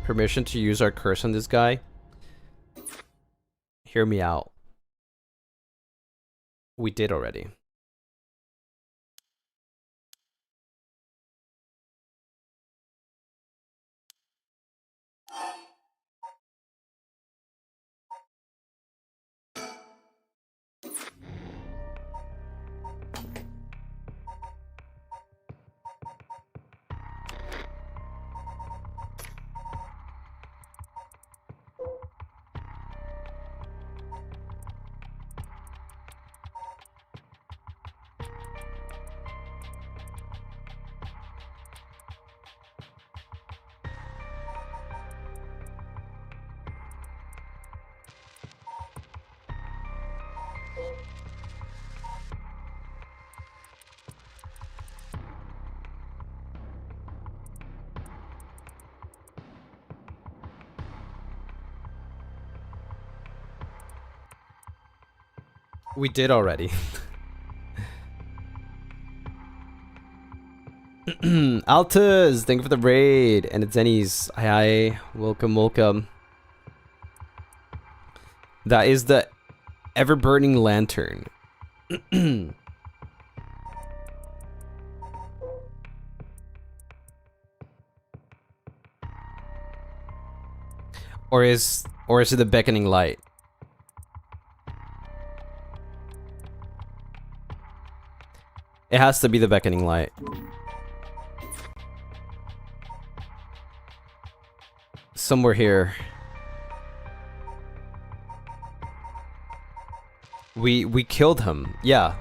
Permission to use our curse on this guy? Hear me out. We did already. We did already. Altus, thank you for the raid. And it's Zenny's. Hi, welcome, welcome. That is the ever-burning lantern. Or is it the beckoning light? It has to be the beckoning light. Somewhere here. We killed him. Yeah.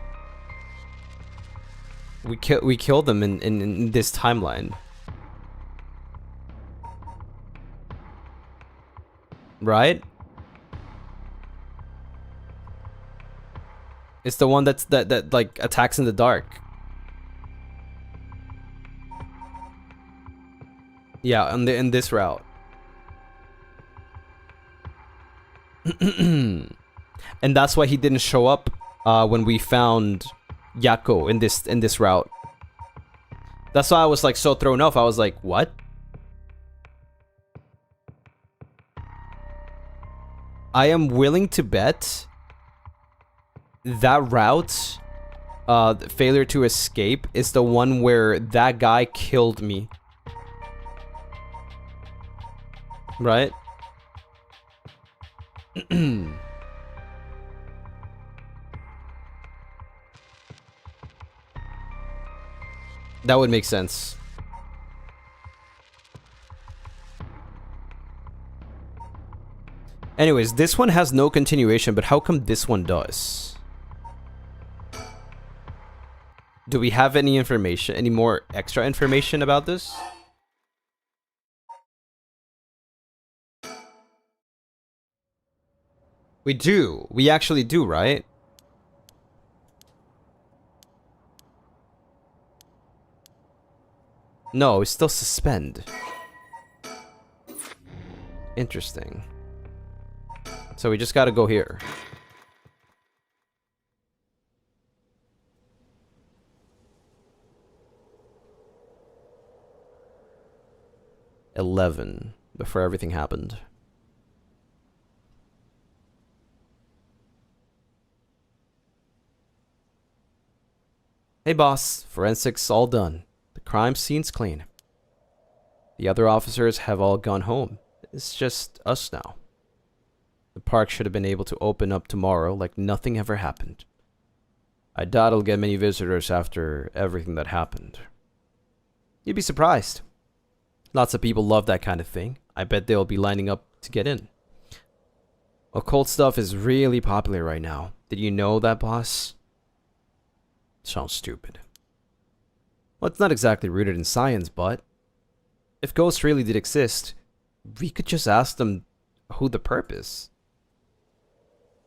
We killed him in this timeline. Right? It's the one that like attacks in the dark. Yeah, in this route. And that's why he didn't show up when we found Yako in this route. That's why I was like so thrown off. I was like, what? I am willing to bet that route, failure to escape, is the one where that guy killed me. Right? That would make sense. Anyways, this one has no continuation, but how come this one does? Do we have any information, any more extra information about this? We do. We actually do, right? No, we still suspend. Interesting. So we just gotta go here. $11 before everything happened. Hey boss, forensics all done. The crime scene's clean. The other officers have all gone home. It's just us now. The park should have been able to open up tomorrow like nothing ever happened. I doubt it'll get many visitors after everything that happened. You'd be surprised. Lots of people love that kind of thing. I bet they'll be lining up to get in. Occult stuff is really popular right now. Did you know that, boss? Sounds stupid. Well, it's not exactly rooted in science, but if ghosts really did exist, we could just ask them who the perp is.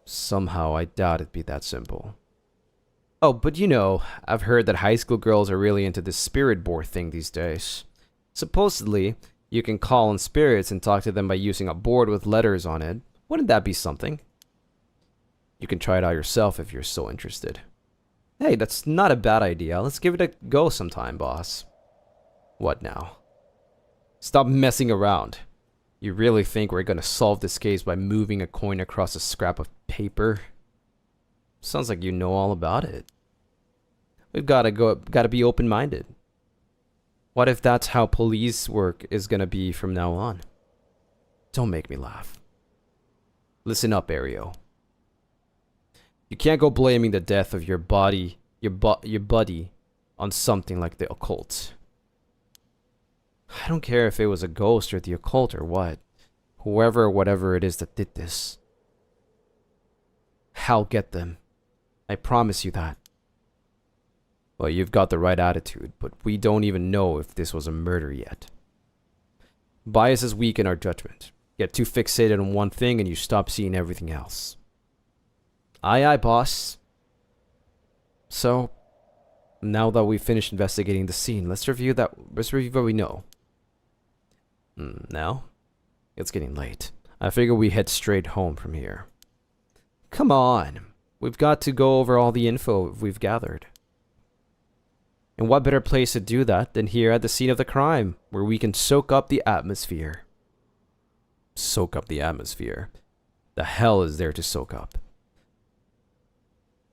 Somehow, I doubt it'd be that simple. Oh, but you know, I've heard that high school girls are really into this spirit board thing these days. Supposedly, you can call on spirits and talk to them by using a board with letters on it. Wouldn't that be something? You can try it out yourself if you're so interested. Hey, that's not a bad idea. Let's give it a go sometime, boss. What now? Stop messing around. You really think we're gonna solve this case by moving a coin across a scrap of paper? Sounds like you know all about it. We've gotta be open-minded. What if that's how police work is gonna be from now on? Don't make me laugh. Listen up, Ario. You can't go blaming the death of your buddy on something like the occult. I don't care if it was a ghost or the occult or what. Whoever or whatever it is that did this. I'll get them. I promise you that. Well, you've got the right attitude, but we don't even know if this was a murder yet. Biases weaken our judgment. Get too fixated on one thing and you stop seeing everything else. Aye, aye, boss. So, now that we've finished investigating the scene, let's review what we know. Now? It's getting late. I figure we head straight home from here. Come on. We've got to go over all the info we've gathered. And what better place to do that than here at the scene of the crime, where we can soak up the atmosphere. Soak up the atmosphere? The hell is there to soak up?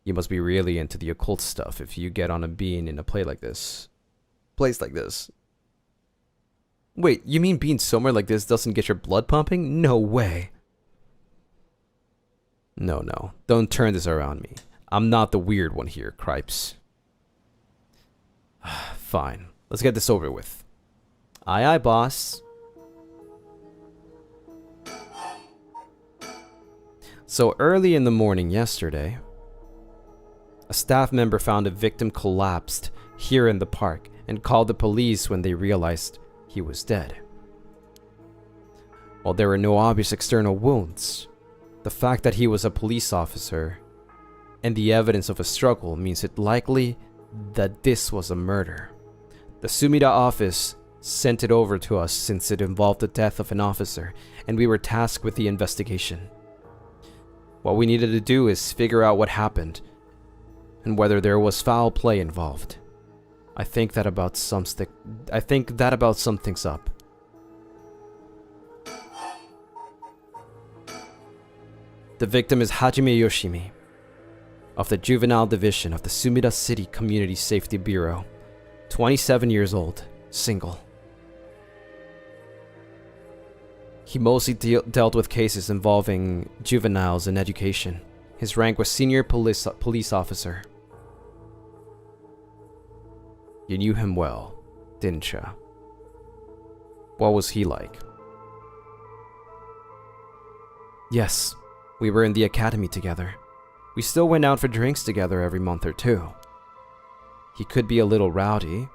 You must be really into the occult stuff if you get on a being in a place like this. Wait, you mean being somewhere like this doesn't get your blood pumping? No way. No. Don't turn this around me. I'm not the weird one here, Cripes. Fine. Let's get this over with. Aye, aye, boss. So early in the morning yesterday, a staff member found a victim collapsed here in the park and called the police when they realized he was dead. While there were no obvious external wounds, the fact that he was a police officer and the evidence of a struggle means it likely that this was a murder. The Sumida office sent it over to us since it involved the death of an officer and we were tasked with the investigation. What we needed to do is figure out what happened and whether there was foul play involved. I think that about sums things up. The victim is Hajime Yoshimi of the Juvenile Division of the Sumida City Community Safety Bureau. 27 years old, single. He mostly dealt with cases involving juveniles in education. His rank was senior police officer. You knew him well, didn't ya? What was he like? Yes, we were in the academy together. We still went out for drinks together every month or two. He could be a little rowdy,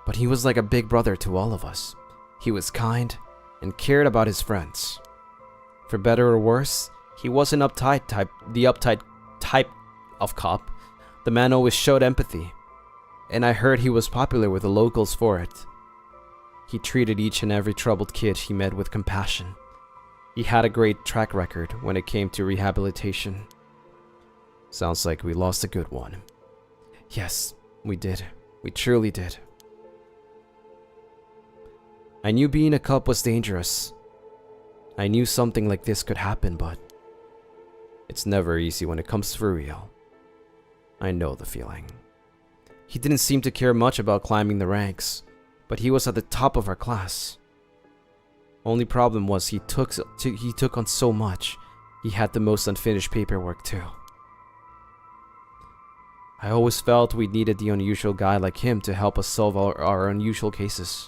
but he was like a big brother to all of us. He was kind and cared about his friends. For better or worse, he wasn't the uptight type of cop. The man always showed empathy, and I heard he was popular with the locals for it. He treated each and every troubled kid he met with compassion. He had a great track record when it came to rehabilitation. Sounds like we lost a good one. Yes, we did. We truly did. I knew being a cop was dangerous. I knew something like this could happen, but it's never easy when it comes for real. I know the feeling. He didn't seem to care much about climbing the ranks, but he was at the top of our class. Only problem was he took on so much. He had the most unfinished paperwork too. I always felt we needed the unusual guy like him to help us solve our unusual cases.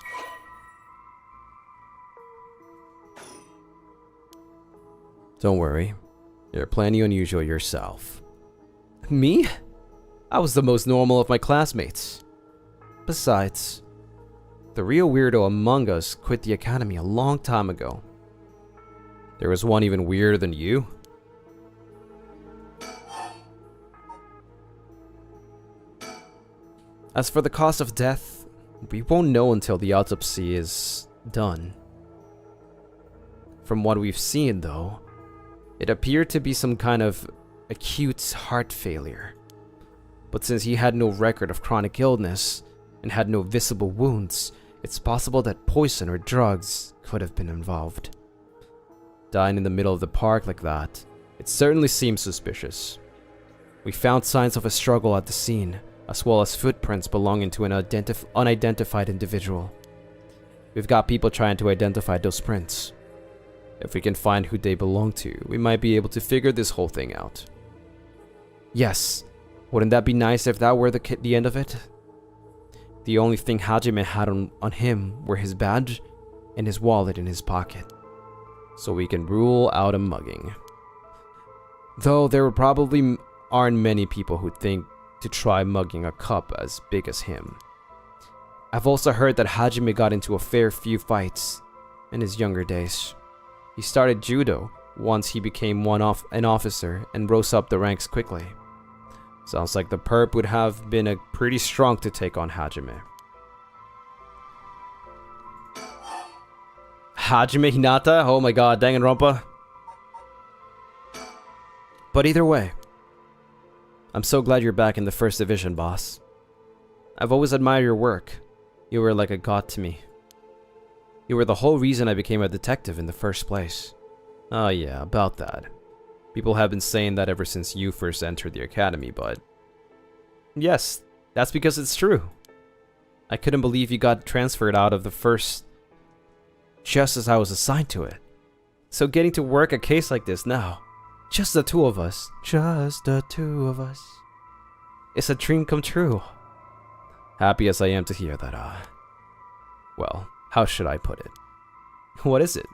Don't worry, you're plenty unusual yourself. Me? I was the most normal of my classmates. Besides, the real weirdo among us quit the academy a long time ago. There was one even weirder than you. As for the cause of death, we won't know until the autopsy is done. From what we've seen, though, it appeared to be some kind of acute heart failure. But since he had no record of chronic illness and had no visible wounds, it's possible that poison or drugs could have been involved. Dying in the middle of the park like that, it certainly seems suspicious. We found signs of a struggle at the scene, as well as footprints belonging to an unidentified individual. We've got people trying to identify those prints. If we can find who they belong to, we might be able to figure this whole thing out. Yes, wouldn't that be nice if that were the end of it? The only thing Hajime had on him were his badge and his wallet in his pocket. So we can rule out a mugging. Though there probably aren't many people who think to try mugging a cop as big as him. I've also heard that Hajime got into a fair few fights in his younger days. He started judo once he became an officer and rose up the ranks quickly. Sounds like the perp would have been pretty strong to take on Hajime. Hajime Hinata? Oh my god, Danganronpa. But either way, I'm so glad you're back in the first division, boss. I've always admired your work. You were like a god to me. You were the whole reason I became a detective in the first place. Oh yeah, about that. People have been saying that ever since you first entered the academy, but yes, that's because it's true. I couldn't believe you got transferred out of the first just as I was assigned to it. So getting to work a case like this now, just the two of us, it's a dream come true. Happy as I am to hear that, well, how should I put it? What is it?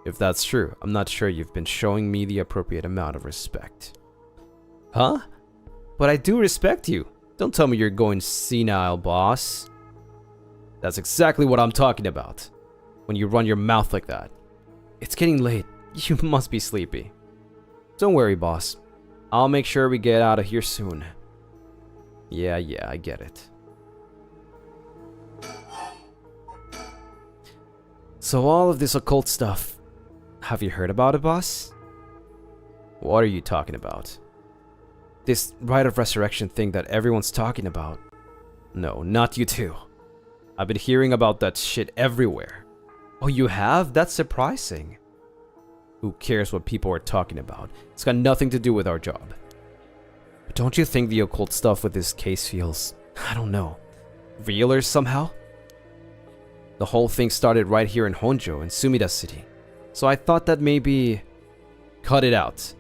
If that's true, I'm not sure you've been showing me the appropriate amount of respect. Huh? But I do respect you. Don't tell me you're going senile, boss. That's exactly what I'm talking about. When you run your mouth like that. It's getting late. You must be sleepy. Don't worry, boss. I'll make sure we get out of here soon. Yeah, I get it. So all of this occult stuff, have you heard about it, boss? What are you talking about? This rite of resurrection thing that everyone's talking about. No, not you too. I've been hearing about that shit everywhere. Oh, you have? That's surprising. Who cares what people are talking about? It's got nothing to do with our job. But don't you think the occult stuff with this case feels, I don't know, realer somehow? The whole thing started right here in Honjo, in Sumida City. So I thought that maybe... Cut it out.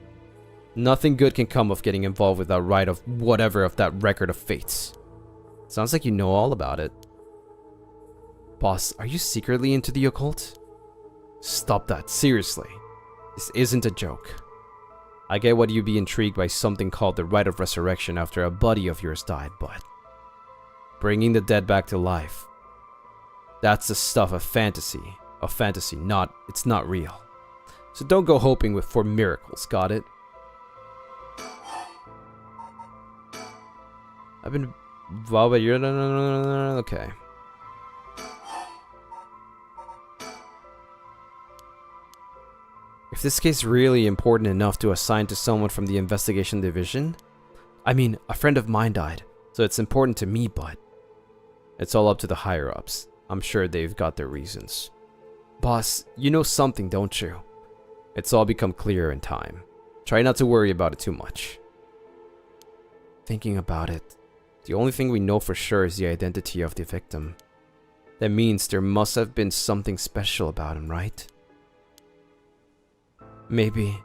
Nothing good can come of getting involved with that right of whatever of that record of fates. Sounds like you know all about it. Boss, are you secretly into the occult? Stop that, seriously. This isn't a joke. I get why you'd be intrigued by something called the rite of resurrection after a buddy of yours died, but... Bringing the dead back to life... That's the stuff of fantasy. It's not real. So don't go hoping for miracles, got it? I've been... Okay. If this case is really important enough to assign to someone from the investigation division... I mean, a friend of mine died, so it's important to me, but... It's all up to the higher-ups. I'm sure they've got their reasons. Boss, you know something, don't you? It's all become clear in time. Try not to worry about it too much. Thinking about it, the only thing we know for sure is the identity of the victim. That means there must have been something special about him, right? Maybe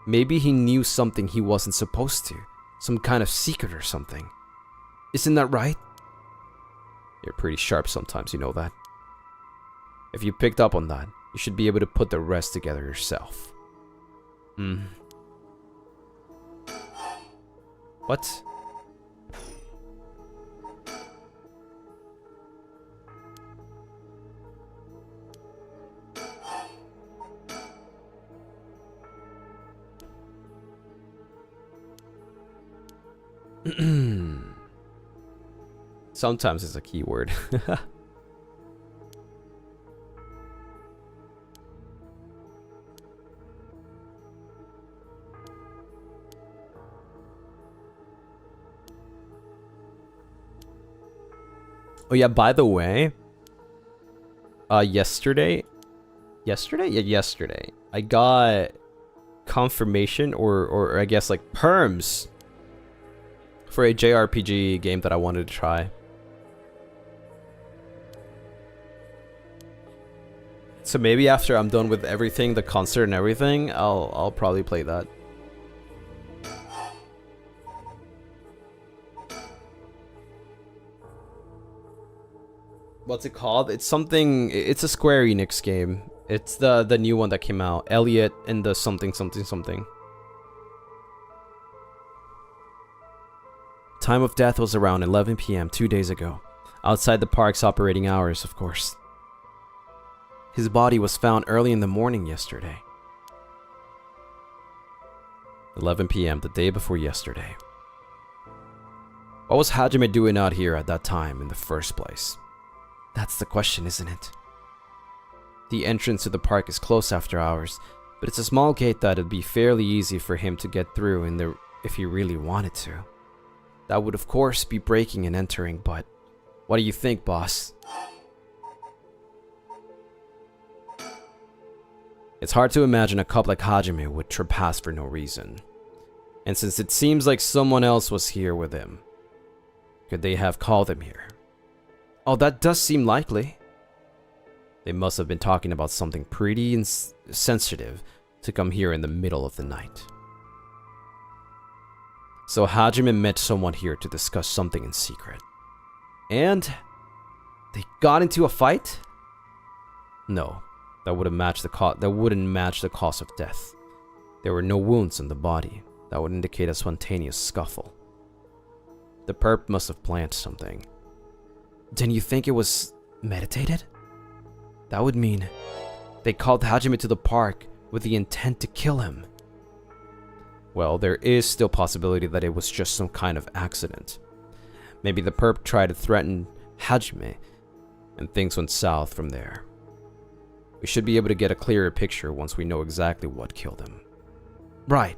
he knew something he wasn't supposed to. Some kind of secret or something. Isn't that right? You're pretty sharp sometimes, you know that. If you picked up on that, you should be able to put the rest together yourself. What? Sometimes it's a keyword. Oh yeah, by the way, yesterday, I got confirmation or I guess like perms for a JRPG game that I wanted to try. So maybe after I'm done with everything, the concert and everything, I'll probably play that. What's it called? It's something. It's a Square Enix game. It's the new one that came out. Elliot and the something. Time of death was around 11 p.m. 2 days ago, outside the park's operating hours, of course. His body was found early in the morning yesterday. 11 p.m. the day before yesterday. What was Hajime doing out here at that time in the first place? That's the question, isn't it? The entrance to the park is closed after hours, but it's a small gate that'd be fairly easy for him to get through if he really wanted to. That would of course be breaking and entering, but what do you think, boss? It's hard to imagine a cop like Hajime would trespass for no reason. And since it seems like someone else was here with him, could they have called him here? Oh, that does seem likely. They must have been talking about something pretty sensitive to come here in the middle of the night. So Hajime met someone here to discuss something in secret. And they got into a fight? No, that wouldn't match the cause of death. There were no wounds on the body. That would indicate a spontaneous scuffle. The perp must have planned something. Then you think it was meditated? That would mean they called Hajime to the park with the intent to kill him. Well, there is still possibility that it was just some kind of accident. Maybe the perp tried to threaten Hajime, and things went south from there. We should be able to get a clearer picture once we know exactly what killed him. Right.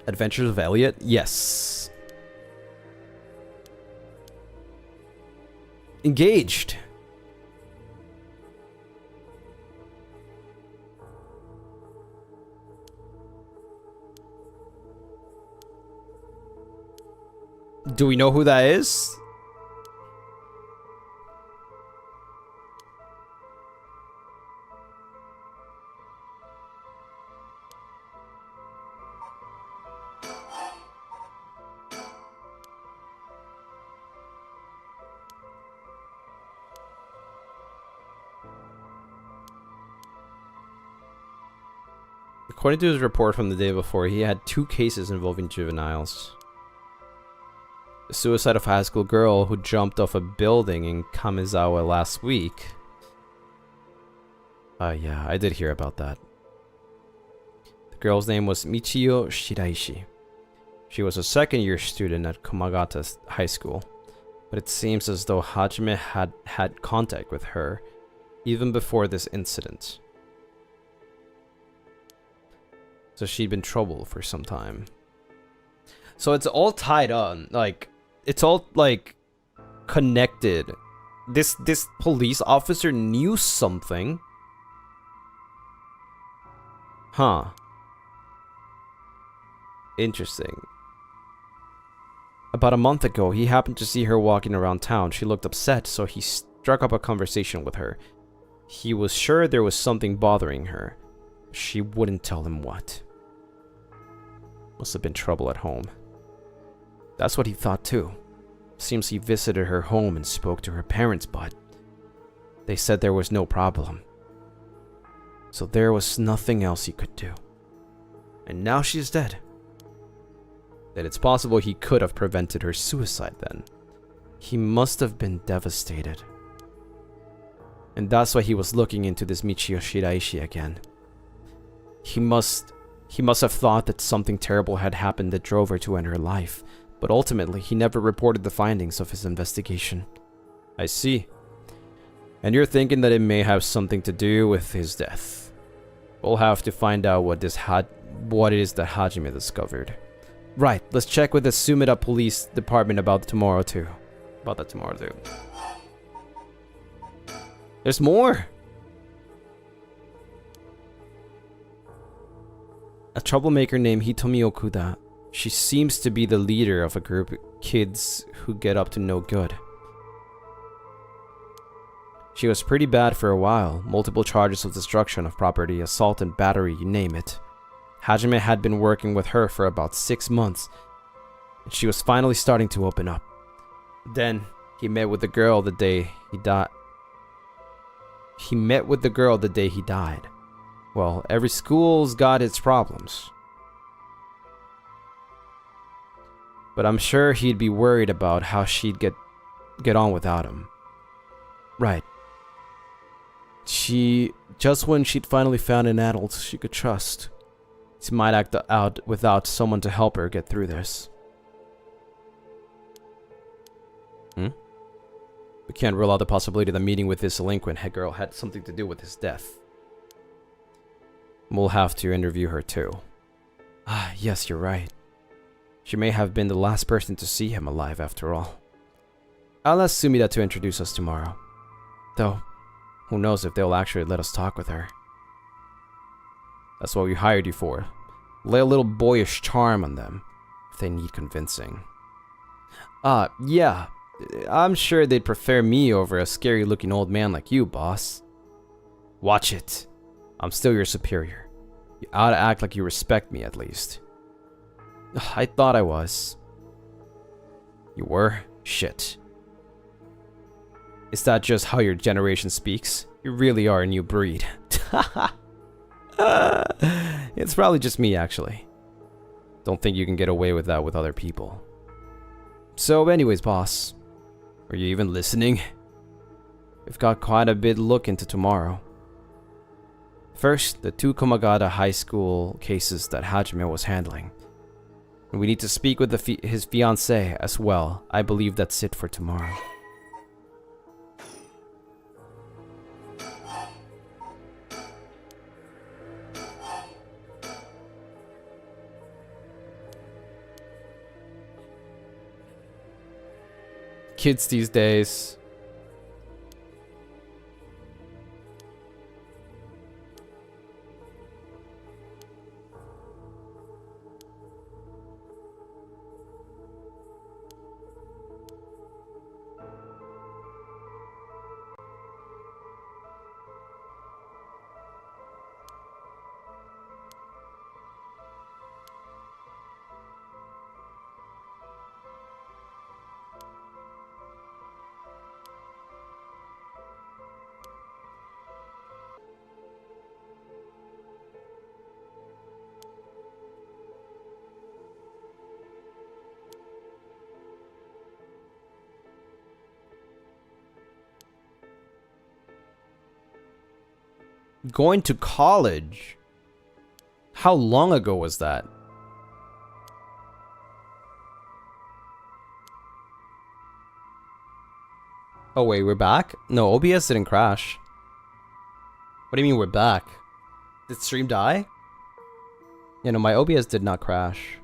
Adventures of Elliot? Yes. Engaged. Do we know who that is? According to his report from the day before, he had 2 cases involving juveniles. The suicide of a high school girl who jumped off a building in Kamizawa last week. Yeah, I did hear about that. The girl's name was Michiyo Shiraishi. She was a second-year student at Komagata High School, but it seems as though Hajime had had contact with her even before this incident. So she'd been trouble for some time. So it's all tied on, like, it's all, like, connected. This police officer knew something. Huh. Interesting. About a month ago, he happened to see her walking around town. She looked upset, so he struck up a conversation with her. He was sure there was something bothering her. She wouldn't tell him what. Must have been trouble at home. That's what he thought too. Seems he visited her home and spoke to her parents, but they said there was no problem. So there was nothing else he could do. And now she's dead. Then it's possible he could have prevented her suicide then. He must have been devastated. And that's why he was looking into this Michiyo Shiraishi again. He must have thought that something terrible had happened that drove her to end her life. But ultimately, he never reported the findings of his investigation. I see. And you're thinking that it may have something to do with his death. We'll have to find out what it is that Hajime discovered. Right, let's check with the Sumida Police Department about that tomorrow too. There's more! A troublemaker named Hitomi Okuda. She seems to be the leader of a group of kids who get up to no good. She was pretty bad for a while. Multiple charges of destruction of property, assault and battery, you name it. Hajime had been working with her for about 6 months, and she was finally starting to open up. Then, he met with the girl the day he died. Well, every school's got its problems. But I'm sure he'd be worried about how she'd get on without him. Right. Just when she'd finally found an adult she could trust, she might act out without someone to help her get through this. We can't rule out the possibility that meeting with this delinquent head girl had something to do with his death. We'll have to interview her too. Yes, you're right. She may have been the last person to see him alive after all. I'll ask Sumida to introduce us tomorrow. Though, who knows if they'll actually let us talk with her. That's what we hired you for. Lay a little boyish charm on them, if they need convincing. Yeah. I'm sure they'd prefer me over a scary-looking old man like you, boss. Watch it. I'm still your superior. You ought to act like you respect me, at least. I thought I was. You were? Shit. Is that just how your generation speaks? You really are a new breed. It's probably just me, actually. Don't think you can get away with that with other people. So anyways, boss. Are you even listening? We've got quite a bit to look into tomorrow. First, the 2 Komagata High School cases that Hajime was handling. We need to speak with his fiancée as well. I believe that's it for tomorrow. Kids these days. Going to college? How long ago was that? Oh wait, we're back? No, OBS didn't crash. What do you mean we're back? Did stream die? Yeah, no, my OBS did not crash.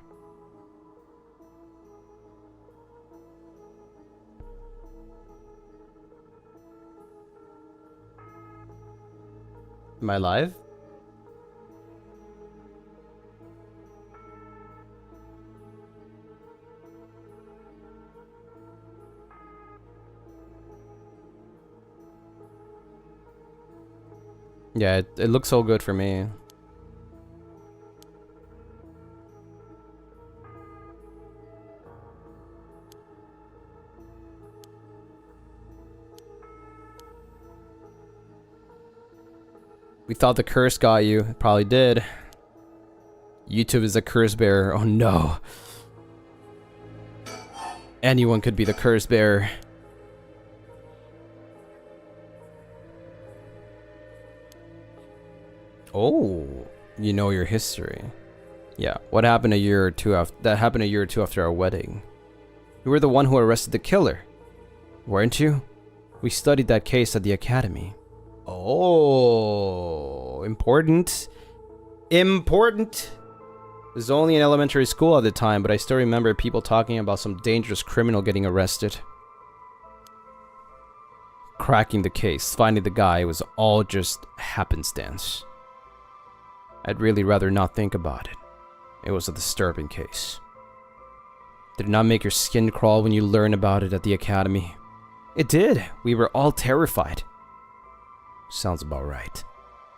Am I live? Yeah, it looks so good for me. We thought the curse got you. It probably did. YouTube is a curse bearer. Oh no. Anyone could be the curse bearer. Oh, you know your history. Yeah, what happened a year or two after that happened a year or two after our wedding. You were the one who arrested the killer, weren't you? We studied that case at the academy. Oh, important. Important. It was only in elementary school at the time, but I still remember people talking about some dangerous criminal getting arrested. Cracking the case, finding the guy, was all just happenstance. I'd really rather not think about it. It was a disturbing case. Did it not make your skin crawl when you learned about it at the academy? It did. We were all terrified. Sounds about right.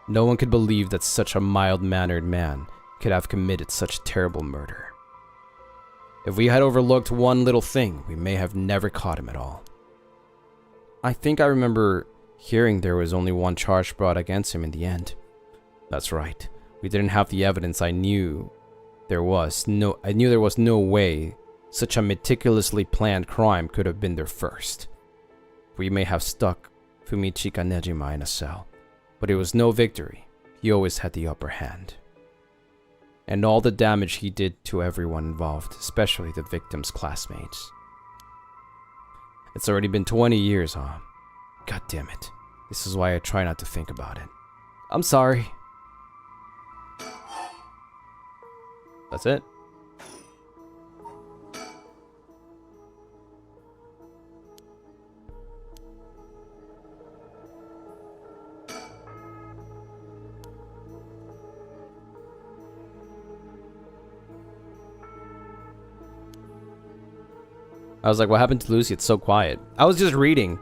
No one could believe that such a mild-mannered man could have committed such terrible murder. If we had overlooked one little thing, we may have never caught him at all. I think I remember hearing there was only one charge brought against him in the end. That's right. We didn't have the evidence. I knew there was no way such a meticulously planned crime could have been their first. We may have stuck Fumichika Nejima in a cell, but it was no victory. He always had the upper hand. And all the damage he did to everyone involved, especially the victim's classmates. It's already been 20 years, huh? God damn it. This is why I try not to think about it. I'm sorry. That's it. I was like, what happened to Lucy? It's so quiet. I was just reading.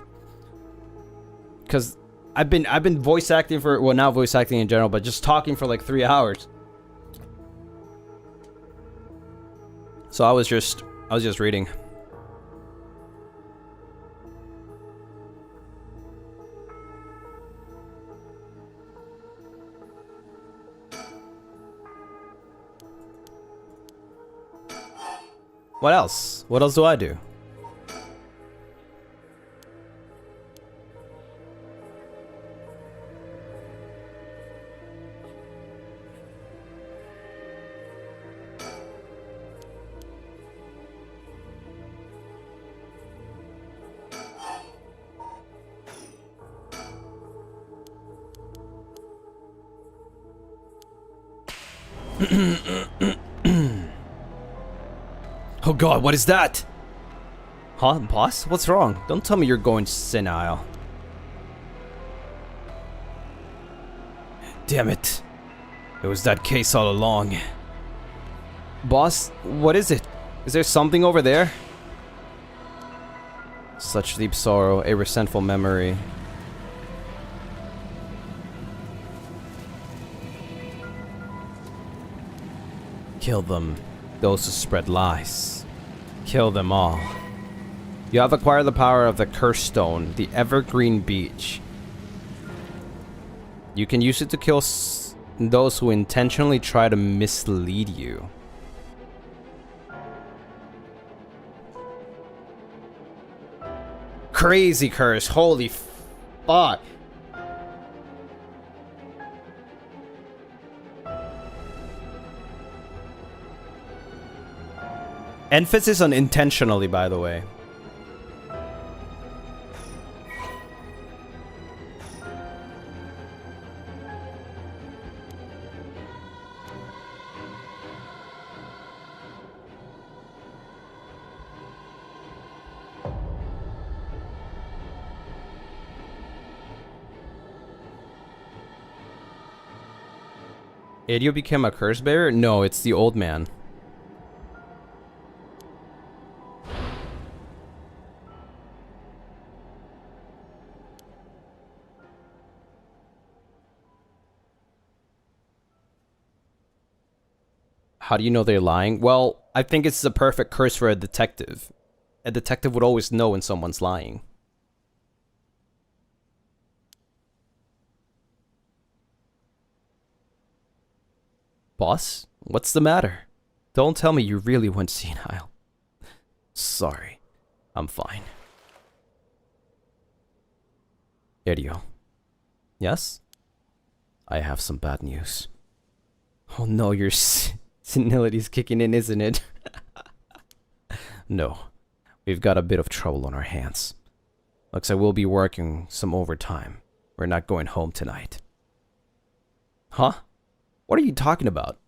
Cause I've been voice acting for, well, not voice acting in general, but just talking for like 3 hours. So I was just reading. What else? What else do I do? Oh god, what is that? Huh, boss? What's wrong? Don't tell me you're going senile. Damn it. It was that case all along. Boss, what is it? Is there something over there? Such deep sorrow, a resentful memory. Kill them, those who spread lies. Kill them all. You have acquired the power of the Curse Stone, the Evergreen Beach. You can use it to kill those who intentionally try to mislead you. Crazy curse, holy fuck. Emphasis on intentionally, by the way. Idio became a curse bearer? No, it's the old man. How do you know they're lying? Well, I think it's the perfect curse for a detective. A detective would always know when someone's lying. Boss, what's the matter? Don't tell me you really went senile. Sorry, I'm fine. Idio. Yes? I have some bad news. Oh no, your senility's kicking in, isn't it? No, we've got a bit of trouble on our hands. Looks like we'll be working some overtime. We're not going home tonight. Huh? What are you talking about?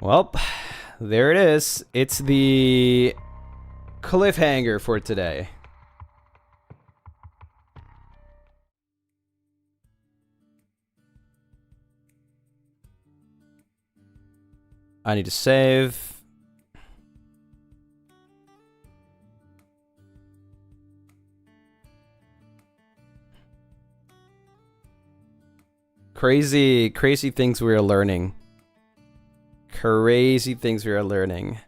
Well, there it is. It's the cliffhanger for today. I need to save. Crazy things we are learning. Crazy things we are learning.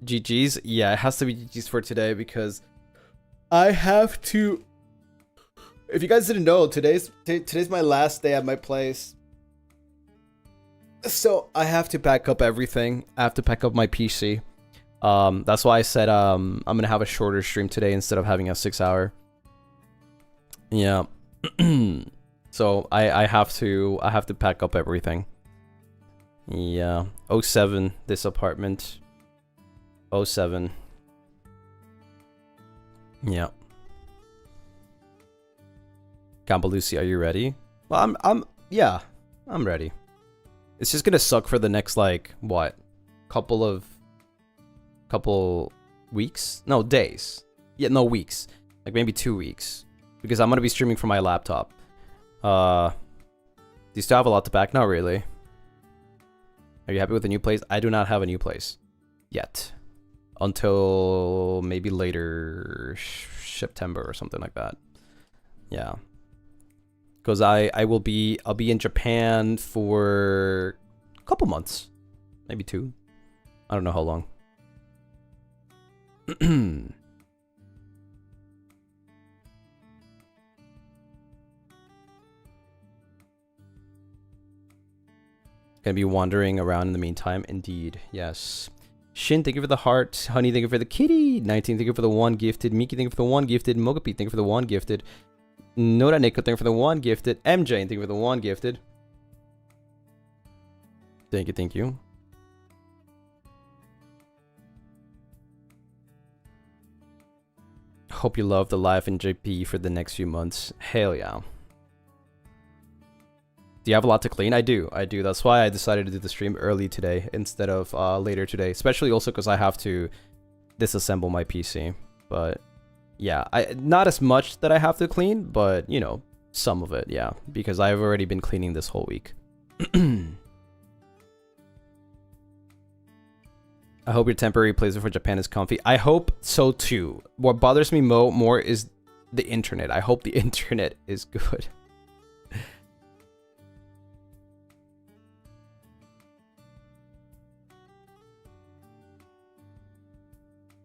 GG's? Yeah, it has to be GG's for today because I have to... If you guys didn't know, today's my last day at my place. So I have to pack up everything. I have to pack up my PC. That's why I said I'm gonna have a shorter stream today instead of having a 6-hour. Yeah. So I have to pack up everything. Yeah. 07, this apartment. 07. Yeah. Gambalusi, are you ready? Well, yeah, I'm ready. It's just gonna suck for the next, like, what? Couple weeks? No, days. Yeah, no, weeks. Like, maybe 2 weeks. Because I'm gonna be streaming from my laptop. Do you still have a lot to pack? Not really. Are you happy with the new place? I do not have a new place. Yet. Until maybe later September or something like that. Yeah. Because I'll be in Japan for a couple months. Maybe 2. I don't know how long. Gonna be wandering around in the meantime. Indeed, yes. Shin, thank you for the heart. Honey, thank you for the kitty. 19, thank you for the 1 gifted. Miki, thank you for the 1 gifted. Mogapi, thank you for the 1 gifted. Nora Nico, thank you for the 1 gifted. MJ, thank you for the 1 gifted. Thank you, thank you. Hope you love the life in JP for the next few months. Hell yeah. Do you have a lot to clean? I do. That's why I decided to do the stream early today instead of later today. Especially also because I have to disassemble my PC. But yeah, not as much that I have to clean, but you know, some of it, yeah. Because I've already been cleaning this whole week. I hope your temporary place for Japan is comfy. I hope so too. What bothers me more is the internet. I hope the internet is good.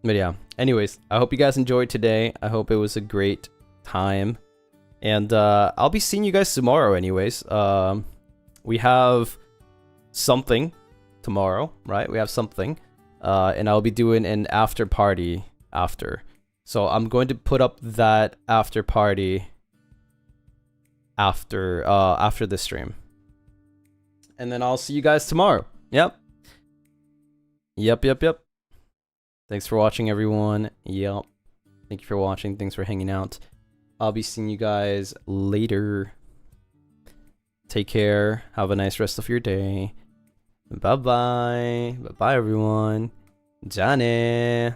But yeah, anyways, I hope you guys enjoyed today. I hope it was a great time. And I'll be seeing you guys tomorrow anyways. We have something tomorrow, right? We have something. And I'll be doing an after party after. So I'm going to put up that after party after the stream. And then I'll see you guys tomorrow. Yep. Thanks for watching, everyone. Yep. Thank you for watching. Thanks for hanging out. I'll be seeing you guys later. Take care. Have a nice rest of your day. Bye-bye. Bye-bye, everyone. Jane.